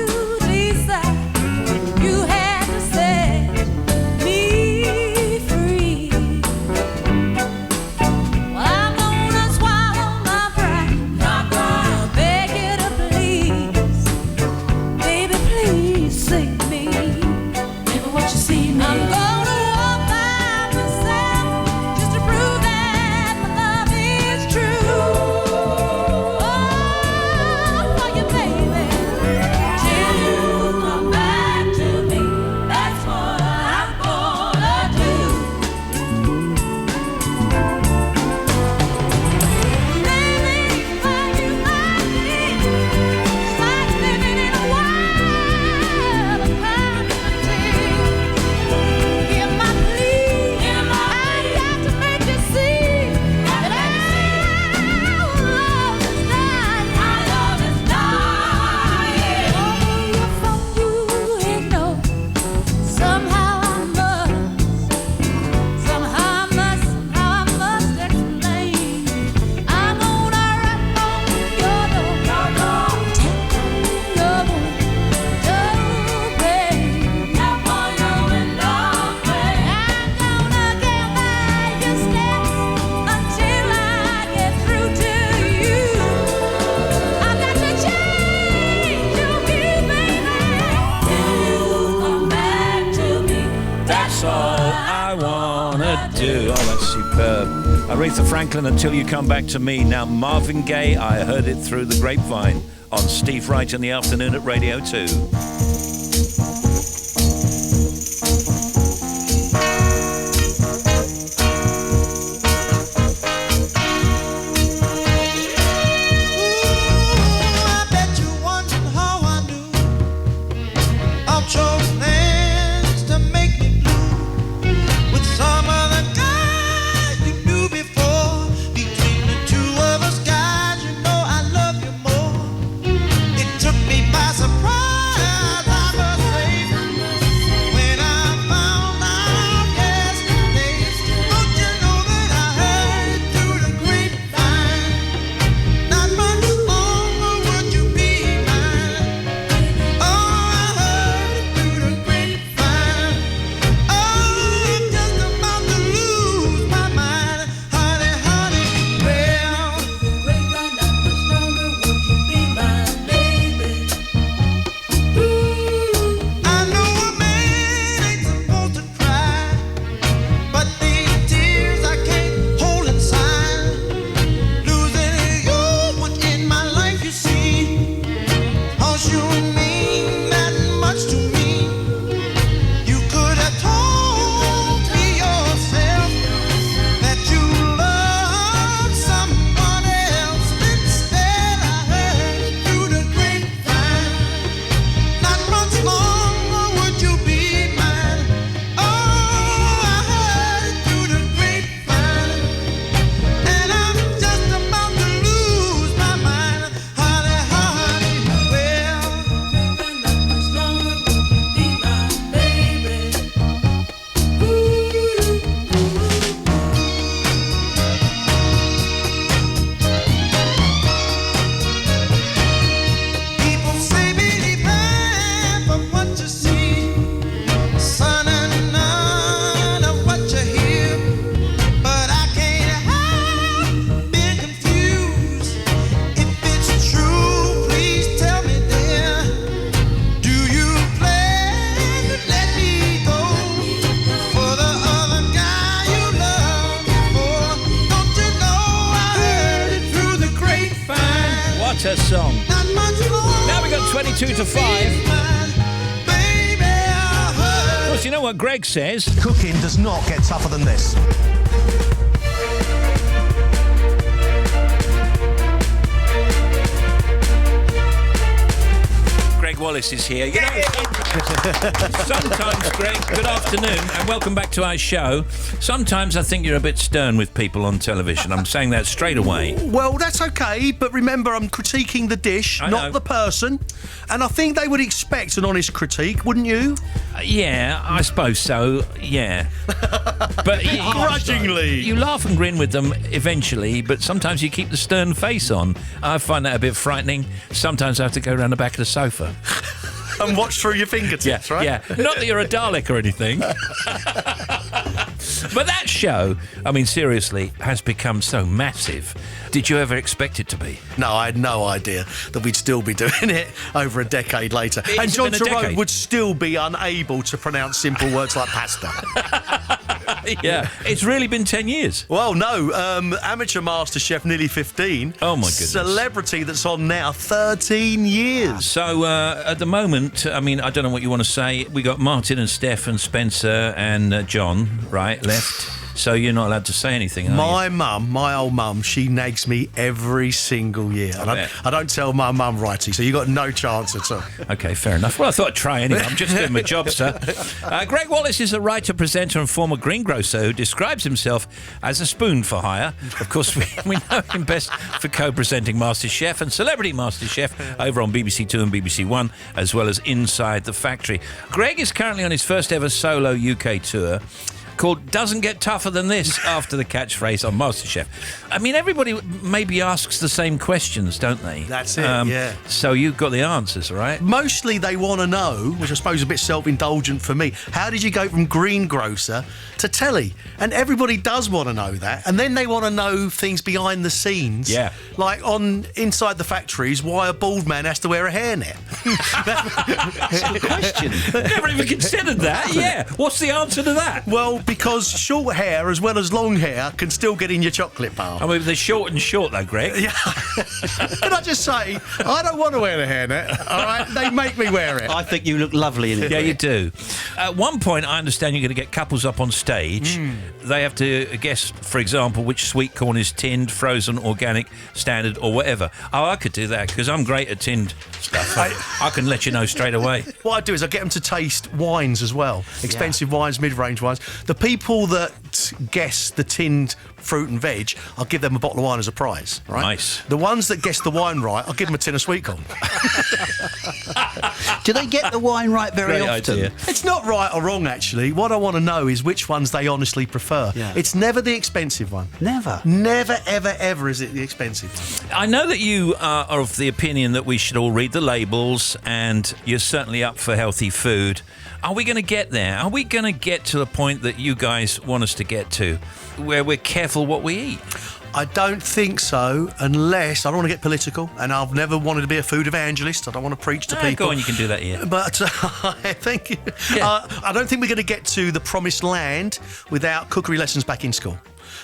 decide you had to set me free? Well, I'm gonna swallow my pride, not gonna beg you to please. Baby, please save me. Baby, what you see me? I'm gonna walk by myself just to prove that my love is true. Oh, for you, baby. Till you come back to me, that's what I'm gonna do. Baby, find you like me. It's like living in a world of permanency. Hear my plea, I got to make you see that our love is dying. Our love is dying. Although you're from you know, somehow I must explain. I'm gonna rap on your door, tap on your window, babe. Tap on your window, babe. I'm gonna get by your steps until I get through to you. I've got to change your view, baby. Till you come back to me, That's all I wanna do. Oh, that's superb. Aretha Franklin, Until You Come Back to Me. Now Marvin Gaye, I Heard It Through the Grapevine on Steve Wright in the afternoon at Radio 2. 2 to 5. Of course, you know what Greg says? Cooking does not get tougher than this. Greg Wallace is here. You know, sometimes, Greg, good afternoon and welcome back to our show. Sometimes I think you're a bit stern with people on television. I'm saying that straight away. Well, that's okay, but remember, I'm critiquing the dish, not the person. And I think they would expect an honest critique, wouldn't you? Yeah, I suppose so, yeah. But Grudgingly. You laugh and grin with them eventually, but sometimes you keep the stern face on. I find that a bit frightening. Sometimes I have to go around the back of the sofa. And watch through your fingertips, right? Yeah, not that you're a Dalek or anything. But that show, I mean, seriously, has become so massive. Did you ever expect it to be? No, I had no idea that we'd still be doing it over a decade later. And John Turone would still be unable to pronounce simple words like pasta. Yeah, it's really been 10 years. Well, no, amateur MasterChef nearly 15. Oh, my goodness. Celebrity that's on now 13 years. So, at the moment, I mean, I don't know what you want to say. We got Martin and Steph and Spencer and John, right, left. So you're not allowed to say anything, are you? My old mum, she nags me every single year. I don't tell my mum righty, so you got no chance at all. Okay, fair enough. Well, I thought I'd try anyway. I'm just doing my job, sir. Greg Wallace is a writer, presenter and former greengrocer who describes himself as a spoon for hire. Of course, we know him best for co-presenting MasterChef and Celebrity MasterChef over on BBC Two and BBC One, as well as Inside the Factory. Greg is currently on his first ever solo UK tour, called Doesn't Get Tougher Than This, after the catchphrase on MasterChef. I mean, everybody maybe asks the same questions, don't they? That's it, yeah. So you've got the answers, right? Mostly they want to know, which I suppose is a bit self-indulgent for me, how did you go from greengrocer to telly? And everybody does want to know that. And then they want to know things behind the scenes. Yeah. Like on Inside the Factories, why a bald man has to wear a hairnet. That's a good question. Never even considered that. Yeah. What's the answer to that? Well, because short hair as well as long hair can still get in your chocolate bar. I mean, they're short and short, though, Greg. Yeah. Can I just say, I don't want to wear a hairnet, all right? They make me wear it. I think you look lovely in it. Yeah, you do. At one point, I understand you're going to get couples up on stage. They have to guess, for example, which sweet corn is tinned, frozen, organic, standard, or whatever. Oh, I could do that, because I'm great at tinned stuff. I can let you know straight away. What I do is I get them to taste wines as well. Expensive wines, mid-range wines. The people that guess the tinned fruit and veg, I'll give them a bottle of wine as a prize, right? Nice. The ones that guess the wine right, I'll give them a tin of sweet corn. Do they get the wine right very Great often? idea. It's not right or wrong, actually. What I want to know is which ones they honestly prefer. Yeah. It's never the expensive one. Never. Never, ever, ever is it the expensive one. I know that you are of the opinion that we should all read the labels, and you're certainly up for healthy food. Are we going to get there? Are we going to get to the point that you guys want us to get to, where we're careful what we eat? I don't think so, unless I don't want to get political, and I've never wanted to be a food evangelist. I don't want to preach to people. Go on, you can do that here. But I think I don't think we're going to get to the promised land without cookery lessons back in school.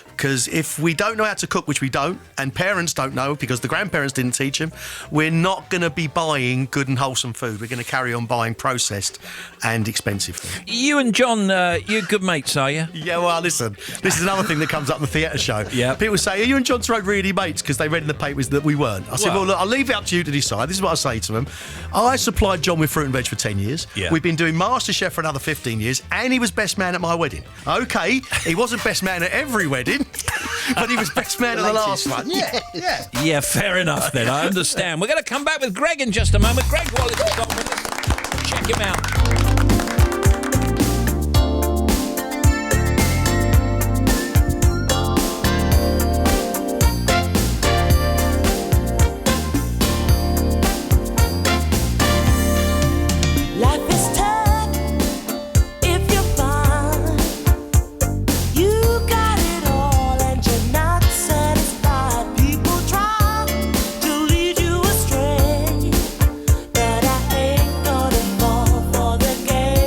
Because if we don't know how to cook, which we don't, and parents don't know because the grandparents didn't teach them, we're not going to be buying good and wholesome food. We're going to carry on buying processed and expensive food. You and John, you're good mates, are you? Yeah, well, listen, this is another thing that comes up in the theatre show. Yeah. People say, are you and John Turone really mates? Because they read in the papers that we weren't. I said, well, look, I'll leave it up to you to decide. This is what I say to them. I supplied John with fruit and veg for 10 years. Yeah. We've been doing MasterChef for another 15 years, and he was best man at my wedding. OK, he wasn't best man at every wedding, but he was best man at the last one. Yeah. Yeah, fair enough then. I understand. We're going to come back with Greg in just a moment. Greg Wallace is on with us. Check him out. But I ain't gonna fall for the game.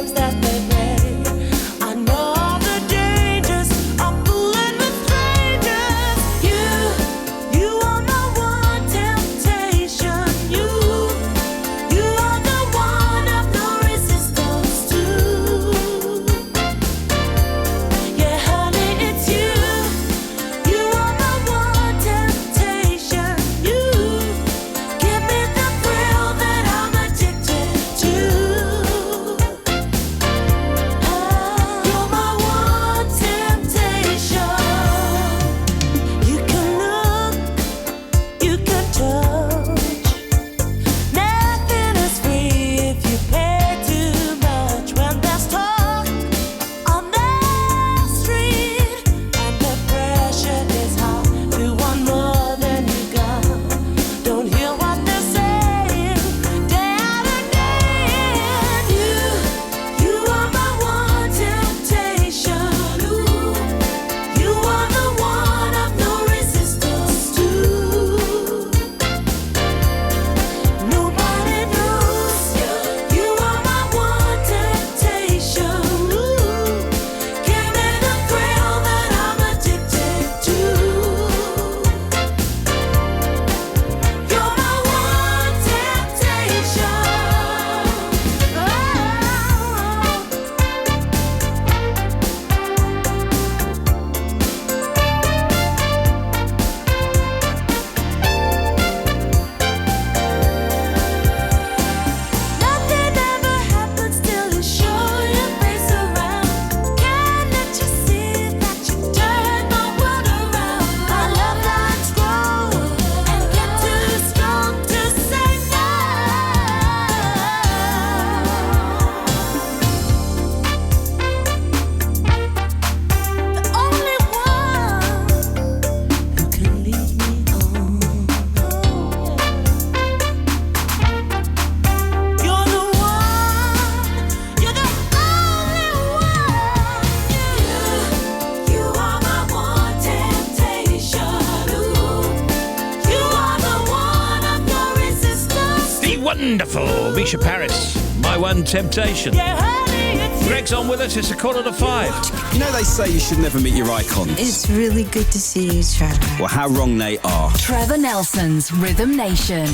wonderful Misha Paris, My One Temptation. Greg's on with us. It's 4:45. You know they say you should never meet your icons. It's really good to see you, Trevor. Well, how wrong they are. Trevor Nelson's Rhythm Nation.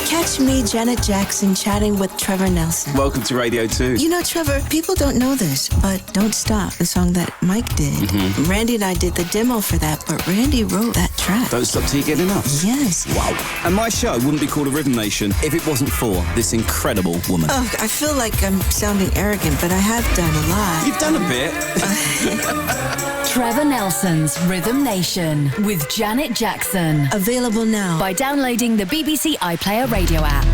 Catch me, Janet Jackson, chatting with Trevor Nelson. Welcome to Radio 2. You know, Trevor, people don't know this, but Don't Stop, the song that Mike did. Mm-hmm. Randy and I did the demo for that, but Randy wrote that track. Don't stop till you get enough. Yes. Wow. And my show wouldn't be called a Rhythm Nation if it wasn't for this incredible woman. Oh, I feel like I'm sounding arrogant, but I have done a lot. You've done a bit. Trevor Nelson's Rhythm Nation with Janet Jackson. Available now by downloading the BBC iPlayer radio app.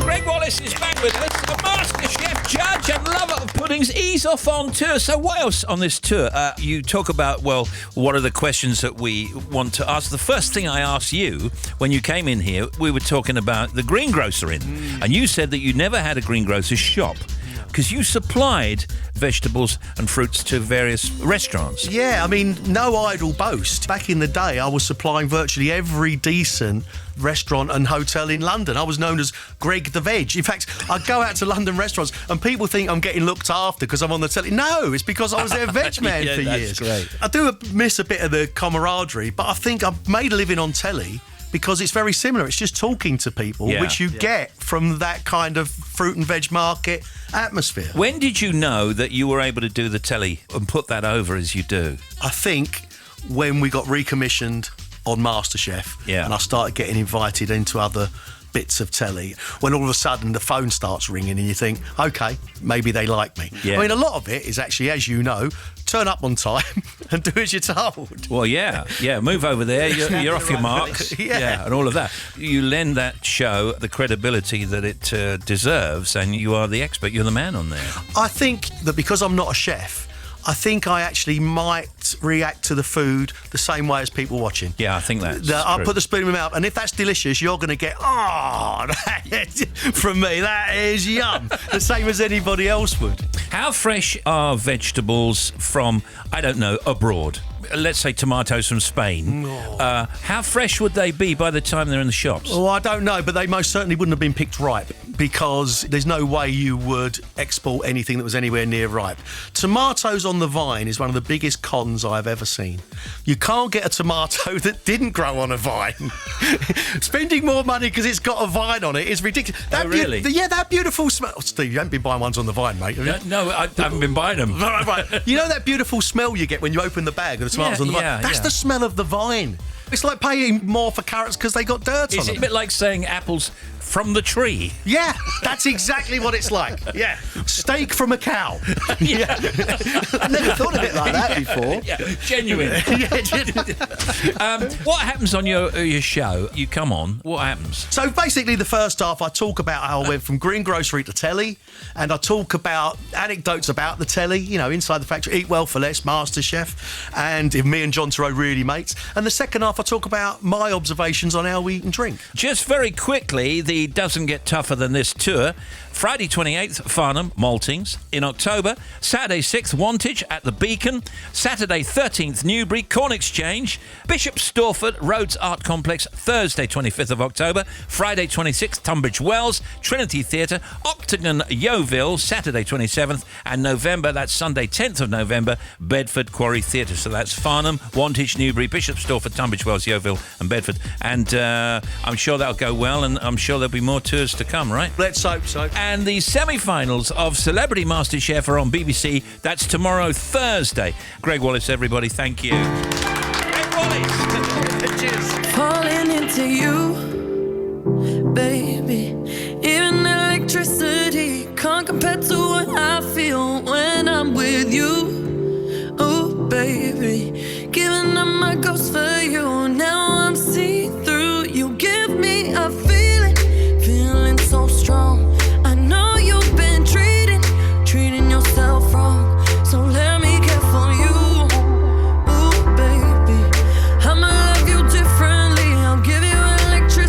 Greg Wallace is back with us, a master chef, judge and lover of puddings. He's off on tour. So what else on this tour? You talk about, well, what are the questions that we want to ask? The first thing I asked you when you came in here, we were talking about the greengrocer in. And you said that you never had a greengrocer's shop because you supplied vegetables and fruits to various restaurants. Yeah, I mean, no idle boast. Back in the day, I was supplying virtually every decent restaurant and hotel in London. I was known as Greg the Veg. In fact, I go out to London restaurants and people think I'm getting looked after because I'm on the telly. No, it's because I was their veg man for years. Great. I do miss a bit of the camaraderie, but I think I've made a living on telly because it's very similar. It's just talking to people, which you get from that kind of fruit and veg market atmosphere. When did you know that you were able to do the telly and put that over as you do? I think when we got recommissioned on MasterChef and I started getting invited into other bits of telly, when all of a sudden the phone starts ringing and you think, OK, maybe they like me. Yeah. I mean, a lot of it is actually, as you know, turn up on time and do as you're told. Well, yeah, move over there, you're off your marks, and all of that. You lend that show the credibility that it deserves, and you are the expert, you're the man on there. I think that because I'm not a chef, I think I actually might react to the food the same way as people watching. Yeah, I think that's I'll true. put the spoon in my mouth, and if that's delicious, you're going to get, from me, that is yum. The same as anybody else would. How fresh are vegetables from, I don't know, abroad? Let's say tomatoes from Spain. How fresh would they be by the time they're in the shops? Oh, I don't know, but they most certainly wouldn't have been picked ripe because there's no way you would export anything that was anywhere near ripe. Tomatoes on the vine is one of the biggest cons I've ever seen. You can't get a tomato that didn't grow on a vine. Spending more money because it's got a vine on it is ridiculous. Really? That beautiful smell. Oh, Steve, you haven't been buying ones on the vine, mate, have you? No, I haven't been buying them. Right. You know that beautiful smell you get when you open the bag of the tomatoes on the vine? That's the smell of the vine. It's like paying more for carrots because they got dirt on them. Is it a bit like saying apples from the tree? Yeah, that's exactly what it's like. Yeah, steak from a cow. Yeah. I never thought of it like that before. Yeah, genuine. What happens on your show? You come on, what happens? So basically the first half I talk about how I went from greengrocery to telly, and I talk about anecdotes about the telly, you know, Inside the Factory, Eat Well for Less, MasterChef, and if me and John Turreau really mates. And the second half I talk about my observations on how we eat and drink. Just very quickly, the Doesn't Get Tougher Than This tour. Friday 28th, Farnham, Maltings. In October, Saturday 6th, Wantage at the Beacon. Saturday 13th, Newbury, Corn Exchange. Bishop Stortford, Rhodes Art Complex, Thursday 25th of October. Friday 26th, Tunbridge Wells, Trinity Theatre. Octagon, Yeovil, Saturday 27th. And November, that's Sunday 10th of November, Bedford Quarry Theatre. So that's Farnham, Wantage, Newbury, Bishop Stortford, Tunbridge Wells, Yeovil and Bedford. And I'm sure that'll go well, and I'm sure there'll be more tours to come, right? Let's hope so. And the semi-finals of Celebrity MasterChef are on BBC. That's tomorrow, Thursday. Greg Wallace, everybody, thank you. Greg Wallace. Cheers. Falling into you, baby. Even electricity can't compare to what I feel when I'm with you. Oh, baby, giving up my ghost for you. Now I'm see-through. You give me a feeling so strong. I know you've been treating yourself wrong. So let me care for you. Ooh, baby, I'ma love you differently. I'll give you electricity.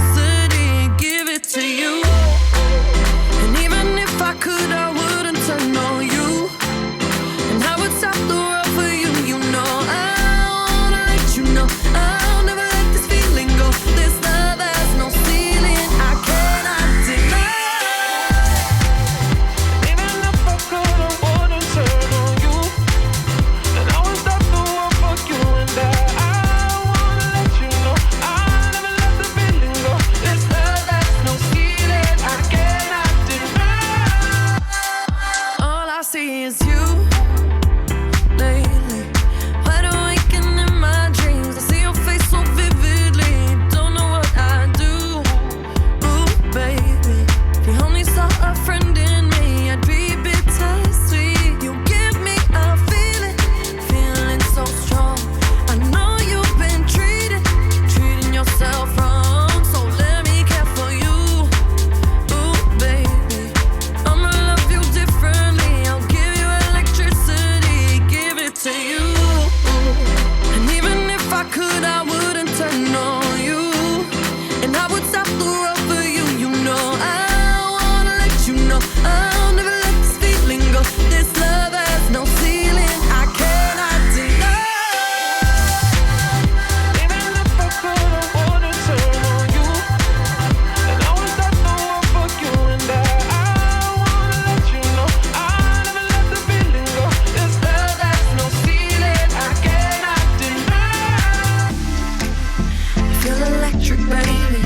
Feel electric, baby.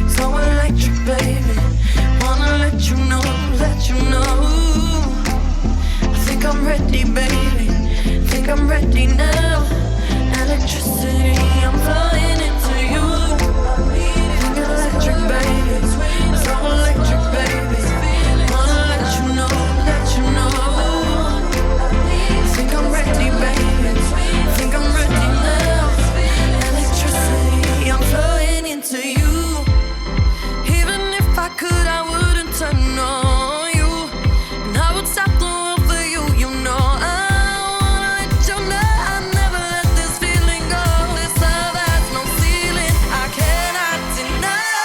So electric, baby. Wanna let you know, let you know. I think I'm ready, baby. Think I'm ready now. Electricity, I'm flying into you. Think electric, baby. So electric, baby. Wanna let you know, let you know. Think I'm ready, baby. Think I'm ready now. Electricity, I'm flying into you. Even if I could, I wouldn't turn on you. And I would stop the world for you, you know. I wanna let you know I never let this feeling go. This love has no ceiling, I cannot deny.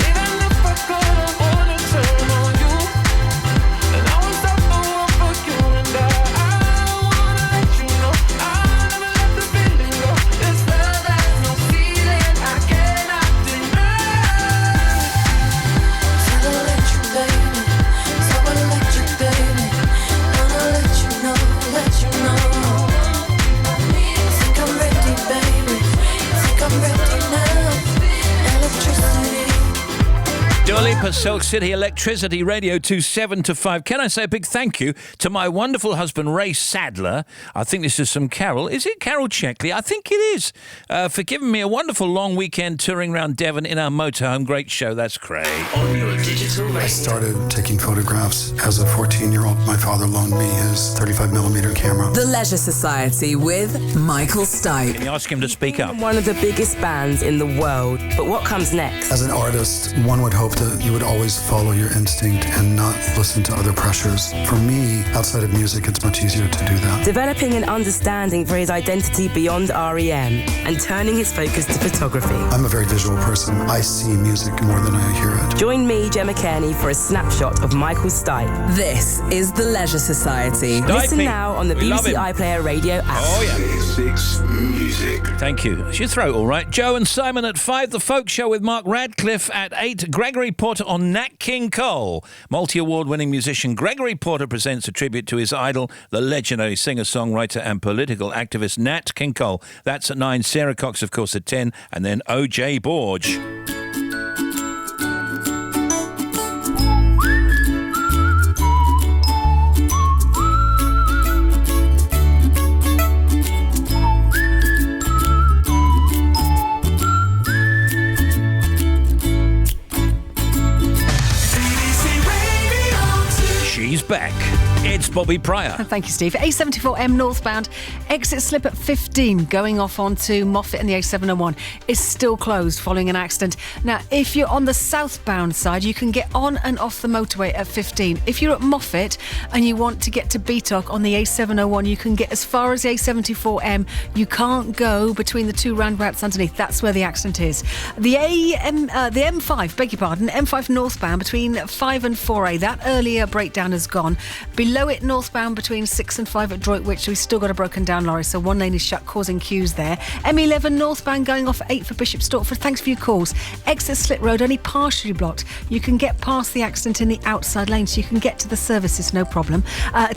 Even if I could, I wouldn't turn on you. And I would stop the world for you and I wanna let you know I never let the feeling go. This love has no ceiling, I cannot deny. So electric, baby. So electric, baby. Wanna let you know, let you know. Think I'm ready, baby. Think I'm ready now. Electricity. Dua Lipa, Silk City, Electricity, Radio 2, 7 to 5. Can I say a big thank you to my wonderful husband, Ray Sadler? I think this is from Carol. Is it Carol Checkley? I think it is. For giving me a wonderful long weekend touring around Devon in our motorhome. Great show. That's Craig. I started taking photographs as a 14-year-old. My father loaned me his 35mm camera. The Leisure Society with Michael Stipe. Can you ask him to speak up? One of the biggest bands in the world. But what comes next? As an artist, one would hope that you would always follow your instinct and not listen to other pressures. For me, outside of music, it's much easier to do that. Developing an understanding for his identity beyond REM and turning his focus to photography. I'm a very visual person. I see music more than I hear it. Join me, Gemma Kearney, for a snapshot of Michael Stipe. This is The Leisure Society. Listen now on the BBC iPlayer radio app. Oh, yeah. 6 Music. Thank you. Is your throat all right? Joe and Simon at 5. The Folk Show with Mark Radcliffe at 8. Gregory Porter on Nat King Cole. Multi-award-winning musician Gregory Porter presents a tribute to his idol, the legendary singer-songwriter and political activist Nat King Cole. That's at 9. Sarah Cox, of course, at 10. And then O.J. Borge. She's back. It's Bobby Pryor. Thank you, Steve. A74M northbound, exit slip at 15, going off onto Moffat and the A701 is still closed following an accident. Now, if you're on the southbound side, you can get on and off the motorway at 15. If you're at Moffat and you want to get to Beatock on the A701, you can get as far as the A74M. You can't go between the two roundabouts underneath. That's where the accident is. The M5, beg your pardon, M5 northbound between 5 and 4A. That earlier breakdown has gone. Below it, northbound between 6 and 5 at Droitwich, we've still got a broken down lorry, so one lane is shut, causing queues there. M11 northbound going off at 8 for Bishop Stortford. Thanks for your calls. Exit Slit Road only partially blocked. You can get past the accident in the outside lane, so you can get to the services, no problem.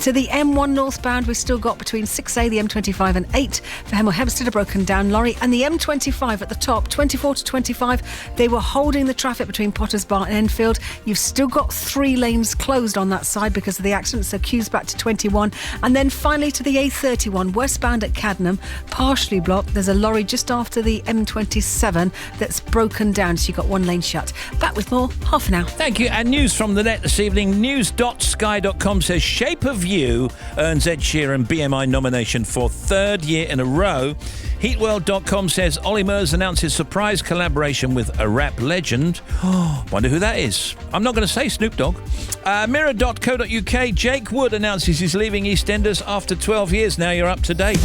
To the M1 northbound, we've still got between 6A, the M25 and 8 for Hemel Hempstead, a broken down lorry. And the M25 at the top, 24 to 25, they were holding the traffic between Potters Bar and Enfield. You've still got 3 lanes closed on that side because of the accident, so queues back to 21. And then finally to the A31 westbound at Caddenham, partially blocked. There's a lorry just after the M27 that's broken down, so you've got 1 lane shut. Back with more, half an hour. Thank you. And news from the net this evening. News.sky.com says Shape of You earns Ed Sheeran BMI nomination for 3rd year in a row. Heatworld.com says Ollie Murs announces surprise collaboration with a rap legend. Oh, wonder who that is. I'm not going to say Snoop Dogg. Mirror.co.uk, Jake Wood announces he's leaving EastEnders after 12 years. Now you're up to date.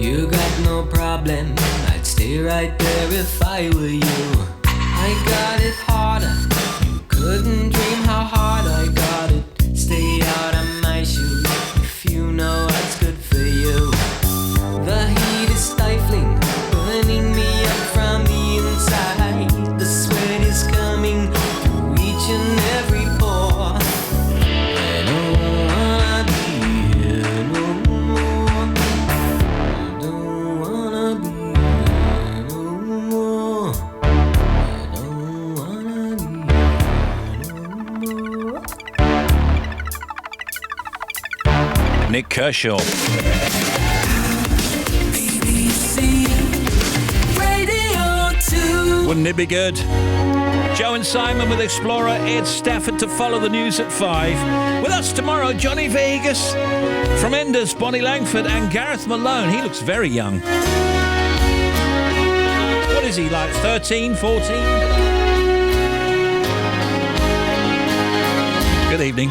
You got no problem, I'd stay right there if I were you. I got it harder, you couldn't dream how hard I got it. Stay out of my shoes if you know what's good for you. The heat is stifling, burning me up from the inside. The sweat is coming through each and every pore. I don't wanna be here no more. I don't wanna be here no more. I don't wanna be here no more. Nick Kershaw. Wouldn't it be good? Joe and Simon with Explorer, Ed Stafford to follow the news at 5. With us tomorrow, Johnny Vegas. From Enders, Bonnie Langford and Gareth Malone. He looks very young. What is he, like 13, 14? Good evening.